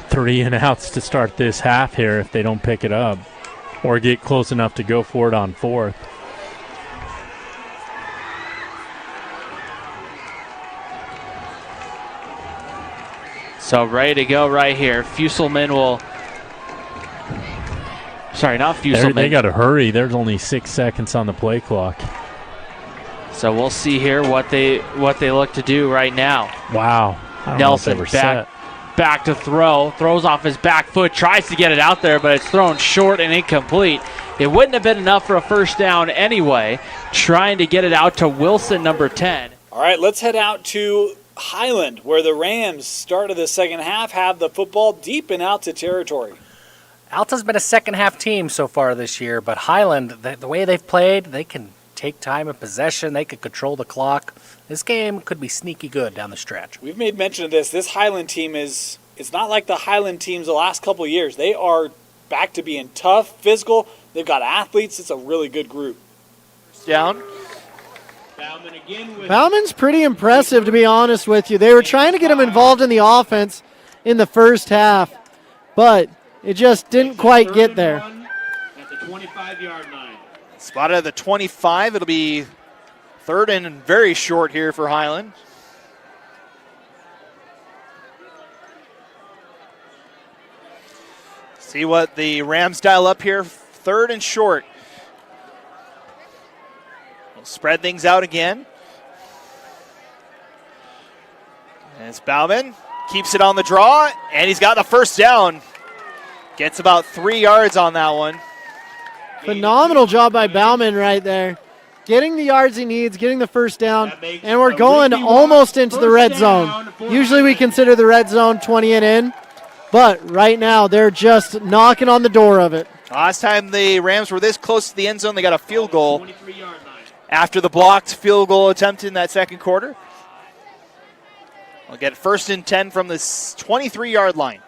Speaker 8: 3-and-outs to start this half here if they don't pick it up or get close enough to go for it on 4th.
Speaker 14: So ready to go right here. Fusselman will... Sorry, not Fusselman.
Speaker 8: They got to hurry. There's only 6 seconds on the play clock.
Speaker 14: So we'll see here what they look to do right now.
Speaker 8: Wow.
Speaker 14: Nelson back to throw. Throws off his back foot. Tries to get it out there, but it's thrown short and incomplete. It wouldn't have been enough for a 1st down anyway. Trying to get it out to Wilson, number 10.
Speaker 1: All right, let's head out to Highland, where the Rams, start of the 2nd half, have the football deep and out to territory.
Speaker 2: Alta's been a 2nd-half team so far this year, but Highland, the way they've played, they can take time of possession. They could control the clock. This game could be sneaky good down the stretch.
Speaker 1: We've made mention of this. This Highland team is it's not like the Highland teams the last couple of years. They are back to being tough, physical. They've got athletes. It's a really good group.
Speaker 11: Down.
Speaker 12: Bauman's pretty impressive, to be honest with you. They were trying to get him involved in the offense in the first half, but it just didn't quite get there.
Speaker 6: At the 25-yard line.
Speaker 11: Spotted at the 25. It'll be third and very short here for Highland. See what the Rams dial up here. Third and short. We'll spread things out again. And it's Bauman. Keeps it on the draw, and he's got the first down. Gets about 3 yards on that one.
Speaker 12: Phenomenal job by Bauman right there. Getting the yards he needs, getting the first down, and we're going almost into the red zone. Usually we consider the red zone 20 and in, but right now they're just knocking on the door of it.
Speaker 11: Last time the Rams were this close to the end zone, they got a field goal after the blocked field goal attempt in that second quarter. We'll get first and 10 from this 23-yard line.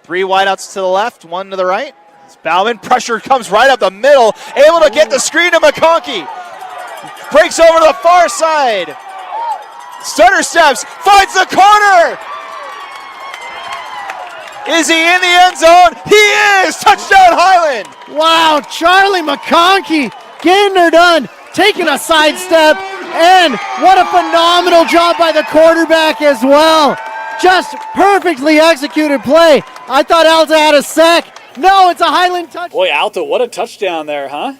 Speaker 11: Three wideouts to the left, one to the right. It's Bauman. Pressure comes right up the middle. Able to get the screen to McConkey. Breaks over to the far side. Stutter steps, finds the corner. Is he in the end zone? He is! Touchdown Highland!
Speaker 12: Wow, Charlie McConkey getting her done, taking a sidestep, and what a phenomenal job by the quarterback as well. Just perfectly executed play. I thought Alta had a sack. No, it's a Highland touchdown.
Speaker 1: Boy, Alta, what a touchdown there, huh?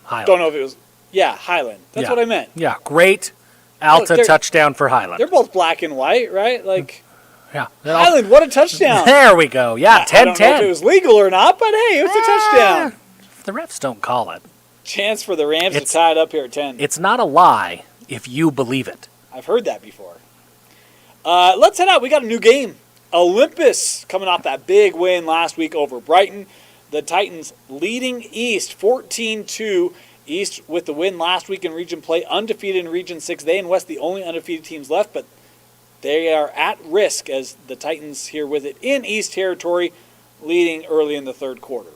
Speaker 2: Highland.
Speaker 1: Don't know if it was. Yeah, Highland. That's
Speaker 2: Yeah.
Speaker 1: what I meant.
Speaker 2: Yeah, great Alta
Speaker 1: Look,
Speaker 2: touchdown for Highland.
Speaker 1: They're both black and white, right? Like,
Speaker 2: yeah.
Speaker 1: Highland, what a touchdown.
Speaker 2: There we go. Yeah, 10-10.
Speaker 1: I don't know if it was legal or not, but hey, it was a touchdown.
Speaker 2: The refs don't call it.
Speaker 1: Chance for the Rams to tie it up here at 10.
Speaker 2: It's not a lie if you believe it.
Speaker 1: I've heard that before. Let's head out. We got a new game. Olympus coming off that big win last week over Brighton. The Titans leading East 14-2. East with the win last week in region play, undefeated in Region 6. They and West the only undefeated teams left, but they are at risk as the Titans here with it in East territory, leading early in the third quarter.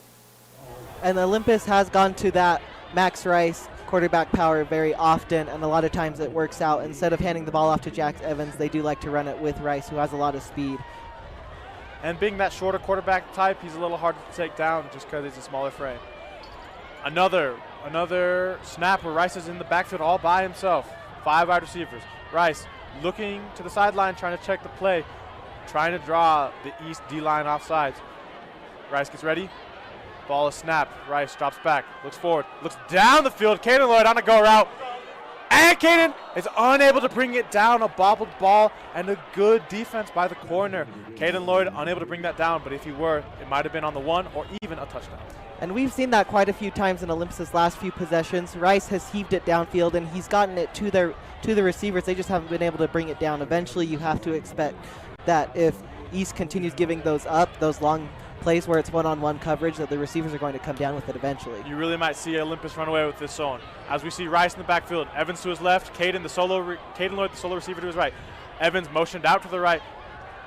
Speaker 17: And Olympus has gone to that Max Rice quarterback power very often, and a lot of times it works out. Instead of handing the ball off to Jax Evans, they do like to run it with Rice, who has a lot of speed.
Speaker 10: And being that shorter quarterback type, he's a little hard to take down just because he's a smaller frame. Another snap where Rice is in the backfield all by himself. 5 wide receivers. Rice looking to the sideline, trying to check the play, trying to draw the East D-line offsides. Rice gets ready. Ball is snapped. Rice drops back, looks forward, looks down the field. Caden Lloyd on a go route. And Caden is unable to bring it down. A bobbled ball and a good defense by the corner. Caden Lloyd unable to bring that down, but if he were, it might have been on the one or even a touchdown.
Speaker 17: And we've seen that quite a few times in Olympus' last few possessions. Rice has heaved it downfield, and he's gotten it to the receivers. They just haven't been able to bring it down. Eventually, you have to expect that if East continues giving those up, those long plays where it's one-on-one coverage, that the receivers are going to come down with it eventually.
Speaker 10: You really might see Olympus run away with this zone. As we see Rice in the backfield, Evans to his left, Caden Lloyd, the solo receiver to his right. Evans motioned out to the right.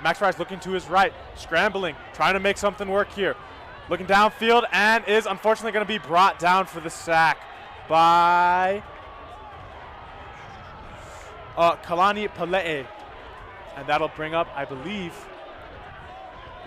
Speaker 10: Max Rice looking to his right, scrambling, trying to make something work here. Looking downfield and is unfortunately going to be brought down for the sack by Kalani Pale'e. And that'll bring up, I believe.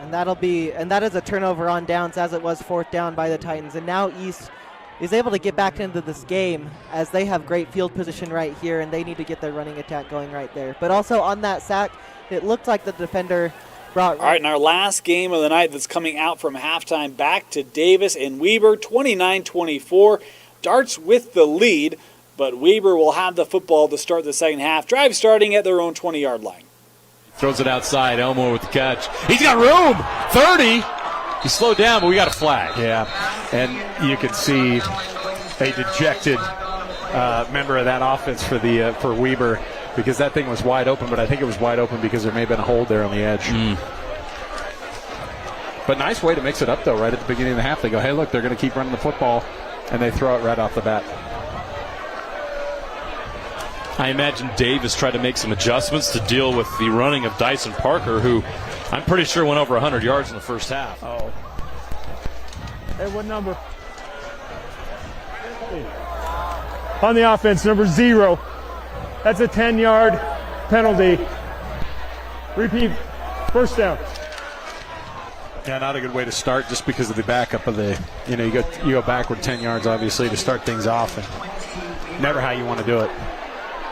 Speaker 17: And that is a turnover on downs, as it was fourth down by the Titans. And now East is able to get back into this game as they have great field position right here, and they need to get their running attack going right there. But also on that sack, it looked like the defender brought.
Speaker 1: All right, in our last game of the night that's coming out from halftime, back to Davis and Weber, 29-24. Darts with the lead, but Weber will have the football to start the second half. Drive starting at their own 20-yard line.
Speaker 3: Throws it outside. Elmore with the catch. He's got room. 30. He slowed down, but we got a flag.
Speaker 4: Yeah, and you can see a dejected member of that offense for Weber, because that thing was wide open, but I think it was wide open because there may have been a hold there on the edge. But nice way to mix it up, though, right at the beginning of the half. They go, hey, look, they're going to keep running the football, and they throw it right off the bat.
Speaker 3: I imagine Davis tried to make some adjustments to deal with the running of Dyson Parker, who I'm pretty sure went over 100 yards in the first half.
Speaker 13: Oh. Hey, what number? On the offense, number 0. That's a 10-yard penalty. Repeat. First down.
Speaker 4: Yeah, not a good way to start just because of the backup of the, you go backward 10 yards, obviously, to start things off, and never how you want to do it.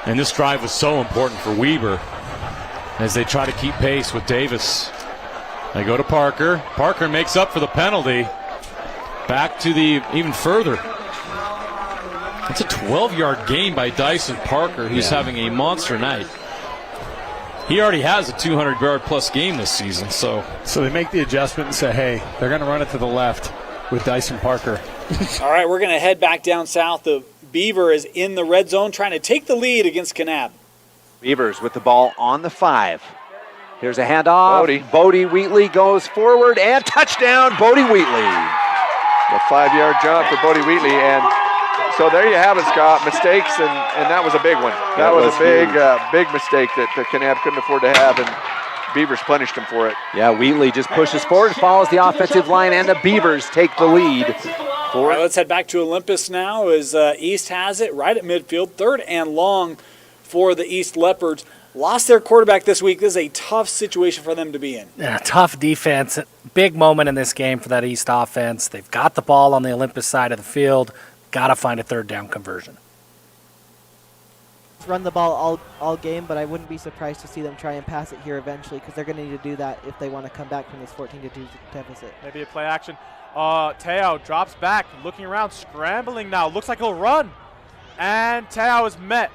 Speaker 3: And this drive was so important for Weber as they try to keep pace with Davis. They go to Parker. Parker makes up for the penalty. Back to the even further. It's a 12-yard gain by Dyson Parker, who's having a monster night. He already has a 200-yard-plus game this season. So
Speaker 4: they make the adjustment and say, hey, they're going to run it to the left with Dyson Parker.
Speaker 1: All right, we're going to head back down south. The Beaver is in the red zone trying to take the lead against Kanab.
Speaker 16: Beavers with the ball on the 5. Here's a handoff. Bodie Wheatley goes forward and touchdown, Bodie Wheatley.
Speaker 15: A 5-yard jump for Bodie Wheatley, and so there you have it, Scott. Mistakes, and that was a big one. That was a big mistake that Kanab couldn't afford to have, and Beavers punished him for it.
Speaker 16: Yeah, Wheatley just pushes forward, follows the offensive line, and the Beavers take the lead.
Speaker 1: All right, let's head back to Olympus now as East has it right at midfield. 3rd and long for the East Leopards. Lost their quarterback this week. This is a tough situation for them to be in.
Speaker 2: Yeah, tough defense. Big moment in this game for that East offense. They've got the ball on the Olympus side of the field. Got to find a 3rd down conversion.
Speaker 17: Run the ball all game, but I wouldn't be surprised to see them try and pass it here eventually because they're going to need to do that if they want to come back from this 14-2 deficit.
Speaker 10: Maybe a play action. Teo drops back, looking around, scrambling now. Looks like he'll run. And Teo is met.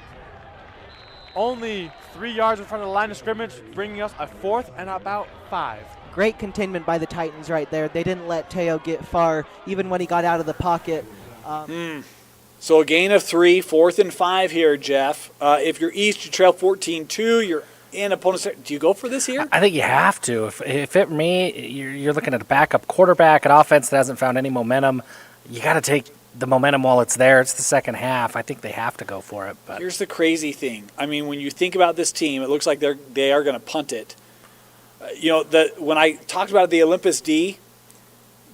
Speaker 10: Only 3 yards in front of the line of scrimmage, bringing us a 4th and about 5.
Speaker 17: Great containment by the Titans right there. They didn't let Teo get far, even when he got out of the pocket.
Speaker 1: So a gain of 3, 4th and 5 here, Jeff. If you're East, you trail 14-2. You're in opponent's. Do you go for this here?
Speaker 2: I think you have to. If it me, you're looking at a backup quarterback, an offense that hasn't found any momentum. You got to take the momentum while it's there. It's the second half. I think they have to go for it. But
Speaker 1: here's the crazy thing. I mean, when you think about this team, it looks like they are going to punt it. When I talked about the Olympus D,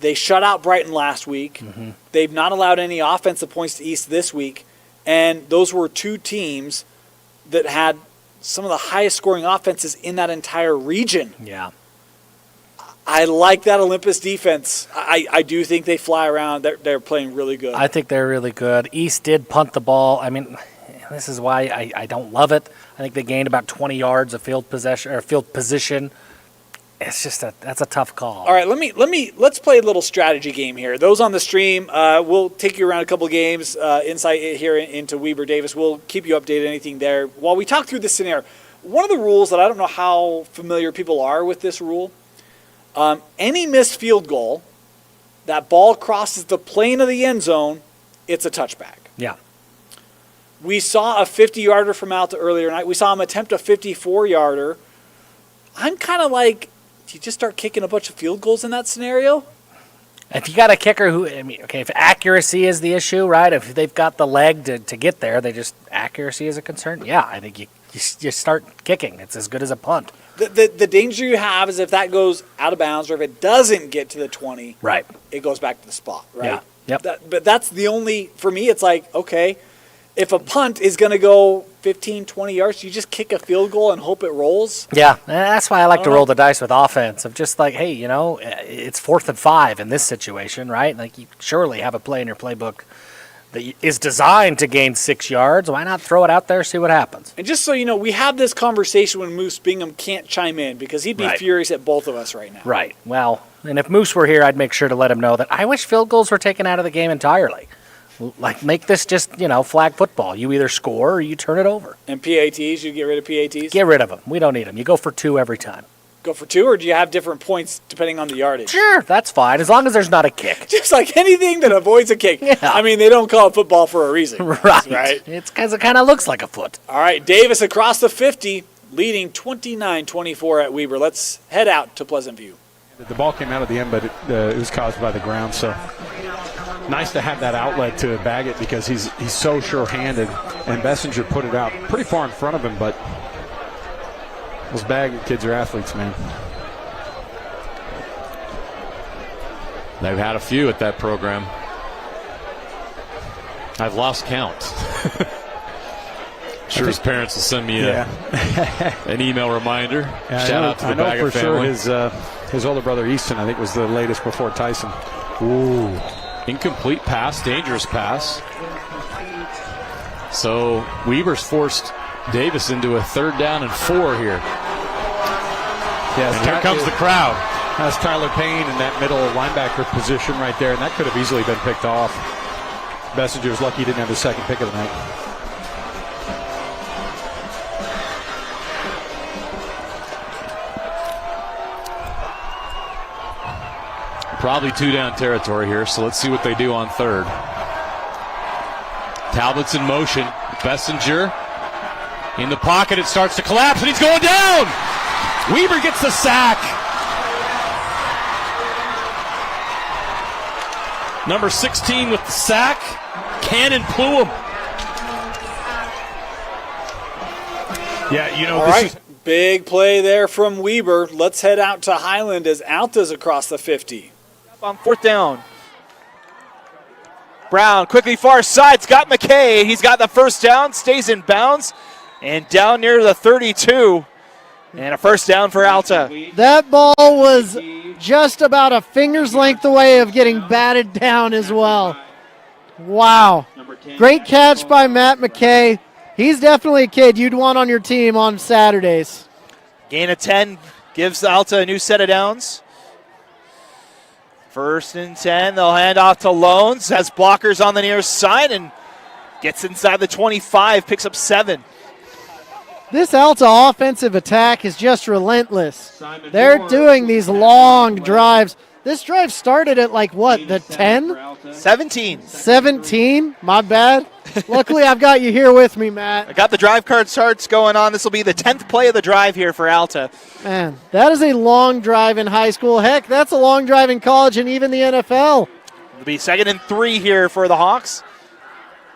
Speaker 1: they shut out Brighton last week.
Speaker 2: Mm-hmm.
Speaker 1: They've not allowed any offensive points to East this week, and those were 2 teams that had some of the highest scoring offenses in that entire region.
Speaker 2: Yeah.
Speaker 1: I like that Olympus defense. I do think they fly around. They're playing really good.
Speaker 2: I think they're really good. East did punt the ball. I mean, this is why I don't love it. I think they gained about 20 yards of field possession or field position. It's just that's a tough call.
Speaker 1: All right, let's play a little strategy game here. Those on the stream, we'll take you around a couple of games, insight here into Weber Davis. We'll keep you updated anything there. While we talk through this scenario, one of the rules that I don't know how familiar people are with this rule, any missed field goal, that ball crosses the plane of the end zone, it's a touchback.
Speaker 2: Yeah.
Speaker 1: We saw a 50-yarder from Alta earlier tonight. We saw him attempt a 54-yarder. I'm kind of like, do you just start kicking a bunch of field goals in that scenario?
Speaker 2: If you got a kicker who, if accuracy is the issue, right? If they've got the leg to get there, accuracy is a concern. Yeah, I think you start kicking. It's as good as a punt.
Speaker 1: The danger you have is if that goes out of bounds or if it doesn't get to the 20,
Speaker 2: right?
Speaker 1: It goes back to the spot, right?
Speaker 2: Yeah. Yep.
Speaker 1: But that's the only, for me, it's like, okay, if a punt is going to go 15, 20 yards, you just kick a field goal and hope it rolls?
Speaker 2: Yeah, that's why I like to roll the dice with offense of just like, hey, it's 4th and 5 in this situation, right? Like you surely have a play in your playbook that is designed to gain 6 yards. Why not throw it out there, see what happens?
Speaker 1: And just so you know, we have this conversation when Moose Bingham can't chime in because he'd be furious at both of us right now.
Speaker 2: Right. Well, and if Moose were here, I'd make sure to let him know that I wish field goals were taken out of the game entirely. Like, make this just, flag football. You either score or you turn it over.
Speaker 1: And PATs, you get rid of PATs?
Speaker 2: Get rid of them. We don't need them. You go for 2 every time.
Speaker 1: Go for 2, or do you have different points depending on the yardage?
Speaker 2: Sure, that's fine, as long as there's not a kick.
Speaker 1: Just like anything that avoids a kick.
Speaker 2: Yeah.
Speaker 1: I mean, they don't call it football for a reason.
Speaker 2: Right. It's because it kind of looks like a foot.
Speaker 1: All right, Davis across the 50, leading 29-24 at Weber. Let's head out to Pleasant View.
Speaker 4: The ball came out at the end, but it was caused by the ground, so nice to have that outlet to bag it because he's so sure-handed, and Bessinger put it out pretty far in front of him, but those bag kids are athletes, man.
Speaker 3: They've had a few at that program. I've lost count. Sure, his parents will send me an email reminder.
Speaker 4: Yeah,
Speaker 3: Shout out to the Baggett family.
Speaker 4: Sure his older brother Easton, I think, was the latest before Tyson.
Speaker 3: Ooh, incomplete pass, dangerous pass. So Weber's forced Davis into a 3rd down and 4 here.
Speaker 4: Yeah,
Speaker 3: and here comes the crowd.
Speaker 4: That's Tyler Payne in that middle linebacker position right there, and that could have easily been picked off. Bessinger was lucky he didn't have his second pick of the night.
Speaker 3: Probably 2-down territory here, so let's see what they do on 3rd. Talbot's in motion. Bessinger in the pocket. It starts to collapse, and he's going down. Weber gets the sack. Number 16 with the sack. Cannon Plume.
Speaker 4: Yeah, you know,
Speaker 1: all right. Big play there from Weber. Let's head out to Highland as Alta's across the 50.
Speaker 11: On 4th down. Brown quickly far side's got McKay. He's got the first down, stays in bounds, and down near the 32. And a first down for Alta.
Speaker 12: That ball was just about a finger's length away of getting batted down as well. Wow. Great catch by Matt McKay. He's definitely a kid you'd want on your team on Saturdays.
Speaker 11: Gain of 10 gives Alta a new set of downs. 1st and 10. They'll hand off to Loans. Has blockers on the near side and gets inside the 25. Picks up 7.
Speaker 12: This Alta offensive attack is just relentless. They're doing these long drives. This drive started at like what, the 10?
Speaker 11: 17.
Speaker 12: 17? My bad. Luckily, I've got you here with me, Matt.
Speaker 11: I got the drive card charts going on. This will be the 10th play of the drive here for Alta.
Speaker 12: Man, that is a long drive in high school. Heck, that's a long drive in college and even the NFL.
Speaker 11: It'll be 2nd and 3 here for the Hawks.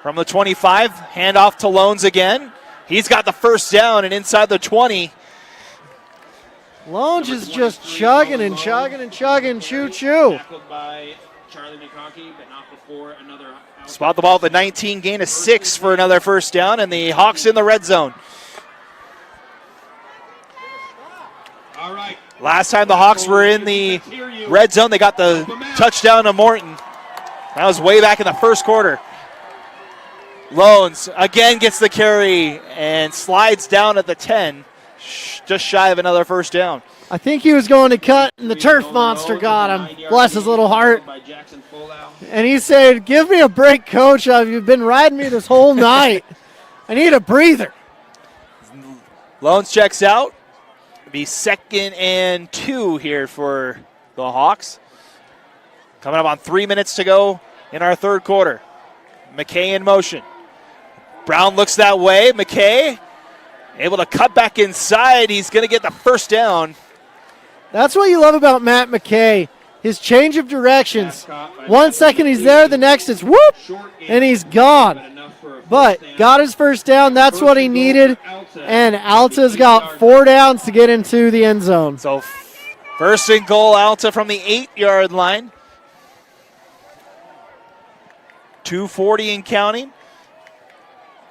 Speaker 11: From the 25, handoff to Loans again. He's got the first down and inside the 20.
Speaker 12: Loans is just chugging and chugging and chugging. Choo-choo.
Speaker 11: Spot the ball at the 19, gain of 6 for another first down, and the Hawks in the red zone. Last time the Hawks were in the red zone, they got the touchdown to Morton. That was way back in the first quarter. Loans again gets the carry and slides down at the 10, just shy of another first down.
Speaker 12: I think he was going to cut, and the turf monster got him. Bless his little heart. And he said, "Give me a break, coach. You've been riding me this whole night. I need a breather."
Speaker 11: Loans checks out. It'll be 2nd and 2 here for the Hawks. Coming up on 3 minutes to go in our 3rd quarter. McKay in motion. Brown looks that way. McKay able to cut back inside. He's going to get the first down.
Speaker 12: That's what you love about Matt McKay. His change of directions. 1 second he's there, the next it's whoop, and he's gone. But got his first down. That's what he needed. And Alta's got 4 downs to get into the end zone.
Speaker 11: So 1st and goal, Alta from the 8-yard line. 2:40 and counting.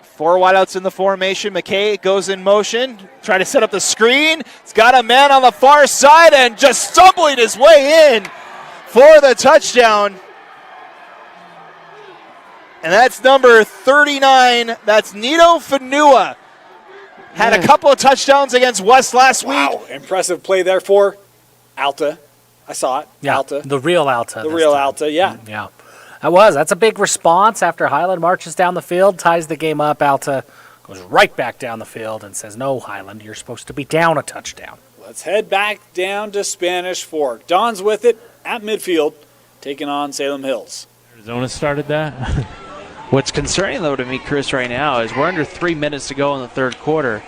Speaker 11: 4 wideouts in the formation. McKay goes in motion. Trying to set up the screen. He's got a man on the far side and just stumbling his way in for the touchdown. And that's number 39. That's Nito Fanua. Had a couple of touchdowns against West last week.
Speaker 1: Wow, impressive play there for Alta. I saw it.
Speaker 2: Yeah,
Speaker 1: Alta.
Speaker 2: the real Alta.
Speaker 1: The real Alta, yeah.
Speaker 2: Yeah. That's a big response after Highland marches down the field, ties the game up. Alta goes right back down the field and says, "No, Highland, you're supposed to be down a touchdown."
Speaker 1: Let's head back down to Spanish Fork. Don's with it at midfield, taking on Salem Hills.
Speaker 14: Arizona started that. What's concerning, though, to me, Chris, right now is we're under 3 minutes to go in the 3rd quarter,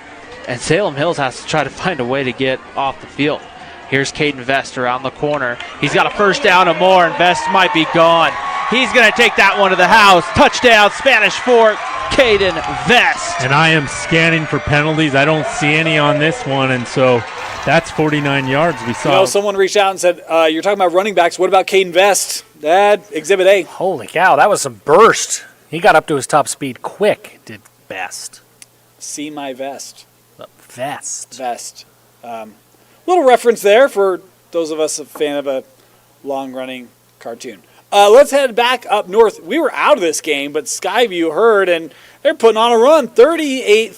Speaker 14: and Salem Hills has to try to find a way to get off the field. Here's Caden Vest around the corner. He's got a first down and more, and Vest might be gone. He's going to take that one to the house. Touchdown, Spanish Fort, Caden Vest.
Speaker 13: And I am scanning for penalties. I don't see any on this one, and so that's 49 yards we saw.
Speaker 1: You know, someone reached out and said, you're talking about running backs. What about Caden Vest? Dad, Exhibit A.
Speaker 2: Holy cow, that was some burst. He got up to his top speed quick, did Vest.
Speaker 1: See my vest.
Speaker 2: Vest.
Speaker 1: Vest. Little reference there for those of us a fan of a long-running cartoon. Let's head back up north. We were out of this game, but Skyview heard, and they're putting on a run. 38-33.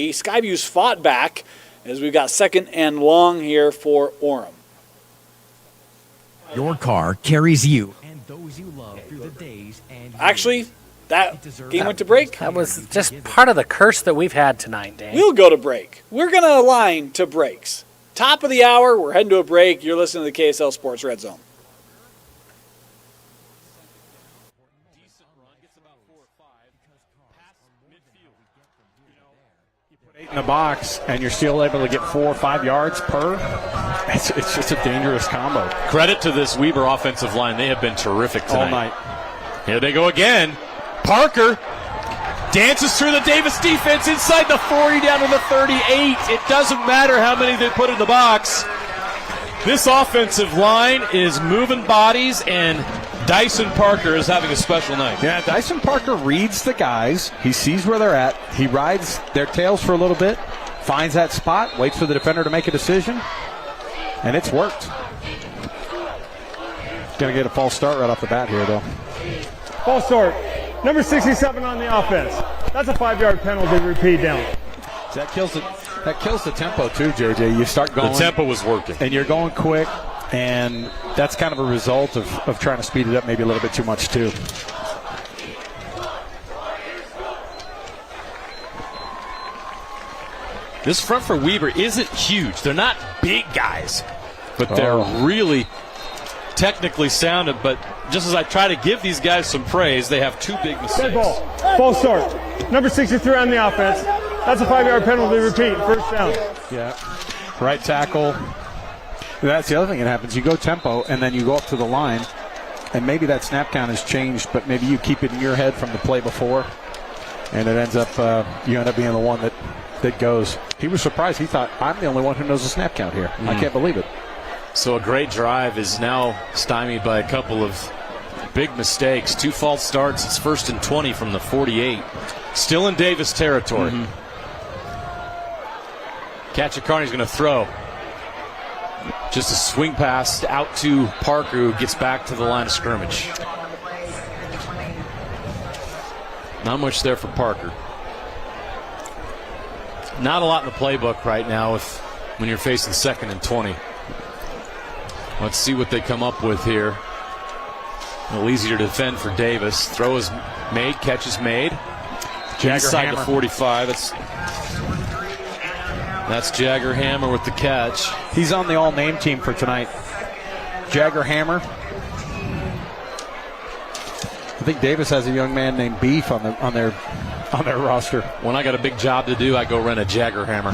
Speaker 1: Skyview's fought back as we've got 2nd and long here for Orem.
Speaker 18: Your car carries you and those you love through the days and
Speaker 1: Actually, that game went to break.
Speaker 2: That was just part of the curse that we've had tonight, Dan.
Speaker 1: We'll go to break. We're going to align to breaks. Top of the hour, we're heading to a break. You're listening to the KSL Sports Red Zone.
Speaker 4: In the box, and you're still able to get 4 or 5 yards per. It's just a dangerous combo.
Speaker 3: Credit to this Weber offensive line. They have been terrific tonight.
Speaker 4: All night.
Speaker 3: Here they go again. Parker dances through the Davis defense inside the 40 down to the 38. It doesn't matter how many they put in the box. This offensive line is moving bodies, and Dyson Parker is having a special night.
Speaker 4: Yeah, Dyson Parker reads the guys. He sees where they're at. He rides their tails for a little bit, finds that spot, waits for the defender to make a decision, and it's worked. Going to get a false start right off the bat here, though.
Speaker 13: False start. Number 67 on the offense. That's a 5-yard penalty. Repeat down.
Speaker 4: That kills the tempo, too, JJ. You start going.
Speaker 3: The tempo was working.
Speaker 4: And you're going quick. And that's kind of a result of trying to speed it up maybe a little bit too much, too.
Speaker 3: This front for Weber isn't huge. They're not big guys, but they're really technically sounded. But just as I try to give these guys some praise, they have 2 big mistakes.
Speaker 13: Dead ball. False start. Number 63 on the offense. That's a 5-yard penalty. Repeat. First down.
Speaker 4: Yeah. Right tackle. That's the other thing that happens. You go tempo, and then you go up to the line, and maybe that snap count has changed, but maybe you keep it in your head from the play before, and it ends up you end up being the one that goes. He was surprised. He thought, I'm the only one who knows the snap count here. I can't believe it.
Speaker 3: So a great drive is now stymied by a couple of big mistakes. 2 false starts. It's 1st and 20 from the 48. Still in Davis territory. Kachakarni's going to throw. Just a swing pass out to Parker, who gets back to the line of scrimmage. Not much there for Parker. Not a lot in the playbook right now when you're facing 2nd and 20. Let's see what they come up with here. A little easier to defend for Davis. Throw is made, catch is made. Inside the 45. That's Jagger Hammer with the catch.
Speaker 4: He's on the all-name team for tonight. Jagger Hammer. I think Davis has a young man named Beef on their roster.
Speaker 3: When I got a big job to do, I go rent a Jagger Hammer.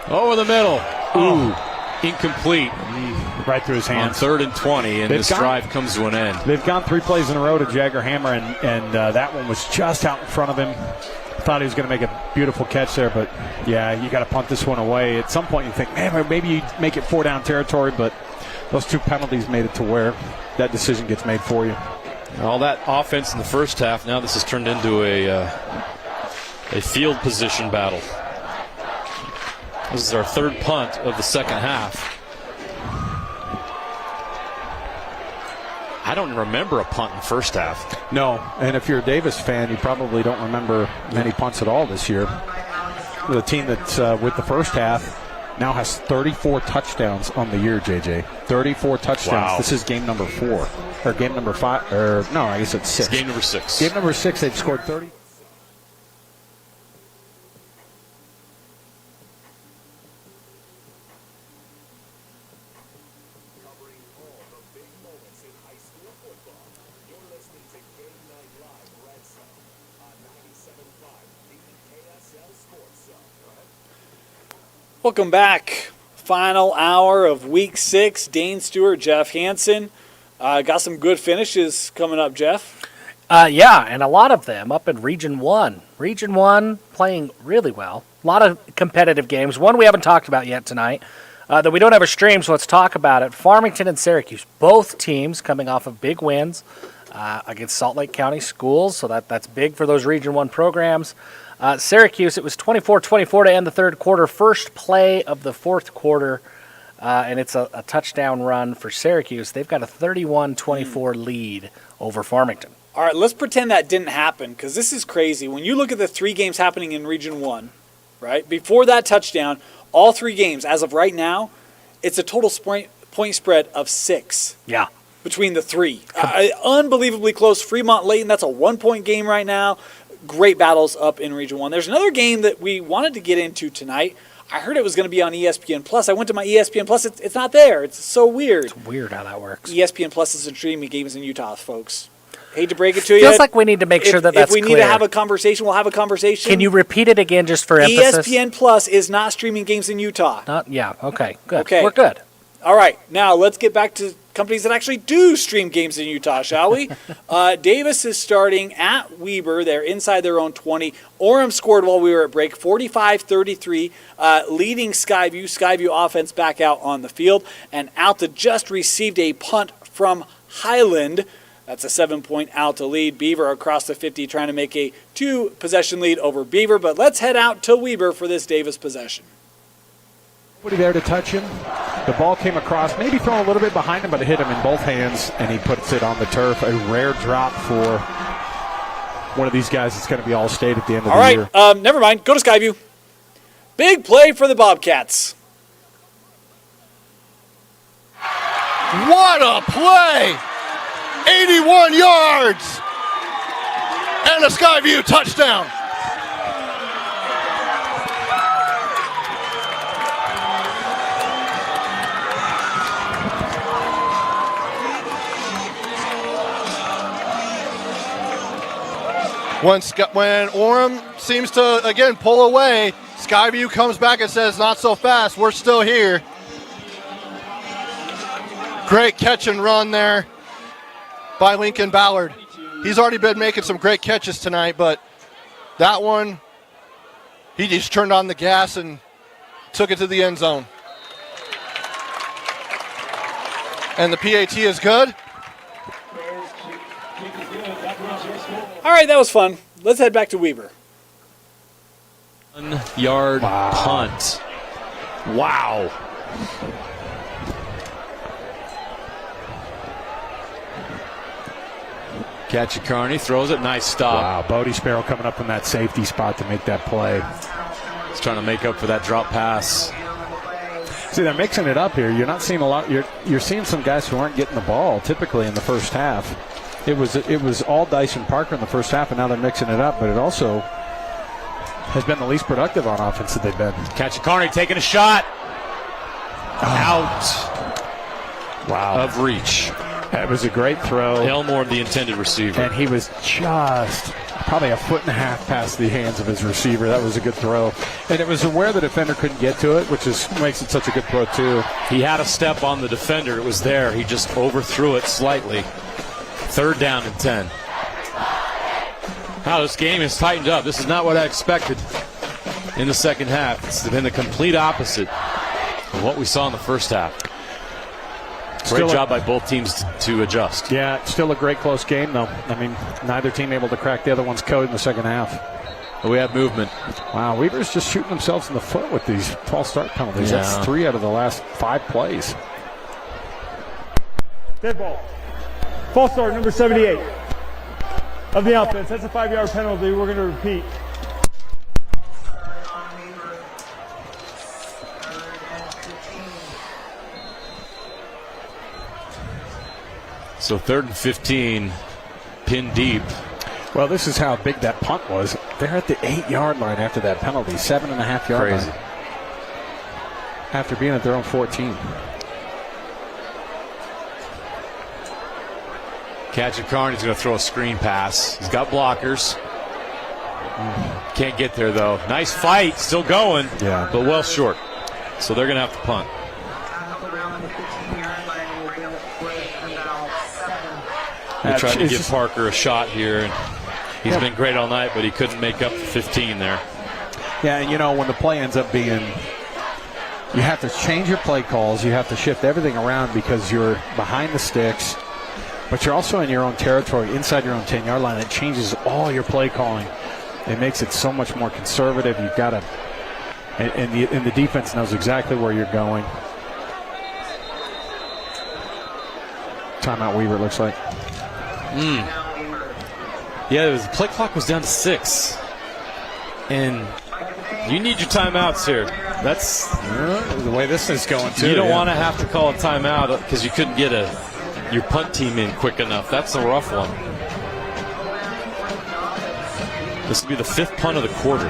Speaker 3: Over the middle. Ooh, incomplete.
Speaker 4: Right through his hands.
Speaker 3: On 3rd and 20, and this drive comes to an end.
Speaker 4: They've gone 3 plays in a row to Jagger Hammer, and that one was just out in front of him. Thought he was going to make a beautiful catch there, but yeah, you got to punt this one away. At some point you think, man, maybe you make it 4-down territory, but those 2 penalties made it to where that decision gets made for you.
Speaker 3: All that offense in the first half, now this has turned into a field position battle. This is our 3rd punt of the 2nd half. I don't remember a punt in the first half.
Speaker 4: No, and if you're a Davis fan, you probably don't remember many punts at all this year. The team that's with the first half now has 34 touchdowns on the year, JJ. 34 touchdowns.
Speaker 3: Wow.
Speaker 4: This is game number 4. Or game number 5. Or no, I guess it's 6.
Speaker 3: It's game number 6.
Speaker 4: Game number 6, they've scored 30.
Speaker 1: Welcome back. Final hour of Week 6. Dane Stewart, Jeff Hansen. Got some good finishes coming up, Jeff.
Speaker 2: Yeah, and a lot of them up in Region 1. Region 1 playing really well. A lot of competitive games. One we haven't talked about yet tonight that we don't have a stream, so let's talk about it. Farmington and Syracuse, both teams coming off of big wins against Salt Lake County schools, so that's big for those Region 1 programs. Syracuse, it was 24-24 to end the third quarter, first play of the fourth quarter, and it's a touchdown run for Syracuse. They've got a 31-24 lead over Farmington.
Speaker 1: All right, let's pretend that didn't happen, because this is crazy. When you look at the 3 games happening in Region 1, right, before that touchdown, all 3 games, as of right now, it's a total point spread of 6.
Speaker 2: Yeah.
Speaker 1: Between the 3. Unbelievably close. Fremont-Layton, that's a 1-point game right now. Great battles up in Region 1. There's another game that we wanted to get into tonight. I heard it was going to be on ESPN Plus. I went to my ESPN Plus. It's not there. It's so weird.
Speaker 2: It's weird how that works.
Speaker 1: ESPN Plus isn't streaming games in Utah, folks. Hate to break it to you.
Speaker 2: Feels like we need to make sure that's
Speaker 1: clear. If we need to
Speaker 2: clear.
Speaker 1: have a conversation, we'll have a conversation.
Speaker 2: Can you repeat it again just for emphasis?
Speaker 1: ESPN Plus is not streaming games in Utah.
Speaker 2: Yeah, okay, good.
Speaker 1: Okay.
Speaker 2: We're good.
Speaker 1: All right, now let's get back to companies that actually do stream games in Utah, shall we? Davis is starting at Weber. They're inside their own 20. Orem scored while we were at break, 45-33, leading Skyview. Skyview offense back out on the field. And Alta just received a punt from Highland. That's a 7-point Alta lead. Beaver across the 50 trying to make a 2-possession lead over Beaver. But let's head out to Weber for this Davis possession.
Speaker 4: Nobody there to touch him. The ball came across, maybe thrown a little bit behind him, but it hit him in both hands, and he puts it on the turf. A rare drop for one of these guys that's going to be all-state at the end of the year.
Speaker 1: All right, never mind. Go to Skyview. Big play for the Bobcats.
Speaker 5: What a play! 81 yards! And a Skyview touchdown. When Orem seems to, again, pull away, Skyview comes back and says, not so fast, we're still here. Great catch and run there by Lincoln Ballard. He's already been making some great catches tonight, but that one, he just turned on the gas and took it to the end zone. And the PAT is good.
Speaker 1: All right, that was fun. Let's head back to Weber.
Speaker 3: 1-yard punt. Wow. Kachikarni throws it. Nice stop.
Speaker 4: Wow, Bodie Sparrow coming up from that safety spot to make that play.
Speaker 3: He's trying to make up for that drop pass.
Speaker 4: See, they're mixing it up here. You're not seeing a lot. You're seeing some guys who aren't getting the ball typically in the first half. It was all Dyson Parker in the first half, and now they're mixing it up. But it also has been the least productive on offense that they've been.
Speaker 3: Kachikarni taking a shot. Out.
Speaker 4: Wow.
Speaker 3: Of reach.
Speaker 4: That was a great throw.
Speaker 3: Elmore, the intended receiver.
Speaker 4: And he was just probably a foot and a half past the hands of his receiver. That was a good throw. And it was where the defender couldn't get to it, which makes it such a good throw, too.
Speaker 3: He had a step on the defender. It was there. He just overthrew it slightly. 3rd down and 10. Now this game is tightened up. This is not what I expected in the second half. It's been the complete opposite of what we saw in the first half. Great job by both teams to adjust.
Speaker 4: Yeah, still a great close game, though. I mean, neither team able to crack the other one's code in the second half.
Speaker 3: But we have movement.
Speaker 4: Wow, Weaver's just shooting themselves in the foot with these false start penalties.
Speaker 3: Yeah.
Speaker 4: That's 3 out of the last 5 plays.
Speaker 13: Dead ball. False start, number 78 of the offense. That's a 5-yard penalty. We're going to repeat.
Speaker 3: So 3rd and 15, pinned deep.
Speaker 4: Well, this is how big that punt was. They're at the 8-yard line after that penalty, 7.5 yard
Speaker 3: Crazy.
Speaker 4: line. After being at their own 14.
Speaker 3: Kachikarni's going to throw a screen pass. He's got blockers. Can't get there, though. Nice fight. Still going.
Speaker 4: Yeah.
Speaker 3: But well short. So they're going to have to punt. He tried to give Parker a shot here, and he's been great all night, but he couldn't make up 15 there.
Speaker 4: Yeah, and when the play ends up being, you have to change your play calls. You have to shift everything around because you're behind the sticks, but you're also in your own territory, inside your own 10-yard line. It changes all your play calling. It makes it so much more conservative. You've got to, and the defense knows exactly where you're going. Timeout Weaver, it looks like.
Speaker 3: Yeah, the play clock was down to 6. And you need your timeouts here. That's
Speaker 4: the way this is going, too.
Speaker 3: You don't want to have to call a timeout because you couldn't get your punt team in quick enough. That's a rough one. This will be the 5th punt of the quarter.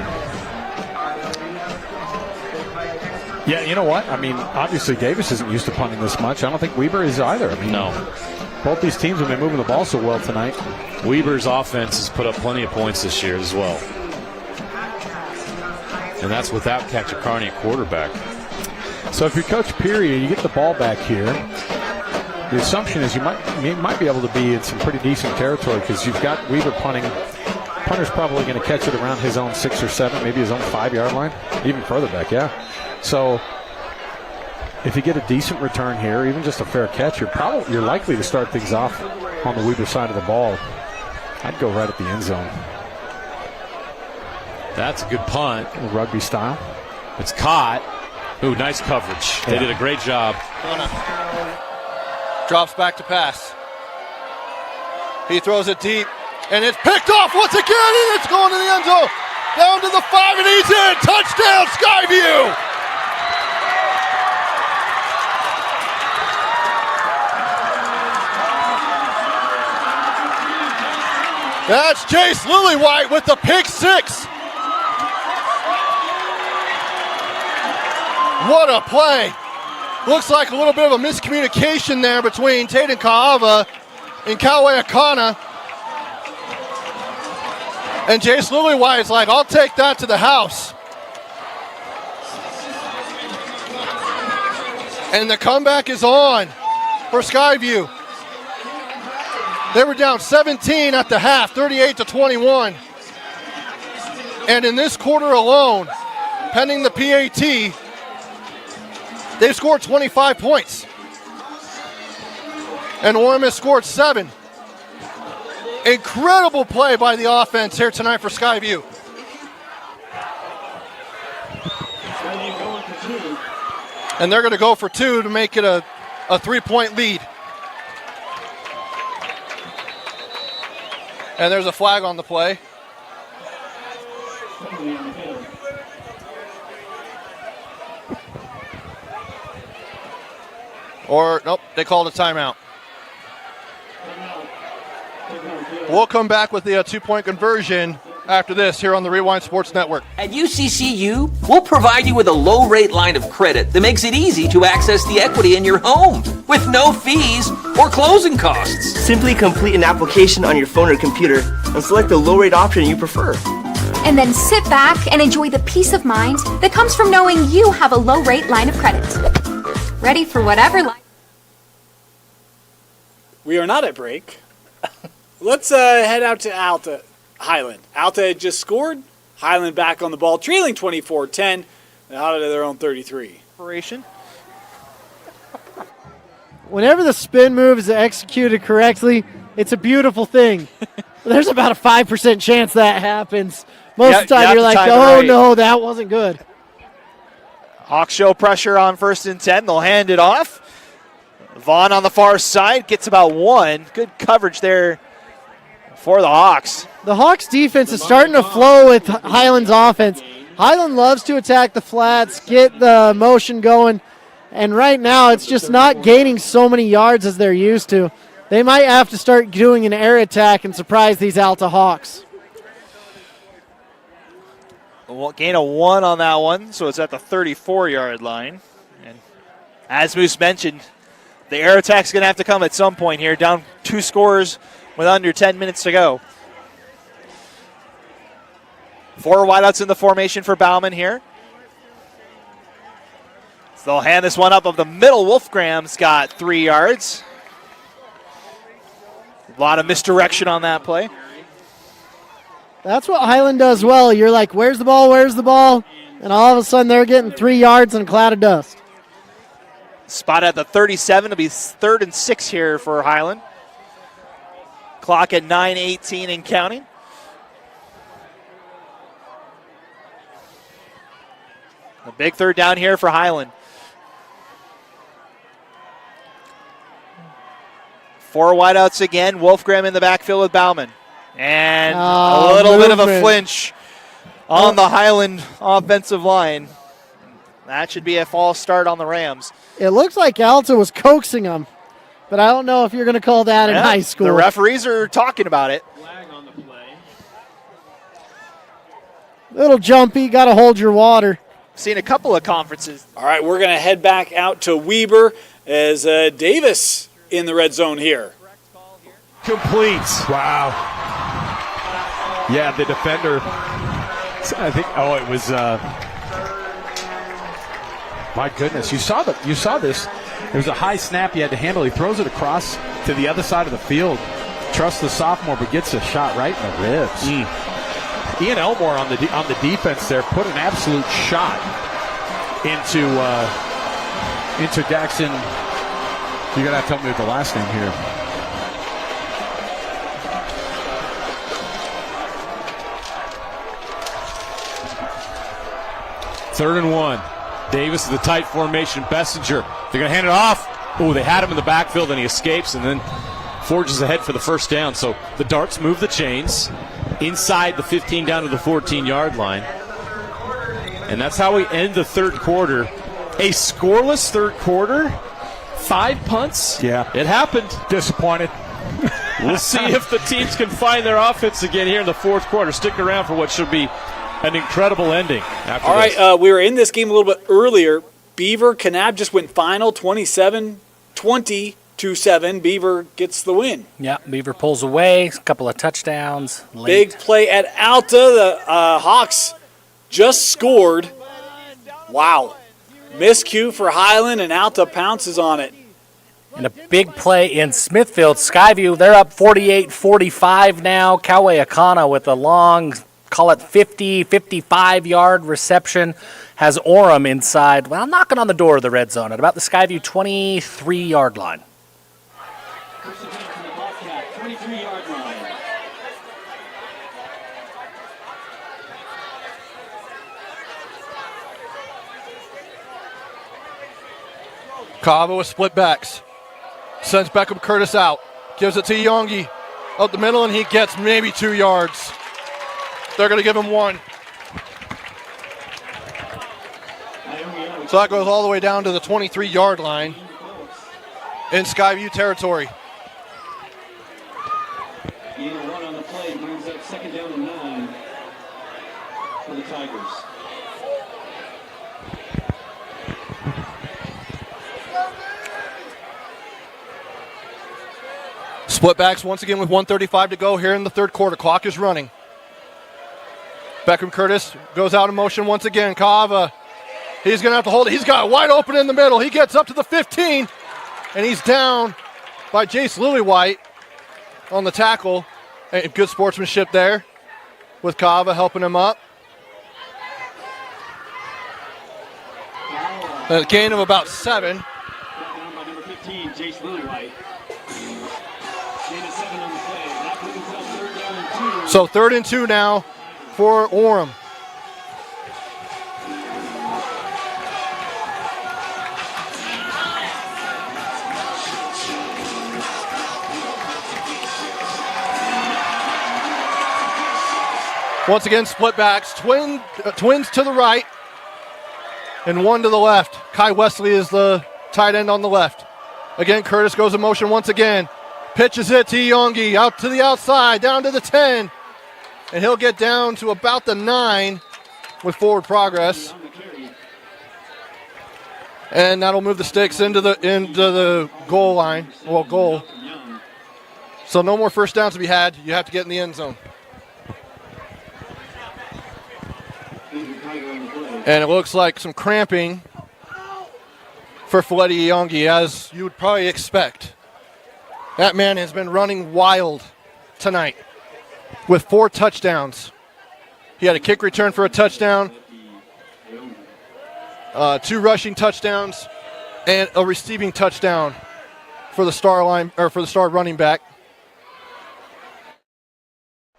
Speaker 4: Yeah, you know what? I mean, obviously Davis isn't used to punting this much. I don't think Weber is either. I mean,
Speaker 3: no.
Speaker 4: Both these teams have been moving the ball so well tonight.
Speaker 3: Weber's offense has put up plenty of points this year as well. And that's without Kachakarny at quarterback.
Speaker 4: So if you're Coach Peary and you get the ball back here, the assumption is you might be able to be in some pretty decent territory because you've got Weber punting. Punter's probably going to catch it around his own 6 or 7, maybe his own 5-yard line, even further back, yeah. So if you get a decent return here, even just a fair catch, you're likely to start things off on the Weber side of the ball. I'd go right at the end zone.
Speaker 3: That's a good punt.
Speaker 4: Rugby style.
Speaker 3: It's caught. Ooh, nice coverage. They did a great job.
Speaker 5: Drops back to pass. He throws it deep, and it's picked off once again, and it's going to the end zone. Down to the 5, and he's in. Touchdown, Skyview. That's Jace Lillywhite with the pick 6. What a play. Looks like a little bit of a miscommunication there between Taden Kaava and Kauai Akana. And Jace Lillywhite's like, I'll take that to the house. And the comeback is on for Skyview. They were down 17 at the half, 38-21. And in this quarter alone, pending the PAT, they've scored 25 points. And Orem has scored 7. Incredible play by the offense here tonight for Skyview. And they're going to go for 2 to make it a 3-point lead. And there's a flag on the play. Or, nope, they called a timeout. We'll come back with the 2-point conversion after this here on the Rewind Sports Network.
Speaker 19: At UCCU, we'll provide you with a low-rate line of credit that makes it easy to access the equity in your home with no fees or closing costs.
Speaker 20: Simply complete an application on your phone or computer and select the low-rate option you prefer.
Speaker 21: And then sit back and enjoy the peace of mind that comes from knowing you have a low-rate line of credit. Ready for whatever line.
Speaker 1: We are not at break. Let's head out to Alta. Highland. Alta had just scored. Highland back on the ball, trailing 24-10. Out of their own 33.
Speaker 12: Whenever the spin move is executed correctly, it's a beautiful thing. There's about a 5% chance that happens. Most of the time you're like, oh no, that wasn't good.
Speaker 11: Hawks show pressure on 1st and 10. They'll hand it off. Vaughn on the far side gets about 1. Good coverage there for the Hawks.
Speaker 12: The Hawks defense is starting to flow with Highland's offense. Highland loves to attack the flats, get the motion going, and right now it's just not gaining so many yards as they're used to. They might have to start doing an air attack and surprise these Alta Hawks.
Speaker 11: We'll gain a 1 on that one, so it's at the 34-yard line. And as Moose mentioned, the air attack's going to have to come at some point here, down 2 scores with under 10 minutes to go. 4 wideouts in the formation for Bauman here. So they'll hand this one up of the middle. Wolfgram's got 3 yards. A lot of misdirection on that play.
Speaker 12: That's what Highland does well. You're like, where's the ball? Where's the ball? And all of a sudden they're getting 3 yards and a cloud of dust.
Speaker 11: Spot at the 37. It'll be 3rd and 6 here for Highland. Clock at 9:18 and counting. A big 3rd down here for Highland. 4 wideouts again. Wolfgram in the backfield with Bauman. And a little bit of a flinch on the Highland offensive line. That should be a false start on the Rams.
Speaker 12: It looks like Alta was coaxing them, but I don't know if you're going to call that in high school.
Speaker 11: The referees are talking about it.
Speaker 12: Little jumpy, got to hold your water.
Speaker 11: Seen a couple of conferences.
Speaker 1: All right, we're going to head back out to Weber as Davis in the red zone here.
Speaker 4: Complete. Wow. Yeah, the defender, I think, it was, my goodness. You saw this. It was a high snap he had to handle. He throws it across to the other side of the field. Trusts the sophomore, but gets a shot right in the ribs. Ian Elmore on the defense there put an absolute shot into Jackson. You're going to have to tell me the last name here.
Speaker 3: Third and 1. Davis is the tight formation. Bessinger. They're going to hand it off. Oh, they had him in the backfield, and he escapes and then forges ahead for the first down. So the Darts move the chains inside the 15 down to the 14-yard line. And that's how we end the third quarter. A scoreless third quarter. 5 punts.
Speaker 4: Yeah.
Speaker 3: It happened.
Speaker 4: Disappointed.
Speaker 3: We'll see if the teams can find their offense again here in the fourth quarter. Stick around for what should be an incredible ending. After
Speaker 1: All
Speaker 3: this.
Speaker 1: right, we were in this game a little bit earlier. Beaver Kanab just went final 27-20-7. Beaver gets the win.
Speaker 2: Yeah, Beaver pulls away, a couple of touchdowns. Late.
Speaker 1: Big play at Alta. The Hawks just scored. Wow. Miscue for Highland, and Alta pounces on it.
Speaker 2: And a big play in Smithfield. Skyview, they're up 48-45 now. Kawe Akana with a long, call it 50, 55-yard reception. Has Orem inside, well, knocking on the door of the red zone at about the Skyview 23-yard line.
Speaker 6: First and 10 from the Bobcat, 23-yard line.
Speaker 5: Cava with split backs. Sends Beckham Curtis out. Gives it to Yongi up the middle, and he gets maybe 2 yards. They're going to give him 1. So that goes all the way down to the 23-yard line in Skyview territory.
Speaker 6: Gain of 1 on the play brings up 2nd down and 9 for the Tigers.
Speaker 5: Split backs once again with 1:35 to go here in the third quarter. Clock is running. Beckham Curtis goes out in motion once again. Cava, he's going to have to hold it. He's got it wide open in the middle. He gets up to the 15, and he's down by Jace Lillywhite on the tackle. And good sportsmanship there with Cava helping him up. A gain of about 7.
Speaker 6: Brought down by number 15, Jace Lillywhite. Gain of 7 on the play. That brings up 3rd down and 2.
Speaker 5: So 3rd and 2 now for Orem. Once again, split backs, twins to the right and 1 to the left. Kai Wesley is the tight end on the left. Again, Curtis goes in motion once again. Pitches it to Yongi, out to the outside, down to the 10. And he'll get down to about the 9 with forward progress. And that'll move the sticks into the goal line, goal. So no more first downs to be had. You have to get in the end zone. And it looks like some cramping for Folletti Yongi, as you would probably expect. That man has been running wild tonight with 4 touchdowns. He had a kick return for a touchdown, 2 rushing touchdowns, and a receiving touchdown for the star running back.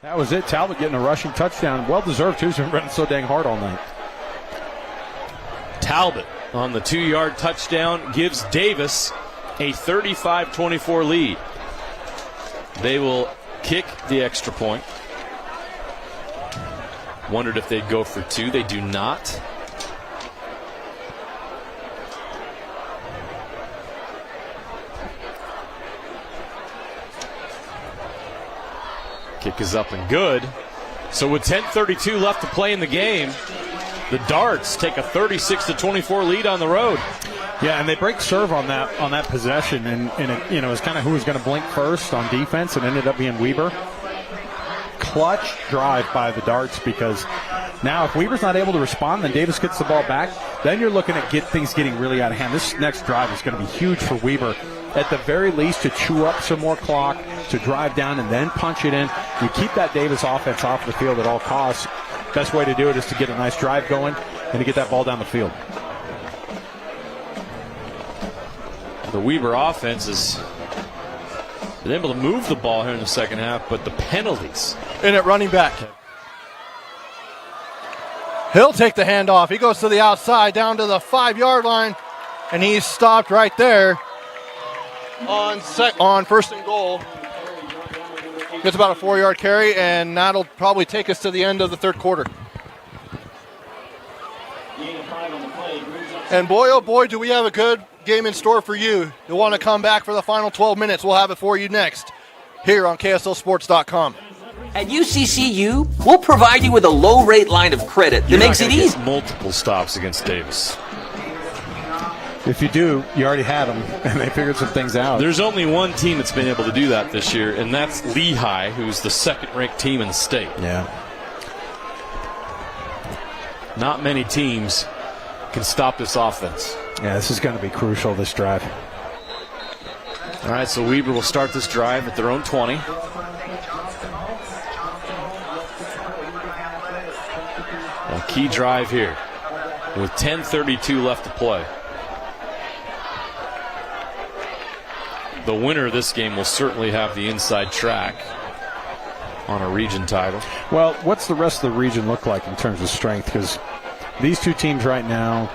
Speaker 4: That was it. Talbot getting a rushing touchdown. Well deserved, too. He's been running so dang hard all night.
Speaker 3: Talbot on the 2-yard touchdown gives Davis a 35-24 lead. They will kick the extra point. Wondered if they'd go for 2. They do not. Kick is up and good. So with 10:32 left to play in the game, the Darts take a 36-24 lead on the road.
Speaker 4: Yeah, and they break serve on that possession, and it was kind of who was going to blink first on defense, and ended up being Weber. Clutch drive by the Darts, because now if Weber's not able to respond, then Davis gets the ball back. Then you're looking at things getting really out of hand. This next drive is going to be huge for Weber. At the very least, to chew up some more clock, to drive down and then punch it in. You keep that Davis offense off the field at all costs. Best way to do it is to get a nice drive going and to get that ball down the field.
Speaker 3: The Weber offense has been able to move the ball here in the second half, but the penalties.
Speaker 5: In at running back. He'll take the handoff. He goes to the outside, down to the 5-yard line, and he's stopped right there on first and goal. Gets about a 4-yard carry, and that'll probably take us to the end of the third quarter. And boy, oh boy, do we have a good game in store for you. You'll want to come back for the final 12 minutes. We'll have it for you next here on KSLSports.com.
Speaker 19: At UCCU, we'll provide you with a low-rate line of credit that makes it easy.
Speaker 3: Multiple stops against Davis.
Speaker 4: If you do, you already had them, and they figured some things out.
Speaker 3: There's only one team that's been able to do that this year, and that's Lehigh, who's the second-ranked team in the state.
Speaker 4: Yeah.
Speaker 3: Not many teams can stop this offense.
Speaker 4: Yeah, this is going to be crucial, this drive.
Speaker 3: All right, so Weber will start this drive at their own 20. A key drive here with 10:32 left to play. The winner of this game will certainly have the inside track on a region title.
Speaker 4: Well, what's the rest of the region look like in terms of strength? Because these two teams right now,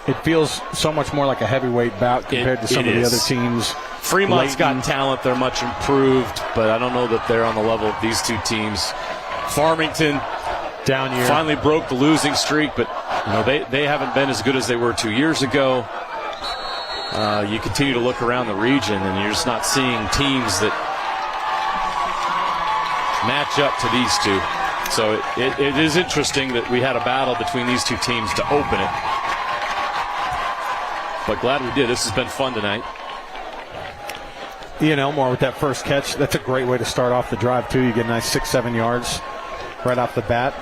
Speaker 4: it feels so much more like a heavyweight bout compared to some of the other teams.
Speaker 3: Fremont's got talent. They're much improved, but I don't know that they're on the level of these two teams. Farmington
Speaker 4: down here
Speaker 3: finally broke the losing streak, but they haven't been as good as they were 2 years ago. You continue to look around the region, and you're just not seeing teams that match up to these two. So it is interesting that we had a battle between these two teams to open it. But glad we did. This has been fun tonight.
Speaker 4: Ian Elmore with that first catch. That's a great way to start off the drive, too. You get a nice 6-7 yards right off the bat.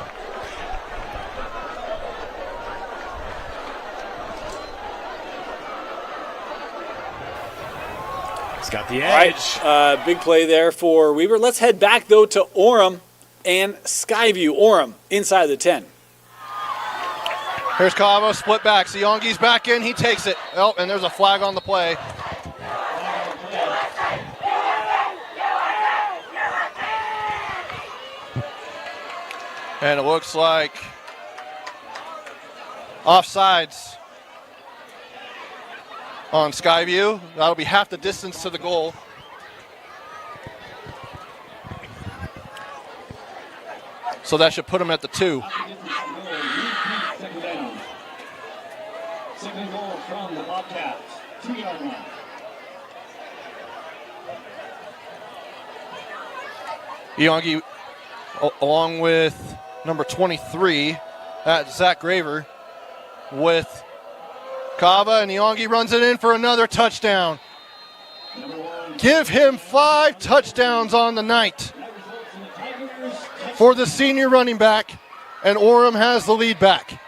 Speaker 3: Got the edge.
Speaker 1: All right, big play there for Weber. Let's head back, though, to Orem and Skyview. Orem inside the 10.
Speaker 5: Here's Cavo, split back. Siongi's back in. He takes it. Oh, and there's a flag on the play. And it looks like offsides on Skyview. That'll be half the distance to the goal. So that should put him at the 2.
Speaker 6: Second goal from the Bobcats, 2-yard line.
Speaker 5: Iongi, along with number 23, that's Zach Graver, with Kava, and Iongi runs it in for another touchdown. Give him 5 touchdowns on the night for the senior running back, and Orem has the lead back.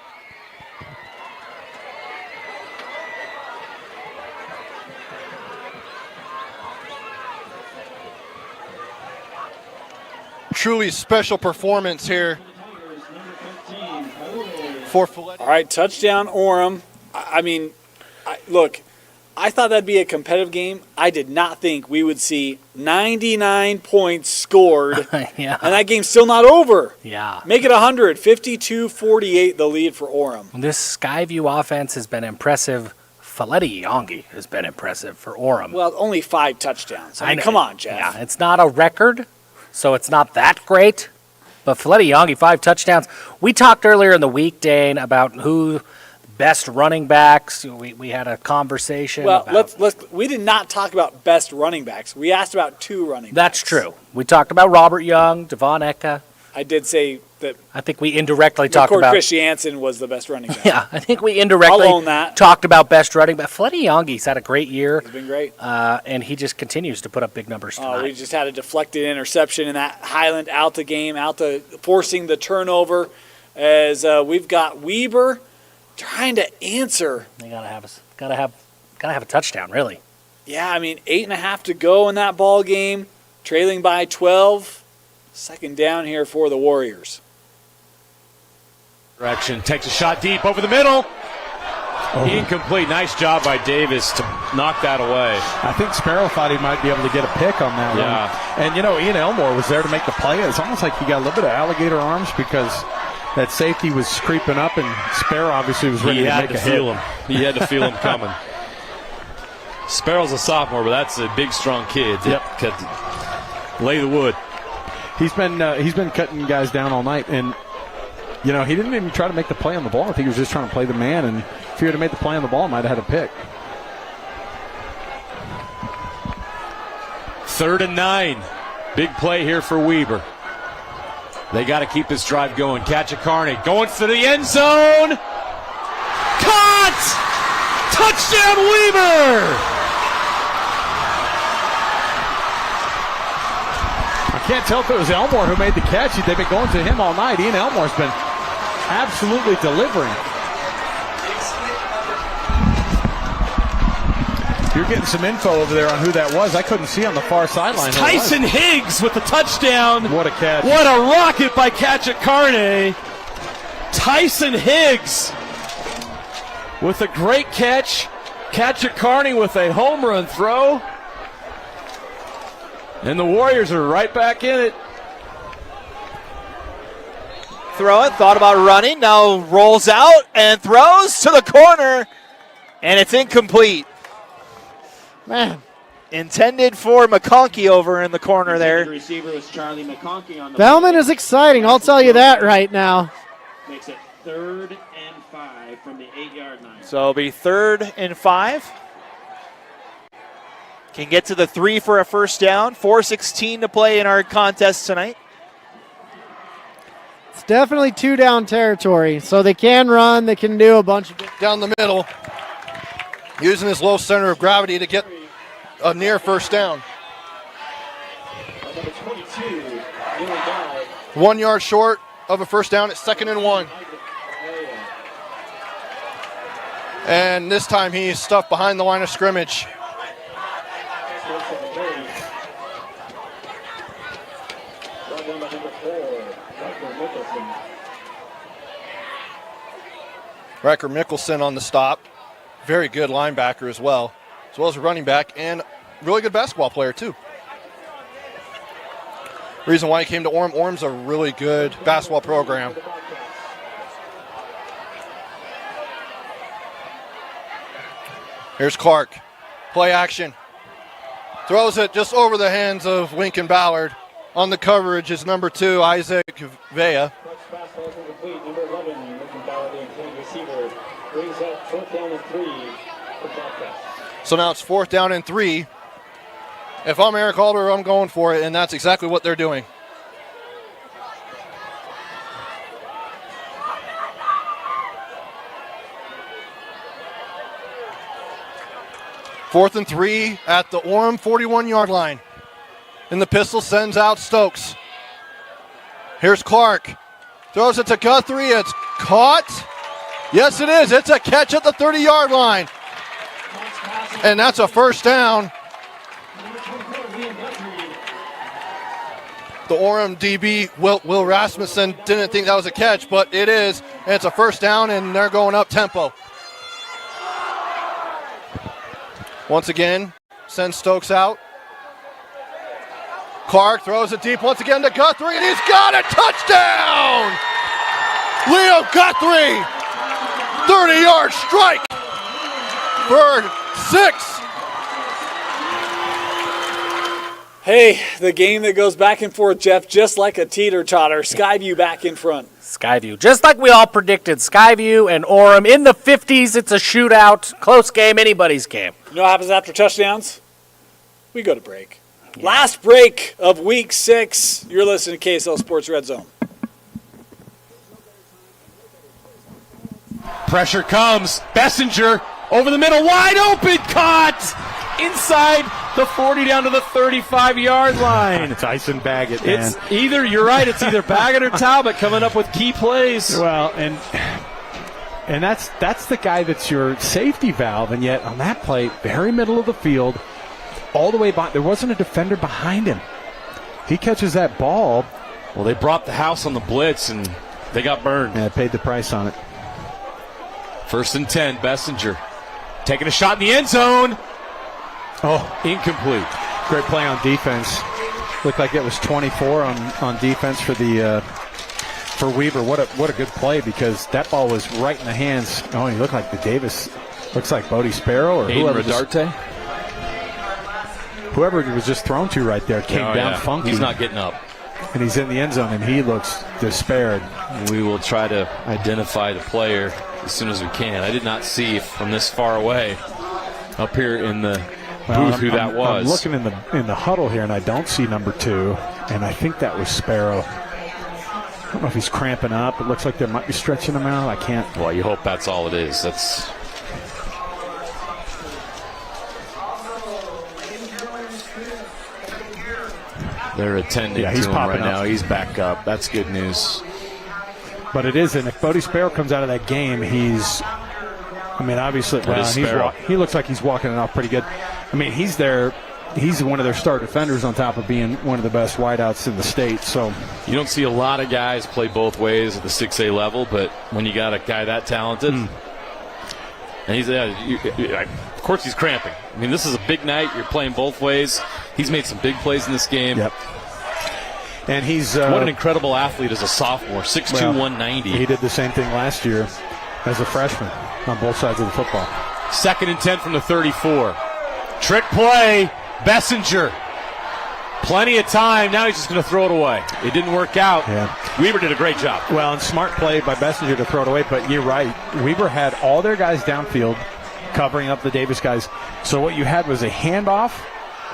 Speaker 5: truly special performance here for Folletti.
Speaker 1: All right, touchdown Orem. Look, I thought that'd be a competitive game. I did not think we would see 99 points scored.
Speaker 2: Yeah.
Speaker 1: And that game's still not over.
Speaker 2: Yeah.
Speaker 1: Make it 100. 52-48 the lead for Orem.
Speaker 2: This Skyview offense has been impressive. Folletti Yongi has been impressive for Orem.
Speaker 1: Well, only 5 touchdowns. I mean, come on, Jeff.
Speaker 2: Yeah, it's not a record, so it's not that great. But Folletti Yongi, 5 touchdowns. We talked earlier in the week, Dane, about who best running backs. We had a conversation.
Speaker 1: Well,
Speaker 2: about,
Speaker 1: we did not talk about best running backs. We asked about 2 running backs.
Speaker 2: That's true. We talked about Robert Young, Devon Eka.
Speaker 1: I did say that.
Speaker 2: I think we indirectly talked about
Speaker 1: Christiansen was the best running back.
Speaker 2: Yeah, I think we indirectly
Speaker 1: I'll own that.
Speaker 2: talked about best running back. Folletti Yongi's had a great year.
Speaker 1: He's been great.
Speaker 2: And he just continues to put up big numbers tonight.
Speaker 1: We just had a deflected interception in that Highland Alta game, Alta forcing the turnover as we've got Weber trying to answer.
Speaker 2: They gotta have a touchdown, really.
Speaker 1: Yeah, I mean 8.5 to go in that ball game, trailing by 12. Second down here for the Warriors.
Speaker 3: Direction, takes a shot deep over the middle. Incomplete. Nice job by Davis to knock that away.
Speaker 4: I think Sparrow thought he might be able to get a pick on that one. And, Ian Elmore was there to make the play. It's almost like he got a little bit of alligator arms because that safety was creeping up, and Sparrow obviously was ready to make a hit.
Speaker 3: He had to feel him coming. Sparrow's a sophomore, but that's a big, strong kid. Lay the wood.
Speaker 4: He's been cutting guys down all night, and he didn't even try to make the play on the ball. I think he was just trying to play the man, and if he would have made the play on the ball, he might have had a pick.
Speaker 3: 3rd and 9. Big play here for Weber. They got to keep this drive going. Kachakarny going for the end zone. Caught! Touchdown Weber!
Speaker 4: I can't tell if it was Elmore who made the catch. They've been going to him all night. Ian Elmore's been absolutely delivering. You're getting some info over there on who that was. I couldn't see on the far sideline.
Speaker 3: Tyson Higgs with the touchdown.
Speaker 4: What a catch.
Speaker 3: What a rocket by Kachakarny. Tyson Higgs with a great catch. Kachakarny with a home run throw. And the Warriors are right back in it.
Speaker 11: Throw it, thought about running, now rolls out and throws to the corner, and it's incomplete.
Speaker 12: Man.
Speaker 11: Intended for McConkey over in the corner there.
Speaker 6: The receiver was Charlie McConkey on the
Speaker 12: Bellman is exciting, I'll tell you that right now.
Speaker 6: Makes it 3rd and 5 from the 8-yard line.
Speaker 11: So it'll be 3rd and 5. Can get to the 3 for a first down. 4:16 to play in our contest tonight.
Speaker 12: It's definitely 2-down territory, so they can run, they can do a bunch of
Speaker 5: down the middle, using his low center of gravity to get a near first down. 1 yard short of a first down. It's 2nd and 1. And this time he's stuffed behind the line of scrimmage. Riker Mickelson on the stop. Very good linebacker as well as a running back, and really good basketball player too. Reason why he came to Orem. Orem's a really good basketball program. Here's Clark. Play action. Throws it just over the hands of Lincoln Ballard. On the coverage is number 2, Isaac Vea.
Speaker 6: Number 11, Lincoln Ballard, the intended receiver, brings up 4th down and 3 for Bobcats.
Speaker 5: So now it's 4th down and 3. If I'm Eric Alder, I'm going for it, and that's exactly what they're doing. Fourth and 3 at the Orem 41-yard line. And the pistol sends out Stokes. Here's Clark. Throws it to Guthrie. It's caught. Yes, it is. It's a catch at the 30-yard line. And that's a first down. The Orem DB, Will Rasmussen, didn't think that was a catch, but it is. And it's a first down, and they're going up tempo. Once again, sends Stokes out. Clark throws it deep once again to Guthrie, and he's got a touchdown! Leo Guthrie, 30-yard strike for 6.
Speaker 1: Hey, the game that goes back and forth, Jeff, just like a teeter-totter. Skyview back in front.
Speaker 2: Skyview, just like we all predicted. Skyview and Orem in the 50s. It's a shootout. Close game, anybody's game.
Speaker 1: You know what happens after touchdowns? We go to break. Yeah. Last break of Week 6. You're listening to KSL Sports Red Zone.
Speaker 3: Pressure comes. Bessinger over the middle, wide open, caught inside the 40 down to the 35-yard line.
Speaker 4: Tyson Baggett, man.
Speaker 3: It's either, you're right, it's either Baggett or Talbot coming up with key plays.
Speaker 4: Well, and that's the guy that's your safety valve, and yet on that play, very middle of the field, all the way behind, there wasn't a defender behind him. He catches that ball.
Speaker 3: Well, they brought the house on the blitz, and they got burned.
Speaker 4: Yeah, paid the price on it.
Speaker 3: 1st and 10, Bessinger taking a shot in the end zone.
Speaker 4: Oh,
Speaker 3: incomplete.
Speaker 4: Great play on defense. Looked like it was 24 on defense for Weaver. What a good play, because that ball was right in the hands. Oh, he looked like the Davis. Looks like Bodie Sparrow or
Speaker 3: Aiden Rodarte.
Speaker 4: Whoever it was just thrown to right there came down funky.
Speaker 3: He's not getting up.
Speaker 4: And he's in the end zone, and he looks despaired.
Speaker 3: We will try to identify the player as soon as we can. I did not see from this far away up here in the booth who that was.
Speaker 4: I'm looking in the huddle here, and I don't see number 2, and I think that was Sparrow. I don't know if he's cramping up. It looks like they might be stretching him out. I can't.
Speaker 3: Well, you hope that's all it is. That's. They're attending to him right now. He's back up. That's good news.
Speaker 4: But it is, and if Bodie Sparrow comes out of that game, obviously, he looks like he's walking it off pretty good. I mean, he's there. He's one of their star defenders on top of being one of the best wideouts in the state. So
Speaker 3: you don't see a lot of guys play both ways at the 6A level, but when you got a guy that talented, and he's of course he's cramping. I mean, this is a big night. You're playing both ways. He's made some big plays in this game.
Speaker 4: Yep. And he's
Speaker 3: what an incredible athlete as a sophomore, 6'2", 190.
Speaker 4: He did the same thing last year as a freshman on both sides of the football.
Speaker 3: 2nd and 10 from the 34. Trick play, Bessinger. Plenty of time. Now he's just going to throw it away. It didn't work out.
Speaker 4: Yeah.
Speaker 3: Weaver did a great job.
Speaker 4: Well, and smart play by Bessinger to throw it away, but you're right. Weaver had all their guys downfield covering up the Davis guys. So what you had was a handoff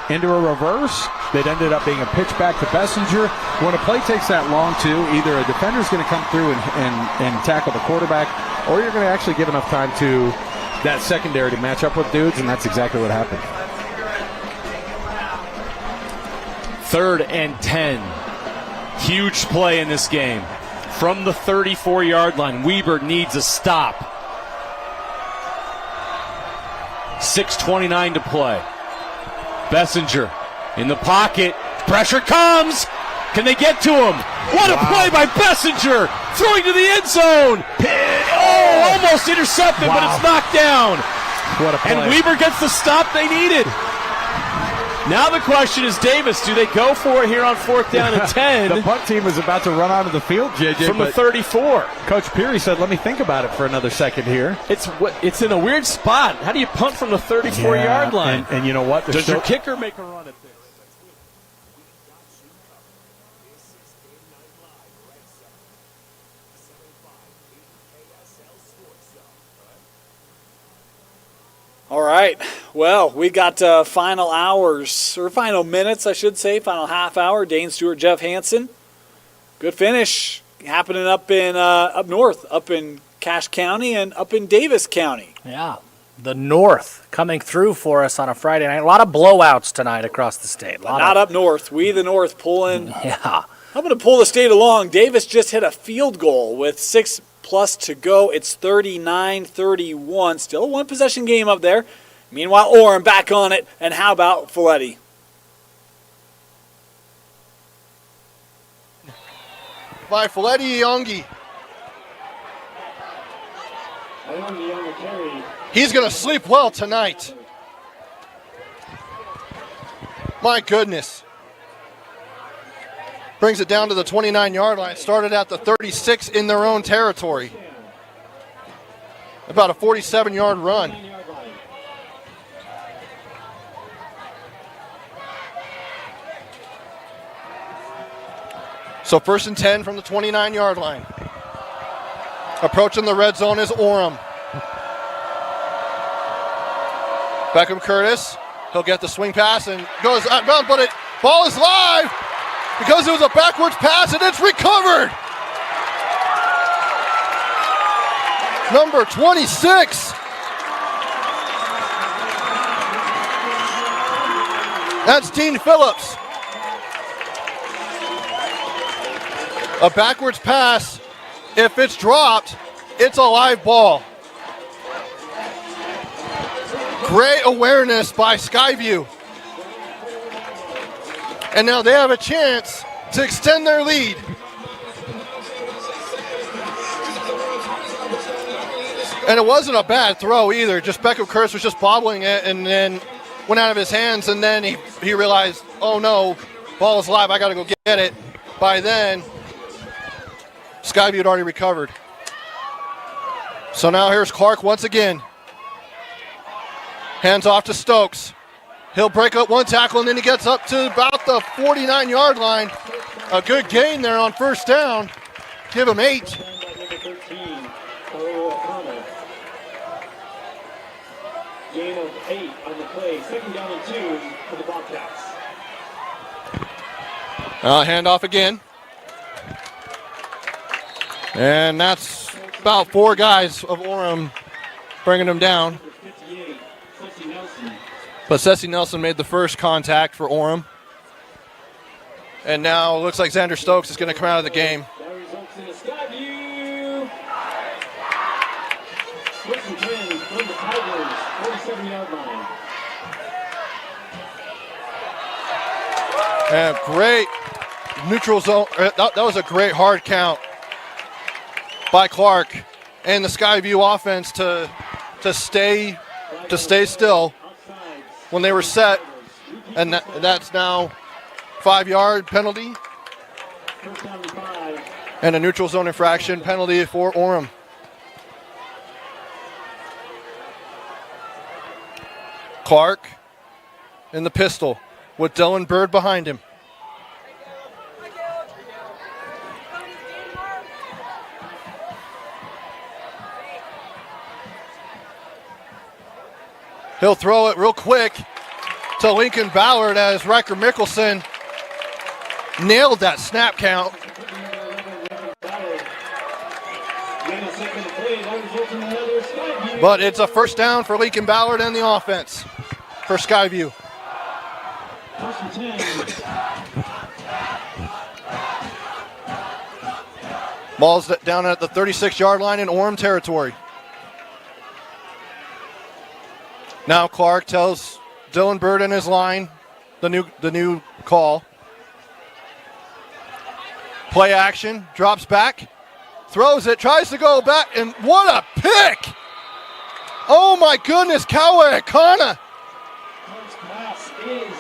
Speaker 4: into a reverse that ended up being a pitch back to Bessinger. When a play takes that long, too, either a defender's going to come through and tackle the quarterback, or you're going to actually give enough time to that secondary to match up with dudes, and that's exactly what happened.
Speaker 3: 3rd and 10. Huge play in this game. From the 34-yard line, Weber needs a stop. 6:29 to play. Bessinger in the pocket. Pressure comes. Can they get to him? What a play by Bessinger. Throwing to the end zone. Oh, almost intercepted, but it's knocked down.
Speaker 4: What a play.
Speaker 3: And Weber gets the stop they needed. Now the question is, Davis, do they go for it here on 4th down and 10?
Speaker 4: The punt team was about to run out of the field, JJ.
Speaker 3: From the 34.
Speaker 4: Coach Peary said, let me think about it for another second here.
Speaker 3: It's in a weird spot. How do you punt from the 34-yard line?
Speaker 4: And you know what?
Speaker 3: Does your kicker make a run at this?
Speaker 1: All right. Well, we got final hours, or final minutes, I should say, final half hour. Dane Stewart, Jeff Hansen. Good finish happening up in up north, up in Cache County and up in Davis County.
Speaker 2: Yeah, the north coming through for us on a Friday night. A lot of blowouts tonight across the state.
Speaker 1: Not up north. We, the north, pulling.
Speaker 2: Yeah.
Speaker 1: I'm going to pull the state along. Davis just hit a field goal with 6+ to go. It's 39-31. Still a one-possession game up there. Meanwhile, Orem back on it. And how about Folletti?
Speaker 5: by Faleti Iongi. He's going to sleep well tonight. My goodness. Brings it down to the 29-yard line. Started at the 36 in their own territory. About a 47-yard run. So 1st and 10 from the 29-yard line. Approaching the red zone is Orem. Beckham Curtis, he'll get the swing pass and goes out of bounds, but ball is live because it was a backwards pass and it's recovered. Number 26. That's Dean Phillips. A backwards pass, if it's dropped, it's a live ball. Great awareness by Skyview. And now they have a chance to extend their lead. And it wasn't a bad throw either. Just Beckham Curtis was just bobbling it and then went out of his hands, and then he realized, oh no, ball is live, I gotta go get it. By then, Skyview had already recovered. So now here's Clark once again. Hands off to Stokes. He'll break up one tackle and then he gets up to about the 49-yard line. A good gain there on 1st down. Give him 8.
Speaker 6: Gain of 8 on the play. 2nd down and 2 for the Bobcats.
Speaker 5: Handoff again. And that's about 4 guys of Orem bringing him down. But Ceci Nelson made the first contact for Orem. And now it looks like Xander Stokes is going to come out of the game.
Speaker 6: That results in a Skyview. 1st and 10 from the Tigers, 47-yard line.
Speaker 5: And great neutral zone. That was a great hard count by Clark and the Skyview offense to stay still when they were set, and that's now 5-yard penalty and a neutral zone infraction penalty for Orem. Clark in the pistol with Dylan Bird behind him. He'll throw it real quick to Lincoln Ballard as Riker Mickelson nailed that snap count. But it's a 1st down for Lincoln Ballard and the offense for Skyview.
Speaker 6: 1st and 10.
Speaker 5: Ball's down at the 36-yard line in Orem territory. Now Clark tells Dylan Bird and his line the new call. Play action, drops back, throws it, tries to go back, and what a pick! Oh my goodness, Kawe Akana.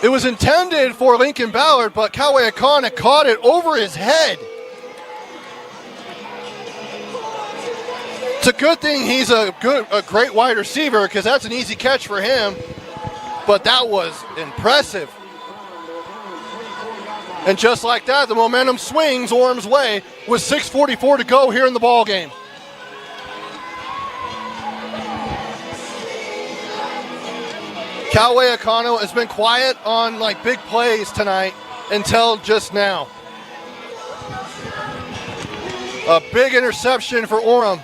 Speaker 5: It was intended for Lincoln Ballard, but Kawe Akana caught it over his head. It's a good thing he's a great wide receiver because that's an easy catch for him. But that was impressive. And just like that, the momentum swings Orem's way with 6:44 to go here in the ball game. Kawe Akano has been quiet on big plays tonight until just now. A big interception for Orem.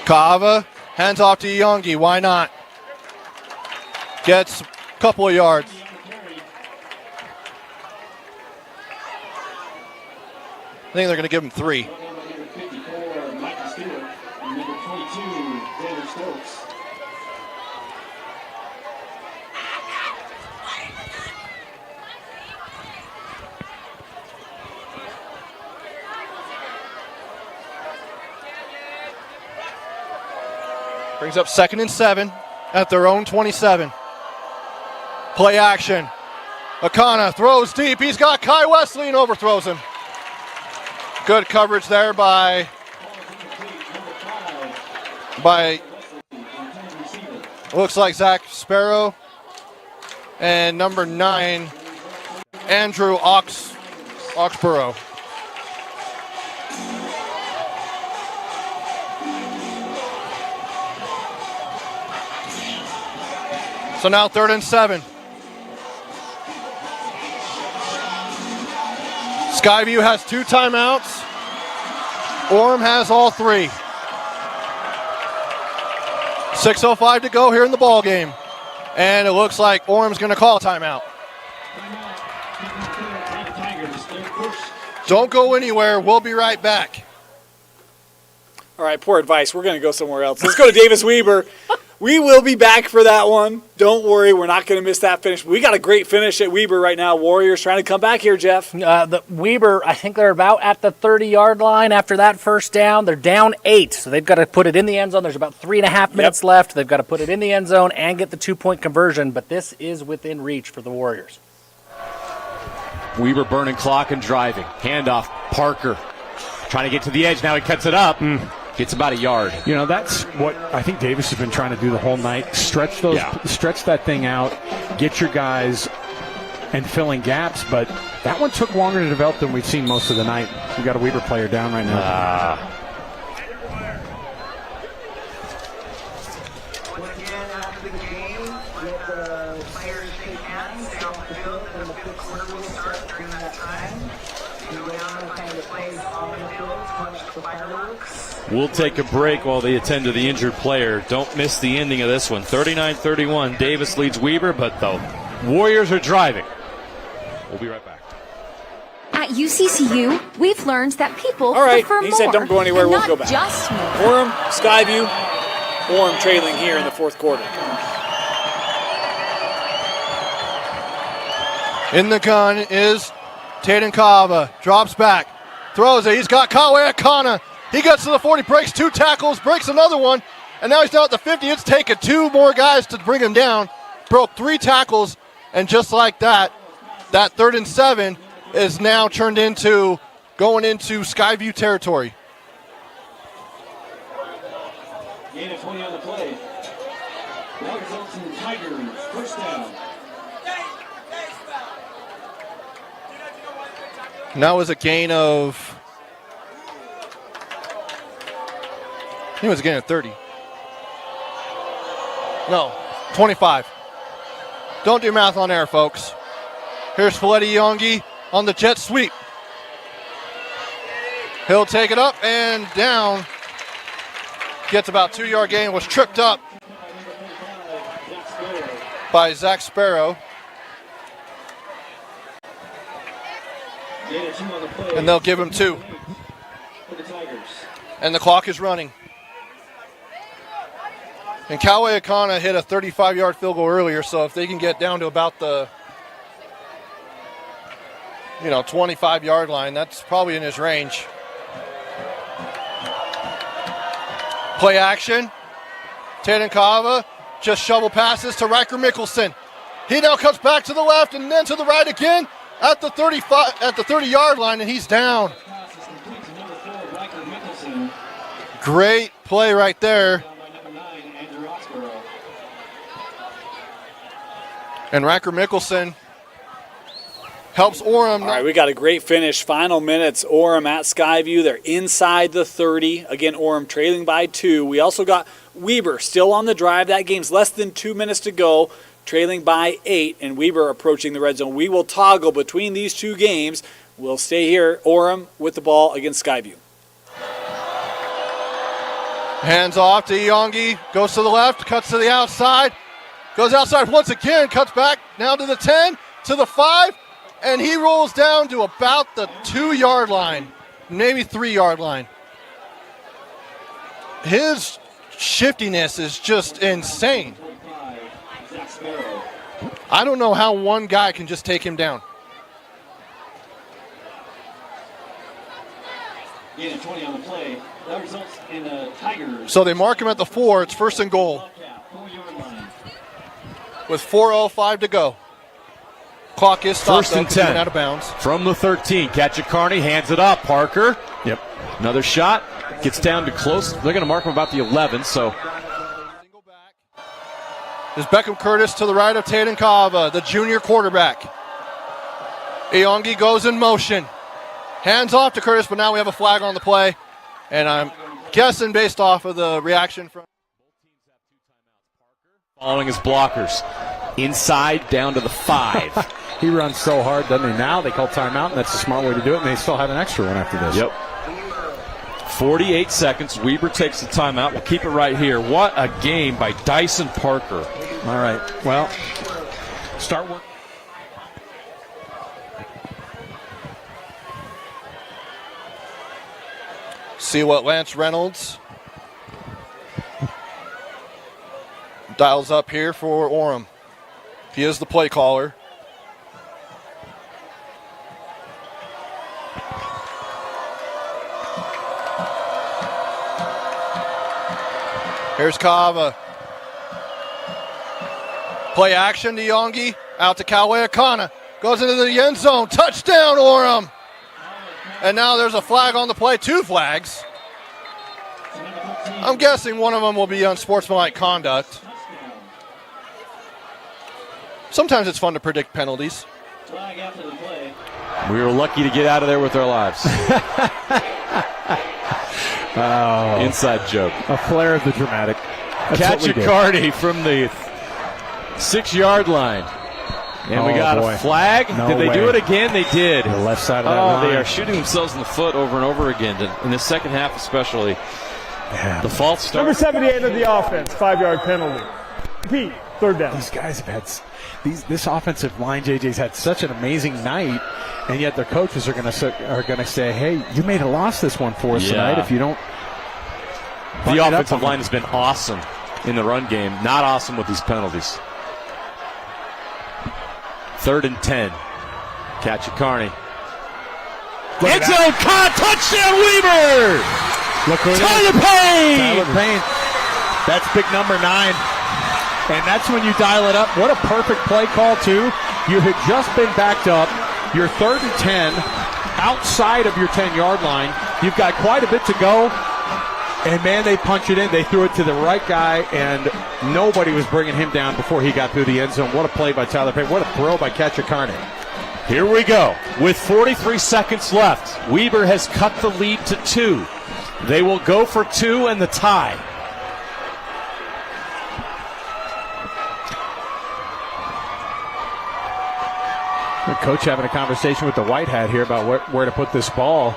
Speaker 5: Kava hands off to Iongi. Why not? Gets a couple of yards. I think they're going to give him 3. Brings up 2nd and 7 at their own 27. Play action. Akana throws deep. He's got Kai Wesley and overthrows him. Good coverage there by looks like Zach Sparrow and number 9, Andrew Oxborough. So now 3rd and 7. Skyview has 2 timeouts. Orem has all 3. 6:05 to go here in the ball game. And it looks like Orem's going to call a timeout. Don't go anywhere. We'll be right back.
Speaker 1: All right, poor advice. We're going to go somewhere else. Let's go to Davis Weber. We will be back for that one. Don't worry, we're not going to miss that finish. We got a great finish at Weber right now. Warriors trying to come back here, Jeff.
Speaker 2: The Weber, I think they're about at the 30-yard line after that first down. They're down 8, so they've got to put it in the end zone. There's about 3.5 minutes left. They've got to put it in the end zone and get the 2-point conversion, but this is within reach for the Warriors.
Speaker 3: Weber burning clock and driving. Handoff, Parker. Trying to get to the edge. Now he cuts it up. Gets about a yard.
Speaker 4: You know, that's what I think Davis has been trying to do the whole night. Stretch that thing out, get your guys and filling gaps, but that one took longer to develop than we've seen most of the night. We got a Weber player down right now.
Speaker 3: We'll take a break while they attend to the injured player. Don't miss the ending of this one. 39-31. Davis leads Weber, but the Warriors are driving. We'll be right back.
Speaker 21: At UCCU, we've learned that people
Speaker 1: All right,
Speaker 21: prefer
Speaker 1: he
Speaker 21: more.
Speaker 1: said don't go anywhere,
Speaker 21: and
Speaker 1: we'll
Speaker 21: not
Speaker 1: go back.
Speaker 21: Just more.
Speaker 1: Orem, Skyview, Orem trailing here in the 4th quarter.
Speaker 5: In the gun is Tatum Kava. Drops back. Throws it. He's got Kawe Akana. He gets to the 40, breaks 2 tackles, breaks another one, and now he's down at the 50. It's taken 2 more guys to bring him down. Broke 3 tackles, and just like that, that 3rd and 7 is now turned into going into Skyview territory.
Speaker 6: Gain of 20 on the play. That results in Tigers first down.
Speaker 5: And that was a gain of, I think it was a gain of 30. No, 25. Don't do math on air, folks. Here's Feletti Yongi on the jet sweep. He'll take it up and down. Gets about 2-yard gain, was tripped up by Zach Sparrow. And they'll give him 2. And the clock is running. And Kawe Akana hit a 35-yard field goal earlier, so if they can get down to about the 25-yard line, that's probably in his range. Play action. Tatum Kava just shovel passes to Riker Mickelson. He now comes back to the left and then to the right again at the 30-yard line, and he's down. Great play right there. And Riker Mickelson helps Orem.
Speaker 1: All right, we got a great finish. Final minutes, Orem at Skyview. They're inside the 30. Again, Orem trailing by 2. We also got Weber still on the drive. That game's less than 2 minutes to go, trailing by 8, and Weber approaching the red zone. We will toggle between these 2 games. We'll stay here. Orem with the ball against Skyview.
Speaker 5: Hands off to Yongi. Goes to the left, cuts to the outside. Goes outside once again, cuts back now to the 10, to the 5, and he rolls down to about the 2-yard line, maybe 3-yard line. His shiftiness is just insane. I don't know how one guy can just take him down.
Speaker 6: Gain of 20 on the play. That results in a Tigers.
Speaker 5: So they mark him at the 4. It's first and goal.
Speaker 6: 4-yard line.
Speaker 5: With 4:05 to go. Clock is stopped.
Speaker 3: First and
Speaker 5: 10.
Speaker 3: 10.
Speaker 5: Out of bounds.
Speaker 3: From the 13. Kachakarny hands it up. Parker.
Speaker 4: Yep.
Speaker 3: Another shot. Gets down to close. They're going to mark him about the 11, so.
Speaker 5: Is Beckham Curtis to the right of Taden Kava, the junior quarterback. Iongi goes in motion. Hands off to Curtis, but now we have a flag on the play. And I'm guessing based off of the reaction from.
Speaker 3: Following his blockers. Inside down to the 5.
Speaker 4: He runs so hard, doesn't he? Now they call timeout, and that's a smart way to do it, and they still have an extra one after this.
Speaker 3: Yep. 48 seconds. Weber takes the timeout. We'll keep it right here. What a game by Dyson Parker.
Speaker 4: All right. Well, start work.
Speaker 5: See what Lance Reynolds dials up here for Orem. He is the play caller. Here's Kava. Play action to Yongi. Out to Kalwea Kana. Goes into the end zone. Touchdown, Orem. And now there's a flag on the play. 2 flags. I'm guessing one of them will be unsportsmanlike conduct. Sometimes it's fun to predict penalties.
Speaker 6: Flag after the play.
Speaker 3: We were lucky to get out of there with our lives.
Speaker 4: Oh.
Speaker 3: Inside joke.
Speaker 4: A flare of the dramatic.
Speaker 3: Kachakarny from the 6-yard line. And we got a flag.
Speaker 4: No
Speaker 3: did they
Speaker 4: way.
Speaker 3: do it again? They did.
Speaker 4: The left side of that line.
Speaker 3: They are shooting themselves in the foot over and over again, in the second half especially.
Speaker 4: Yeah.
Speaker 3: The false start.
Speaker 13: Number 78 of the offense, 5-yard penalty. Pete, third down.
Speaker 4: These guys have had this offensive line. JJ's had such an amazing night, and yet their coaches are going to say, "Hey, you made a loss this one for us tonight. If you don't."
Speaker 3: The offensive line has been awesome in the run game. Not awesome with these penalties. 3rd and 10. Kachakarny. End zone caught. Touchdown, Weber.
Speaker 4: Look who it is.
Speaker 3: Tyler Payne.
Speaker 4: Tyler Payne. That's big number 9. And that's when you dial it up. What a perfect play call, too. You had just been backed up. You're 3rd and 10 outside of your 10-yard line. You've got quite a bit to go. And, man, they punch it in. They threw it to the right guy, and nobody was bringing him down before he got through the end zone. What a play by Tyler Payne. What a throw by Kachakarny.
Speaker 3: Here we go. With 43 seconds left, Weber has cut the lead to 2. They will go for 2 and the tie.
Speaker 4: The coach having a conversation with the white hat here about where to put this ball.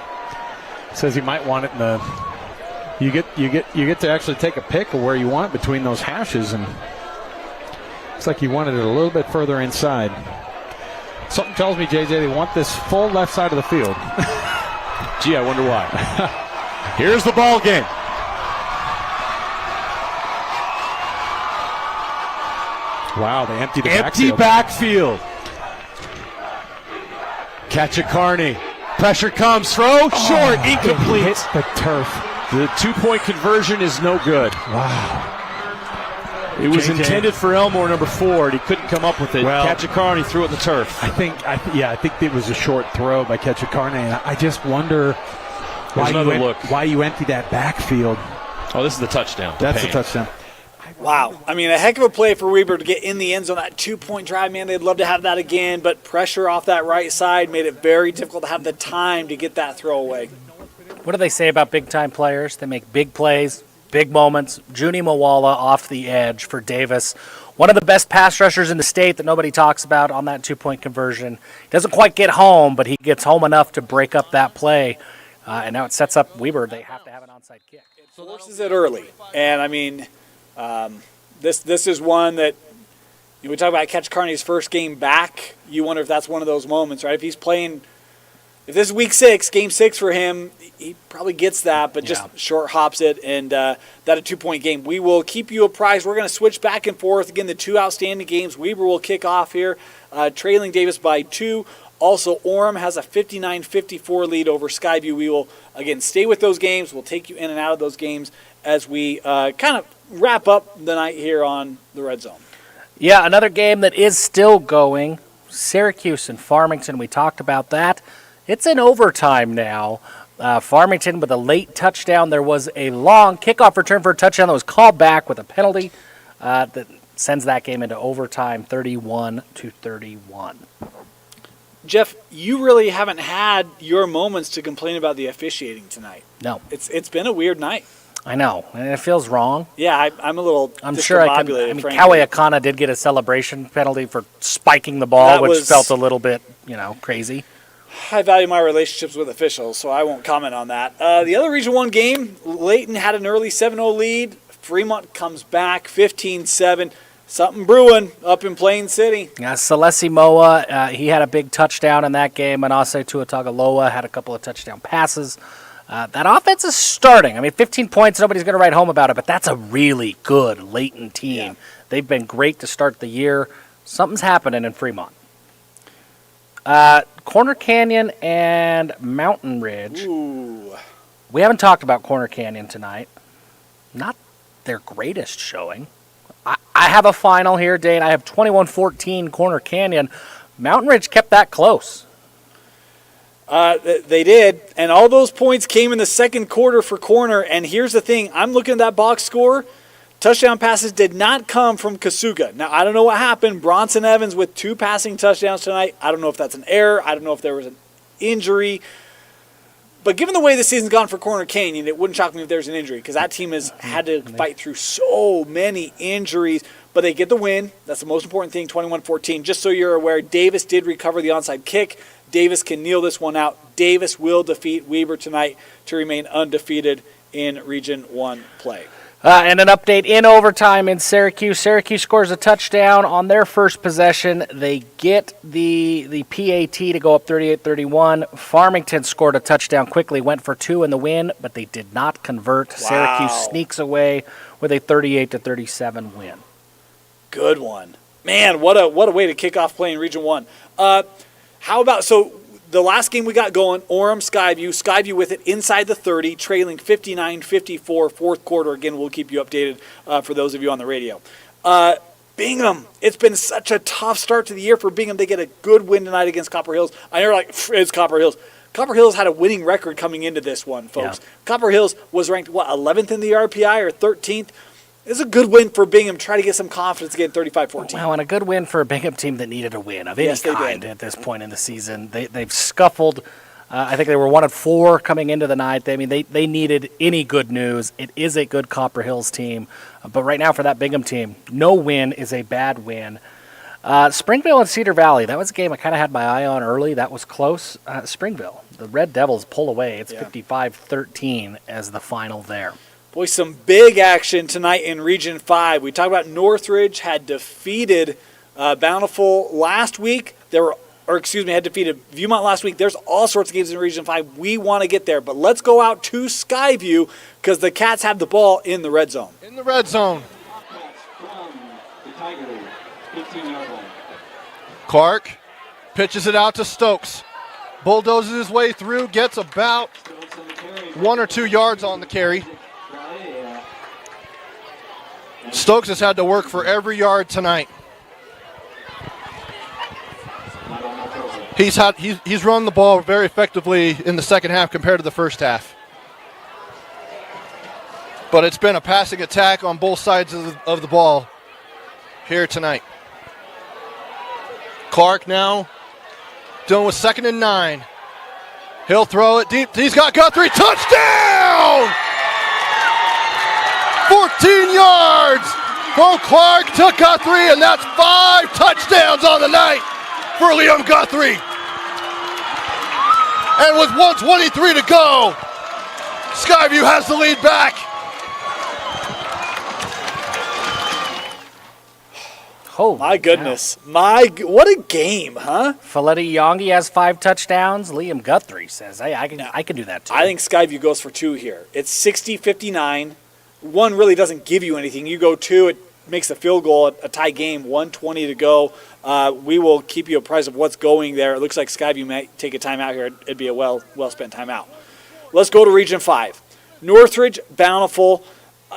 Speaker 4: Says he might want it in the. You get to actually take a pick of where you want it between those hashes, and looks like you wanted it a little bit further inside. Something tells me, JJ, they want this full left side of the field.
Speaker 3: Gee, I wonder why. Here's the ball game.
Speaker 4: Wow, they emptied the
Speaker 3: Empty backfield. Kachakarny. Pressure comes. Throw. Short. Incomplete.
Speaker 4: Hit the turf.
Speaker 3: The 2-point conversion is no good.
Speaker 4: Wow.
Speaker 3: It was
Speaker 4: JJ.
Speaker 3: intended for Elmore, number 4, and he couldn't come up with it.
Speaker 4: Well,
Speaker 3: Kachakarny threw it in the turf.
Speaker 4: I think it was a short throw by Kachakarny, and I just wonder why you empty that backfield.
Speaker 3: Oh, this is the touchdown.
Speaker 4: That's the touchdown.
Speaker 1: Wow. I mean, a heck of a play for Weber to get in the end zone. That 2-point drive, man, they'd love to have that again, but pressure off that right side made it very difficult to have the time to get that throw away.
Speaker 2: What do they say about big-time players? They make big plays, big moments. Junie Mawala off the edge for Davis. One of the best pass rushers in the state that nobody talks about on that 2-point conversion. He doesn't quite get home, but he gets home enough to break up that play. And now it sets up Weber. They have to have an onside kick.
Speaker 1: It forces it early. And, I mean, this is one that we talk about Kachakarny's first game back. You wonder if that's one of those moments, right? If he's playing – if this is week 6, game 6 for him, he probably gets that, but just short hops it, and that a 2-point game. We will keep you apprised. We're going to switch back and forth. Again, the 2 outstanding games. Weber will kick off here, trailing Davis by 2. Also, Orem has a 59-54 lead over Skyview. We will, again, stay with those games. We'll take you in and out of those games as we kind of wrap up the night here on the Red Zone.
Speaker 2: Yeah, another game that is still going. Syracuse and Farmington, we talked about that. It's in overtime now. Farmington with a late touchdown. There was a long kickoff return for a touchdown that was called back with a penalty that sends that game into overtime, 31-31.
Speaker 1: Jeff, you really haven't had your moments to complain about the officiating tonight.
Speaker 2: No.
Speaker 1: It's been a weird night.
Speaker 2: I know, and it feels wrong.
Speaker 1: Yeah, I'm a little
Speaker 2: I'm sure I can. I mean, Kawe Akana did get a celebration penalty for spiking the ball, which felt a little bit, crazy.
Speaker 1: I value my relationships with officials, so I won't comment on that. The other Region 1 game, Layton had an early 7-0 lead. Fremont comes back 15-7. Something brewing up in Plain City.
Speaker 2: Yeah, Celesi Moa, he had a big touchdown in that game. Manase Tuatagaloa had a couple of touchdown passes. That offense is starting. I mean, 15 points, nobody's going to write home about it, but that's a really good Layton team. Yeah. They've been great to start the year. Something's happening in Fremont. Corner Canyon and Mountain Ridge.
Speaker 1: Ooh.
Speaker 2: We haven't talked about Corner Canyon tonight. Not their greatest showing. I have a final here, Dane. I have 21-14 Corner Canyon. Mountain Ridge kept that close.
Speaker 1: They did, and all those points came in the second quarter for Corner. And here's the thing. I'm looking at that box score. Touchdown passes did not come from Kasuga. Now, I don't know what happened. Bronson Evans with 2 passing touchdowns tonight. I don't know if that's an error. I don't know if there was an injury. But given the way the season's gone for Corner Canyon, it wouldn't shock me if there's an injury because that team has had to fight through so many injuries. But they get the win. That's the most important thing, 21-14. Just so you're aware, Davis did recover the onside kick. Davis can kneel this one out. Davis will defeat Weber tonight to remain undefeated in Region 1 play.
Speaker 2: And an update in overtime in Syracuse. Syracuse scores a touchdown on their first possession. They get the PAT to go up 38-31. Farmington scored a touchdown quickly, went for 2 in the win, but they did not convert. Wow. Syracuse sneaks away with a 38-37 win.
Speaker 1: Good one. Man, what a way to kick off play in Region 1. How about, so the last game we got going, Orem, Skyview with it inside the 30, trailing 59-54, fourth quarter. Again, we'll keep you updated for those of you on the radio. Bingham, it's been such a tough start to the year for Bingham. They get a good win tonight against Copper Hills. I know, it's Copper Hills. Copper Hills had a winning record coming into this one, folks. Yeah. Copper Hills was ranked, 11th in the RPI or 13th? It's a good win for Bingham. Try to get some confidence again, 35-14.
Speaker 2: Well, and a good win for a Bingham team that needed a win of any kind at this point in the season. They've scuffled. I think they were 1-4 coming into the night. They needed any good news. It is a good Copper Hills team. But right now for that Bingham team, no win is a bad win. Springville and Cedar Valley, that was a game I kind of had my eye on early. That was close. Springville, the Red Devils pull away. It's 55-13 as the final there.
Speaker 1: Boy, some big action tonight in Region 5. We talked about Northridge had defeated Bountiful last week. Had defeated Viewmont last week. There's all sorts of games in Region 5. We want to get there. But let's go out to Skyview because the Cats have the ball in the red zone.
Speaker 5: In the red zone. Clark pitches it out to Stokes. Bulldozes his way through, gets about 1 or 2 yards on the carry. Stokes has had to work for every yard tonight. He's run the ball very effectively in the second half compared to the first half. But it's been a passing attack on both sides of the ball here tonight. Clark now dealing with 2nd and 9. He'll throw it deep. He's got Guthrie. Touchdown! 14 yards from Clark to Guthrie, and that's 5 touchdowns on the night for Liam Guthrie. And with 1:23 to go, Skyview has the lead back.
Speaker 2: Oh
Speaker 1: my goodness. What a game, huh?
Speaker 2: Faletti Yongi has 5 touchdowns. Liam Guthrie says, hey, I can do that too.
Speaker 1: I think Skyview goes for 2 here. It's 60-59. 1 really doesn't give you anything. You go 2, it makes the field goal a tie game, 1:20 to go. We will keep you apprised of what's going there. It looks like Skyview might take a timeout here. It'd be a well-spent timeout. Let's go to Region 5. Northridge, Bountiful.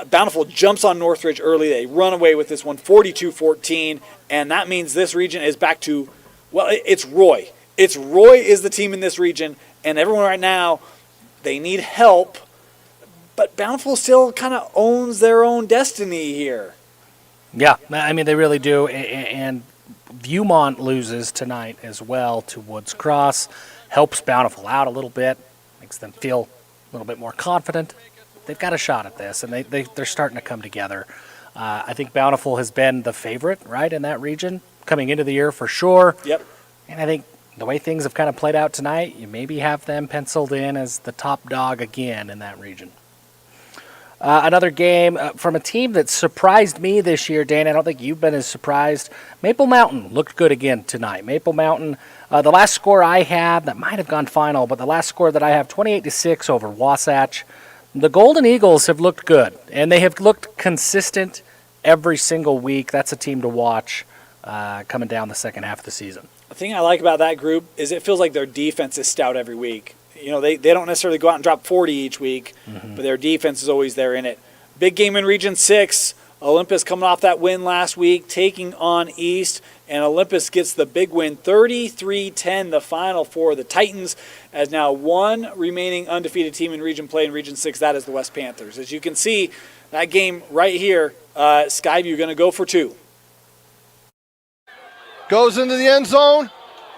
Speaker 1: Bountiful jumps on Northridge early. They run away with this one, 42-14, and that means this region is back to, well, it's Roy. Roy is the team in this region, and everyone right now, they need help, but Bountiful still kind of owns their own destiny here.
Speaker 2: Yeah, I mean, they really do, and Viewmont loses tonight as well to Woods Cross, helps Bountiful out a little bit, makes them feel a little bit more confident. They've got a shot at this, and they're starting to come together. I think Bountiful has been the favorite, right, in that region, coming into the year for sure.
Speaker 1: Yep.
Speaker 2: And I think the way things have kind of played out tonight, you maybe have them penciled in as the top dog again in that region. Another game from a team that surprised me this year, Dan. I don't think you've been as surprised. Maple Mountain looked good again tonight. Maple Mountain, the last score I have, that might have gone final, but the last score that I have, 28-6 over Wasatch. The Golden Eagles have looked good, and they have looked consistent every single week. That's a team to watch coming down the second half of the season.
Speaker 1: The thing I like about that group is it feels like their defense is stout every week. You know, they don't necessarily go out and drop 40 each week, but their defense is always there in it. Big game in Region 6. Olympus coming off that win last week, taking on East, and Olympus gets the big win, 33-10, the final for the Titans, as now one remaining undefeated team in region play in Region 6, that is the West Panthers. As you can see, that game right here, Skyview going to go for two.
Speaker 5: Goes into the end zone,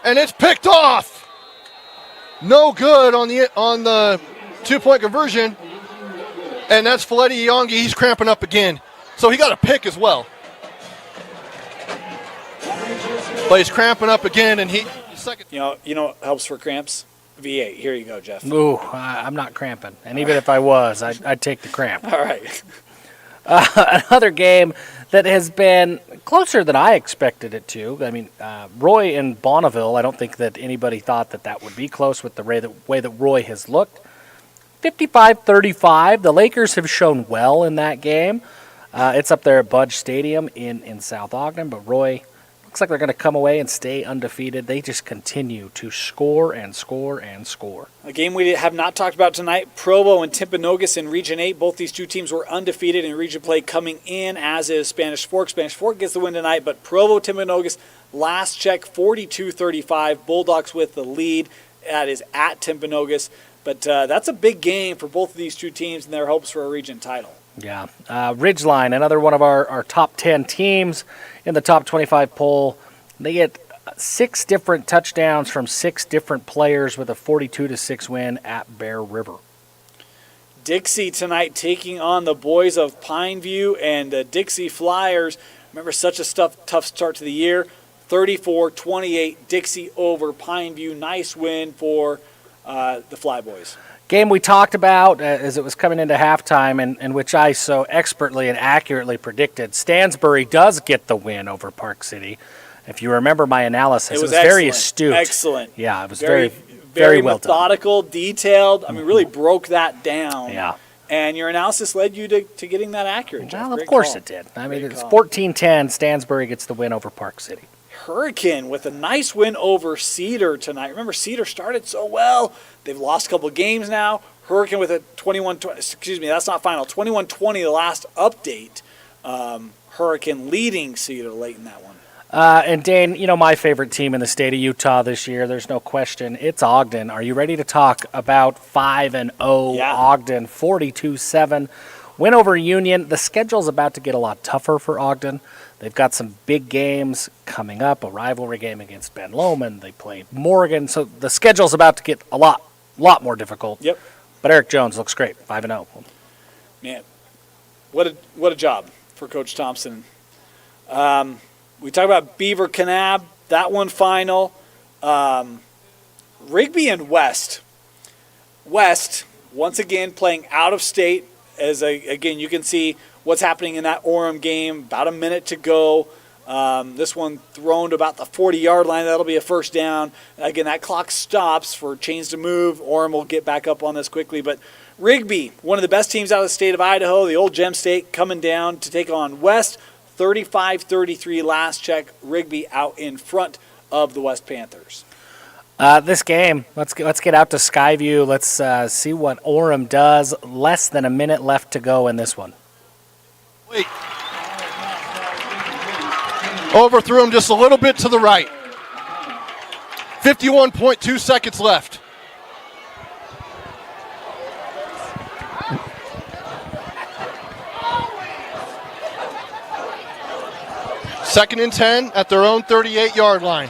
Speaker 5: and it's picked off. No good on the two-point conversion, and that's Faletti Yongi. He's cramping up again. So he got a pick as well. But he's cramping up again, and second.
Speaker 1: You know what helps for cramps? V8. Here you go, Jeff.
Speaker 2: Ooh, I'm not cramping. And even if I was, I'd take the cramp.
Speaker 1: All right.
Speaker 2: Another game that has been closer than I expected it to. I mean, Roy and Bonneville, I don't think that anybody thought that would be close with the way that Roy has looked. 55-35. The Lakers have shown well in that game. It's up there at Budge Stadium in South Ogden, but Roy looks like they're going to come away and stay undefeated. They just continue to score and score and score.
Speaker 1: A game we have not talked about tonight, Provo and Timpanogos in Region 8. Both these two teams were undefeated in region play coming in, as is Spanish Fork. Spanish Fork gets the win tonight, but Provo, Timpanogos, last check, 42-35. Bulldogs with the lead. That is at Timpanogos. But that's a big game for both of these two teams and their hopes for a region title.
Speaker 2: Yeah. Ridgeline, another one of our top 10 teams in the top 25 poll. They get 6 different touchdowns from 6 different players with a 42-6 win at Bear River.
Speaker 1: Dixie tonight taking on the boys of Pineview and the Dixie Flyers. Remember, such a tough start to the year. 34-28, Dixie over Pineview. Nice win for the Flyboys.
Speaker 2: Game we talked about as it was coming into halftime, and which I so expertly and accurately predicted. Stansbury does get the win over Park City. If you remember my analysis, it was very astute.
Speaker 1: Excellent.
Speaker 2: Yeah, it was
Speaker 1: very
Speaker 2: well
Speaker 1: methodical,
Speaker 2: done.
Speaker 1: Detailed. I mean, really broke that down.
Speaker 2: Yeah.
Speaker 1: And your analysis led you to getting that accurate, Jeff.
Speaker 2: Well, of
Speaker 1: Great
Speaker 2: course
Speaker 1: call.
Speaker 2: it did. I mean, it's 14-10. Stansbury gets the win over Park City.
Speaker 1: Hurricane with a nice win over Cedar tonight. Remember, Cedar started so well. They've lost a couple games now. Hurricane with a 21-20. Excuse me, that's not final. 21-20, the last update. Hurricane leading Cedar late in that one.
Speaker 2: And Dane, you know my favorite team in the state of Utah this year. There's no question. It's Ogden. Are you ready to talk about 5-0 Ogden? 42-7 win over Union. The schedule's about to get a lot tougher for Ogden. They've got some big games coming up, a rivalry game against Ben Lomond. They played Morgan, so the schedule's about to get a lot more difficult.
Speaker 1: Yep.
Speaker 2: But Eric Jones looks great, 5-0.
Speaker 1: Man, what a job for Coach Thompson. We talk about Beaver Kanab, that one final. Rigby and West. West, once again, playing out of state. Again, you can see what's happening in that Orem game. About a minute to go. This one thrown to about the 40-yard line. That'll be a first down. Again, that clock stops for chains to move. Orem will get back up on this quickly. But Rigby, one of the best teams out of the state of Idaho, the old Gem State, coming down to take on West. 35-33 last check. Rigby out in front of the West Panthers.
Speaker 2: This game, let's get out to Skyview. Let's see what Orem does. Less than a minute left to go in this one.
Speaker 5: Wait. Overthrew him just a little bit to the right. 51.2 seconds left. Second and 10 at their own 38-yard line.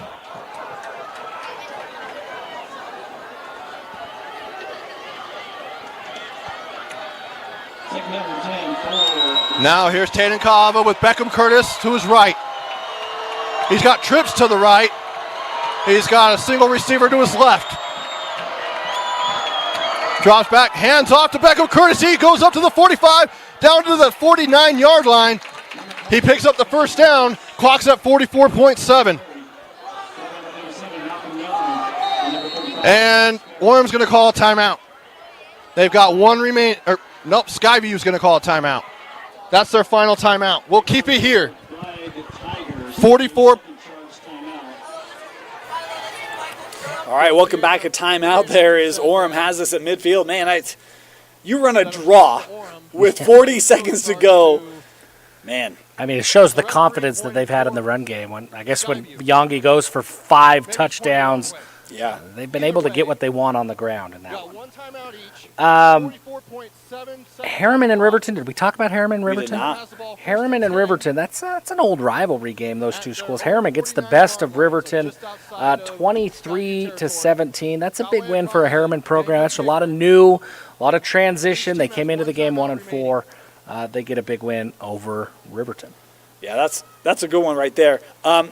Speaker 5: Now here's Tatum Kava with Beckham Curtis to his right. He's got trips to the right. He's got a single receiver to his left. Drops back, hands off to Beckham Curtis. He goes up to the 45, down to the 49-yard line. He picks up the first down, clock's at 44.7. And Orem's going to call a timeout. They've got one remaining. Nope, Skyview's going to call a timeout. That's their final timeout. We'll keep it here. 44.
Speaker 1: All right, welcome back. A timeout there is Orem has this at midfield. Man, you run a draw with 40 seconds to go. Man.
Speaker 2: I mean, it shows the confidence that they've had in the run game. When Yongi goes for 5 touchdowns,
Speaker 1: yeah,
Speaker 2: they've been able to get what they want on the ground in that one. Harriman and Riverton. Did we talk about Harriman and Riverton?
Speaker 1: We did not.
Speaker 2: Harriman and Riverton. That's an old rivalry game. Those two schools. Harriman gets the best of Riverton, 23-17. That's a big win for a Harriman program. That's a lot of transition. They came into the game 1-4. They get a big win over Riverton.
Speaker 1: Yeah, that's a good one right there.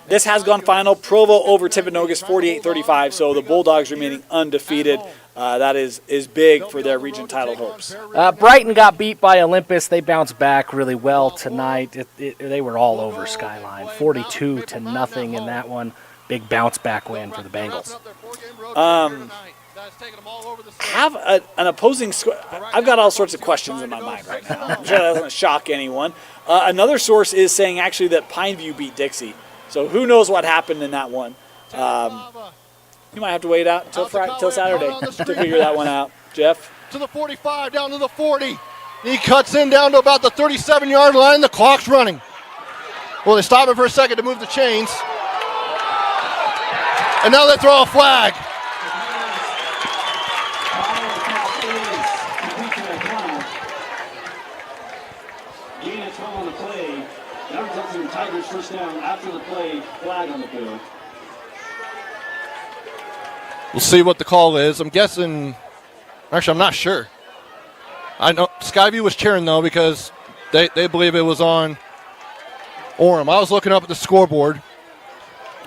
Speaker 1: This has gone final. Provo over Timpanogos 48-35, so the Bulldogs remaining undefeated. That is big for their region title hopes.
Speaker 2: Brighton got beat by Olympus. They bounced back really well tonight. They were all over Skyline, 42-0 in that one. Big bounce back win for the Bengals.
Speaker 1: Have an opposing score. I've got all sorts of questions in my mind right now. I'm sure that doesn't shock anyone. Another source is saying actually that Pineview beat Dixie. So who knows what happened in that one. You might have to wait out until Saturday to figure that one out. Jeff?
Speaker 5: To the 45, down to the 40. He cuts in down to about the 37-yard line. The clock's running. Well, they stop it for a second to move the chains. And now they throw a flag.
Speaker 6: On the play. That results in Tigers first down after the play, flag on the field.
Speaker 5: We'll see what the call is. I'm guessing, actually I'm not sure. I know Skyview was cheering though because they believe it was on Orem. I was looking up at the scoreboard,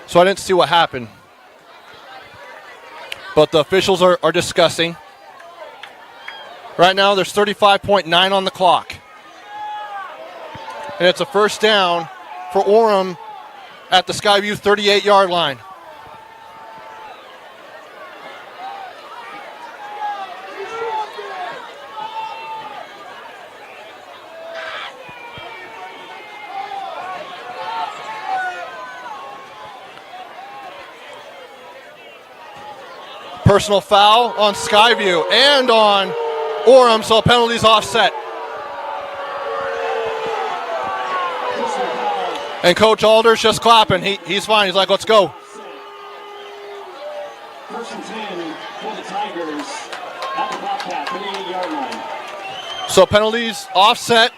Speaker 5: so I didn't see what happened. But the officials are discussing. Right now there's 35.9 on the clock. And it's a first down for Orem at the Skyview 38-yard line. Personal foul on Skyview and on Orem, so penalties offset. And Coach Alders just clapping. He's fine. He's like, let's go.
Speaker 6: First and 10 for the Tigers at the Bobcat, 38-yard line.
Speaker 5: So penalties offset.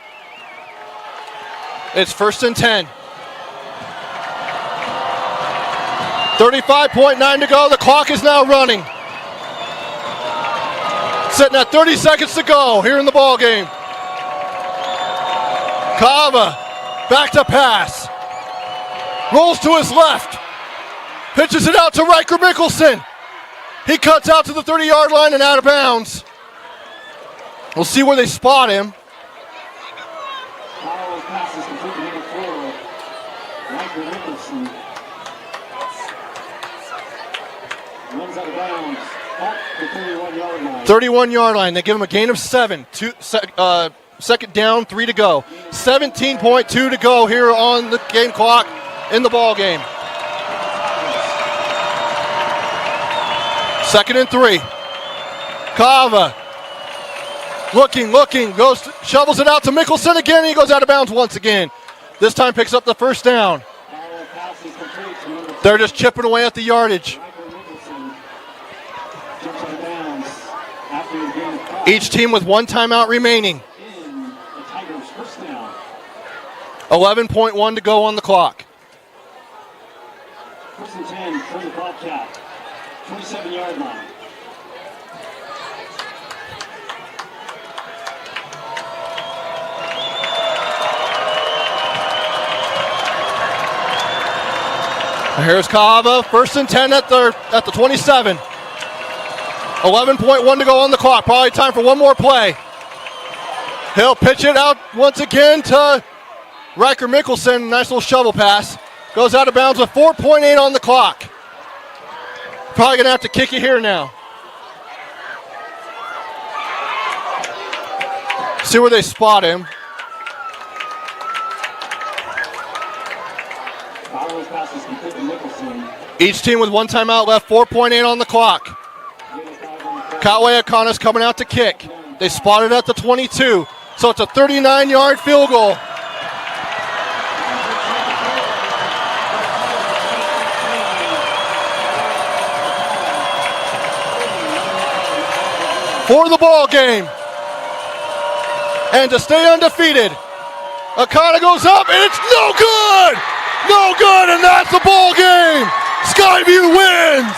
Speaker 5: It's first and 10. 35.9 to go. The clock is now running. Sitting at 30 seconds to go here in the ball game. Kava back to pass. Rolls to his left. Pitches it out to Riker Mickelson. He cuts out to the 30-yard line and out of bounds. We'll see where they spot him.
Speaker 6: Powell's pass is complete to number 4. Riker Mickelson. Runs out of bounds at the 31-yard line.
Speaker 5: 31-yard line. They give him a gain of 7. second down, 3 to go. 17.2 to go here on the game clock in the ball game. 2nd and 3. Kava looking, shovels it out to Mickelson again. He goes out of bounds once again. This time picks up the first down. They're just chipping away at the yardage. Each team with 1 timeout remaining. 11.1 to go on the clock.
Speaker 6: 1st and 10 from the Bobcat, 27-yard line.
Speaker 5: Here's Kava, 1st and 10 at the 27. 11.1 to go on the clock. Probably time for one more play. He'll pitch it out once again to Riker Mickelson. Nice little shovel pass. Goes out of bounds with 4.8 on the clock. Probably going to have to kick it here now. See where they spot him. Each team with 1 timeout left, 4.8 on the clock. Cotway O'Connor's coming out to kick. They spotted at the 22, so it's a 39-yard field goal. For the ball game. And to stay undefeated, O'Connor goes up, and it's no good! No good, and that's the ball game! Skyview wins!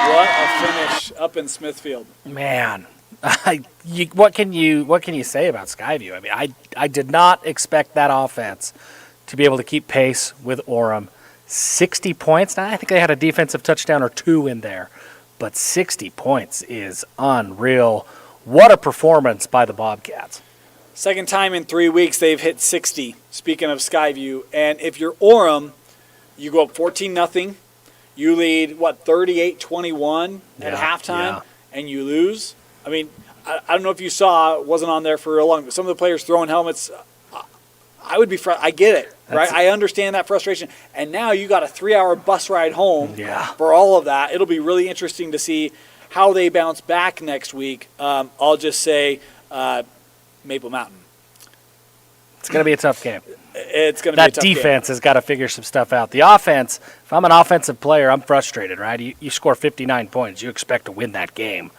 Speaker 1: What a finish up in Smithfield.
Speaker 2: Man, what can you say about Skyview? I mean, I did not expect that offense to be able to keep pace with Orem. 60 points. Now, I think they had a defensive touchdown or 2 in there, but 60 points is unreal. What a performance by the Bobcats.
Speaker 1: Second time in 3 weeks they've hit 60, speaking of Skyview. And if you're Orem, you go up 14-0. You lead, 38-21 at halftime, and you lose. I mean, I don't know if you saw, it wasn't on there for a long, but some of the players throwing helmets, I would be I get it, right? I understand that frustration. And now you got a 3-hour bus ride home for all of that. It'll be really interesting to see how they bounce back next week. I'll just say Maple Mountain.
Speaker 2: It's going to be a tough game.
Speaker 1: It's going to be a tough game.
Speaker 2: That defense has got to figure some stuff out. The offense, if I'm an offensive player, I'm frustrated, right? You score 59 points. You expect to win that game.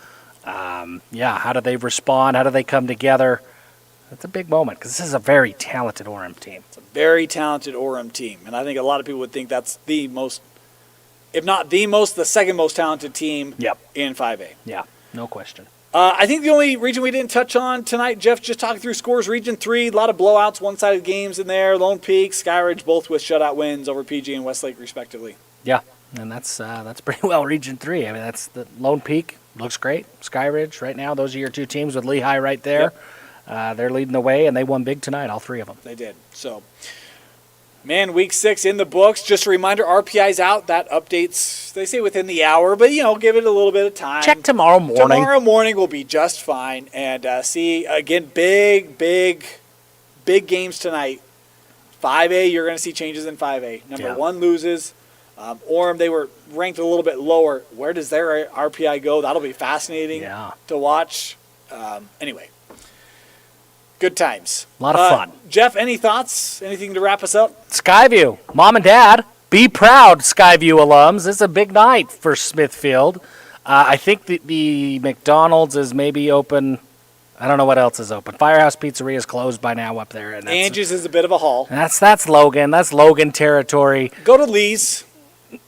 Speaker 2: How do they respond? How do they come together? That's a big moment because this is a very talented Orem team.
Speaker 1: It's a very talented Orem team. And I think a lot of people would think that's the most, if not the most, the second most talented team in 5A.
Speaker 2: Yeah, no question.
Speaker 1: I think the only region we didn't touch on tonight, Jeff, just talking through scores, Region 3, a lot of blowouts, one-sided games in there. Lone Peak, Skyridge, both with shutout wins over PG and Westlake, respectively.
Speaker 2: Yeah, and that's pretty well Region 3. I mean, that's the Lone Peak, looks great. Skyridge, right now, those are your 2 teams with Lehigh right there. Yep. They're leading the way, and they won big tonight, all 3 of them.
Speaker 1: They did. So, man, Week 6 in the books. Just a reminder, RPI's out. That updates, they say within the hour, but, give it a little bit of time.
Speaker 2: Check tomorrow morning.
Speaker 1: Tomorrow morning will be just fine. And see, again, big games tonight. 5A, you're going to see changes in 5A. Number 1 loses. Orem, they were ranked a little bit lower. Where does their RPI go? That'll be fascinating to watch. Anyway. Good times.
Speaker 2: A lot of fun.
Speaker 1: Jeff, any thoughts? Anything to wrap us up?
Speaker 2: Skyview, Mom and Dad, be proud, Skyview alums. This is a big night for Smithfield. I think the McDonald's is maybe open. I don't know what else is open. Firehouse Pizzeria is closed by now up there. And
Speaker 1: Angie's is a bit of a haul.
Speaker 2: That's Logan. That's Logan territory.
Speaker 1: Go to Lee's.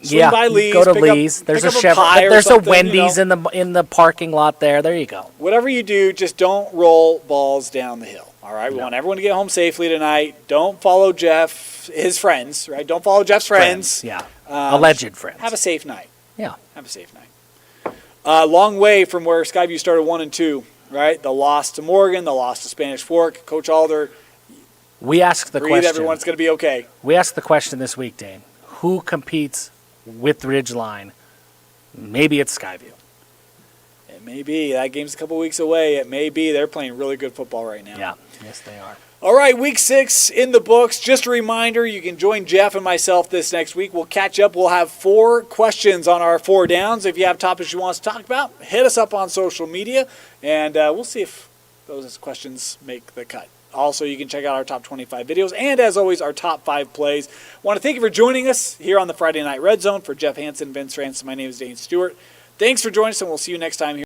Speaker 1: Swing by Lee's.
Speaker 2: Go to Lee's. There's a Chevron. There's a Wendy's in the parking lot there. There you go.
Speaker 1: Whatever you do, just don't roll balls down the hill. All right, we want everyone to get home safely tonight. Don't follow his friends, right? Don't follow Jeff's friends.
Speaker 2: Yeah, alleged friends.
Speaker 1: Have a safe night.
Speaker 2: Yeah,
Speaker 1: have a safe night. Long way from where Skyview started 1-2. right? The loss to Morgan, the loss to Spanish Fork. Coach Alder,
Speaker 2: we asked the question.
Speaker 1: Everyone's going to be okay.
Speaker 2: We asked the question this week, Dane. Who competes with Ridgeline? Maybe it's Skyview.
Speaker 1: It may be. That game's a couple weeks away. It may be. They're playing really good football right now.
Speaker 2: Yeah, yes, they are.
Speaker 1: All right, week 6 in the books. Just a reminder, you can join Jeff and myself this next week. We'll catch up. We'll have 4 questions on our 4 downs. If you have topics you want us to talk about, hit us up on social media, and we'll see if those questions make the cut. Also, you can check out our top 25 videos, and as always, our top 5 plays. Want to thank you for joining us here on the Friday Night Red Zone. For Jeff Hansen, Vince Ransom, my name is Dane Stewart. Thanks for joining us, and we'll see you next time here.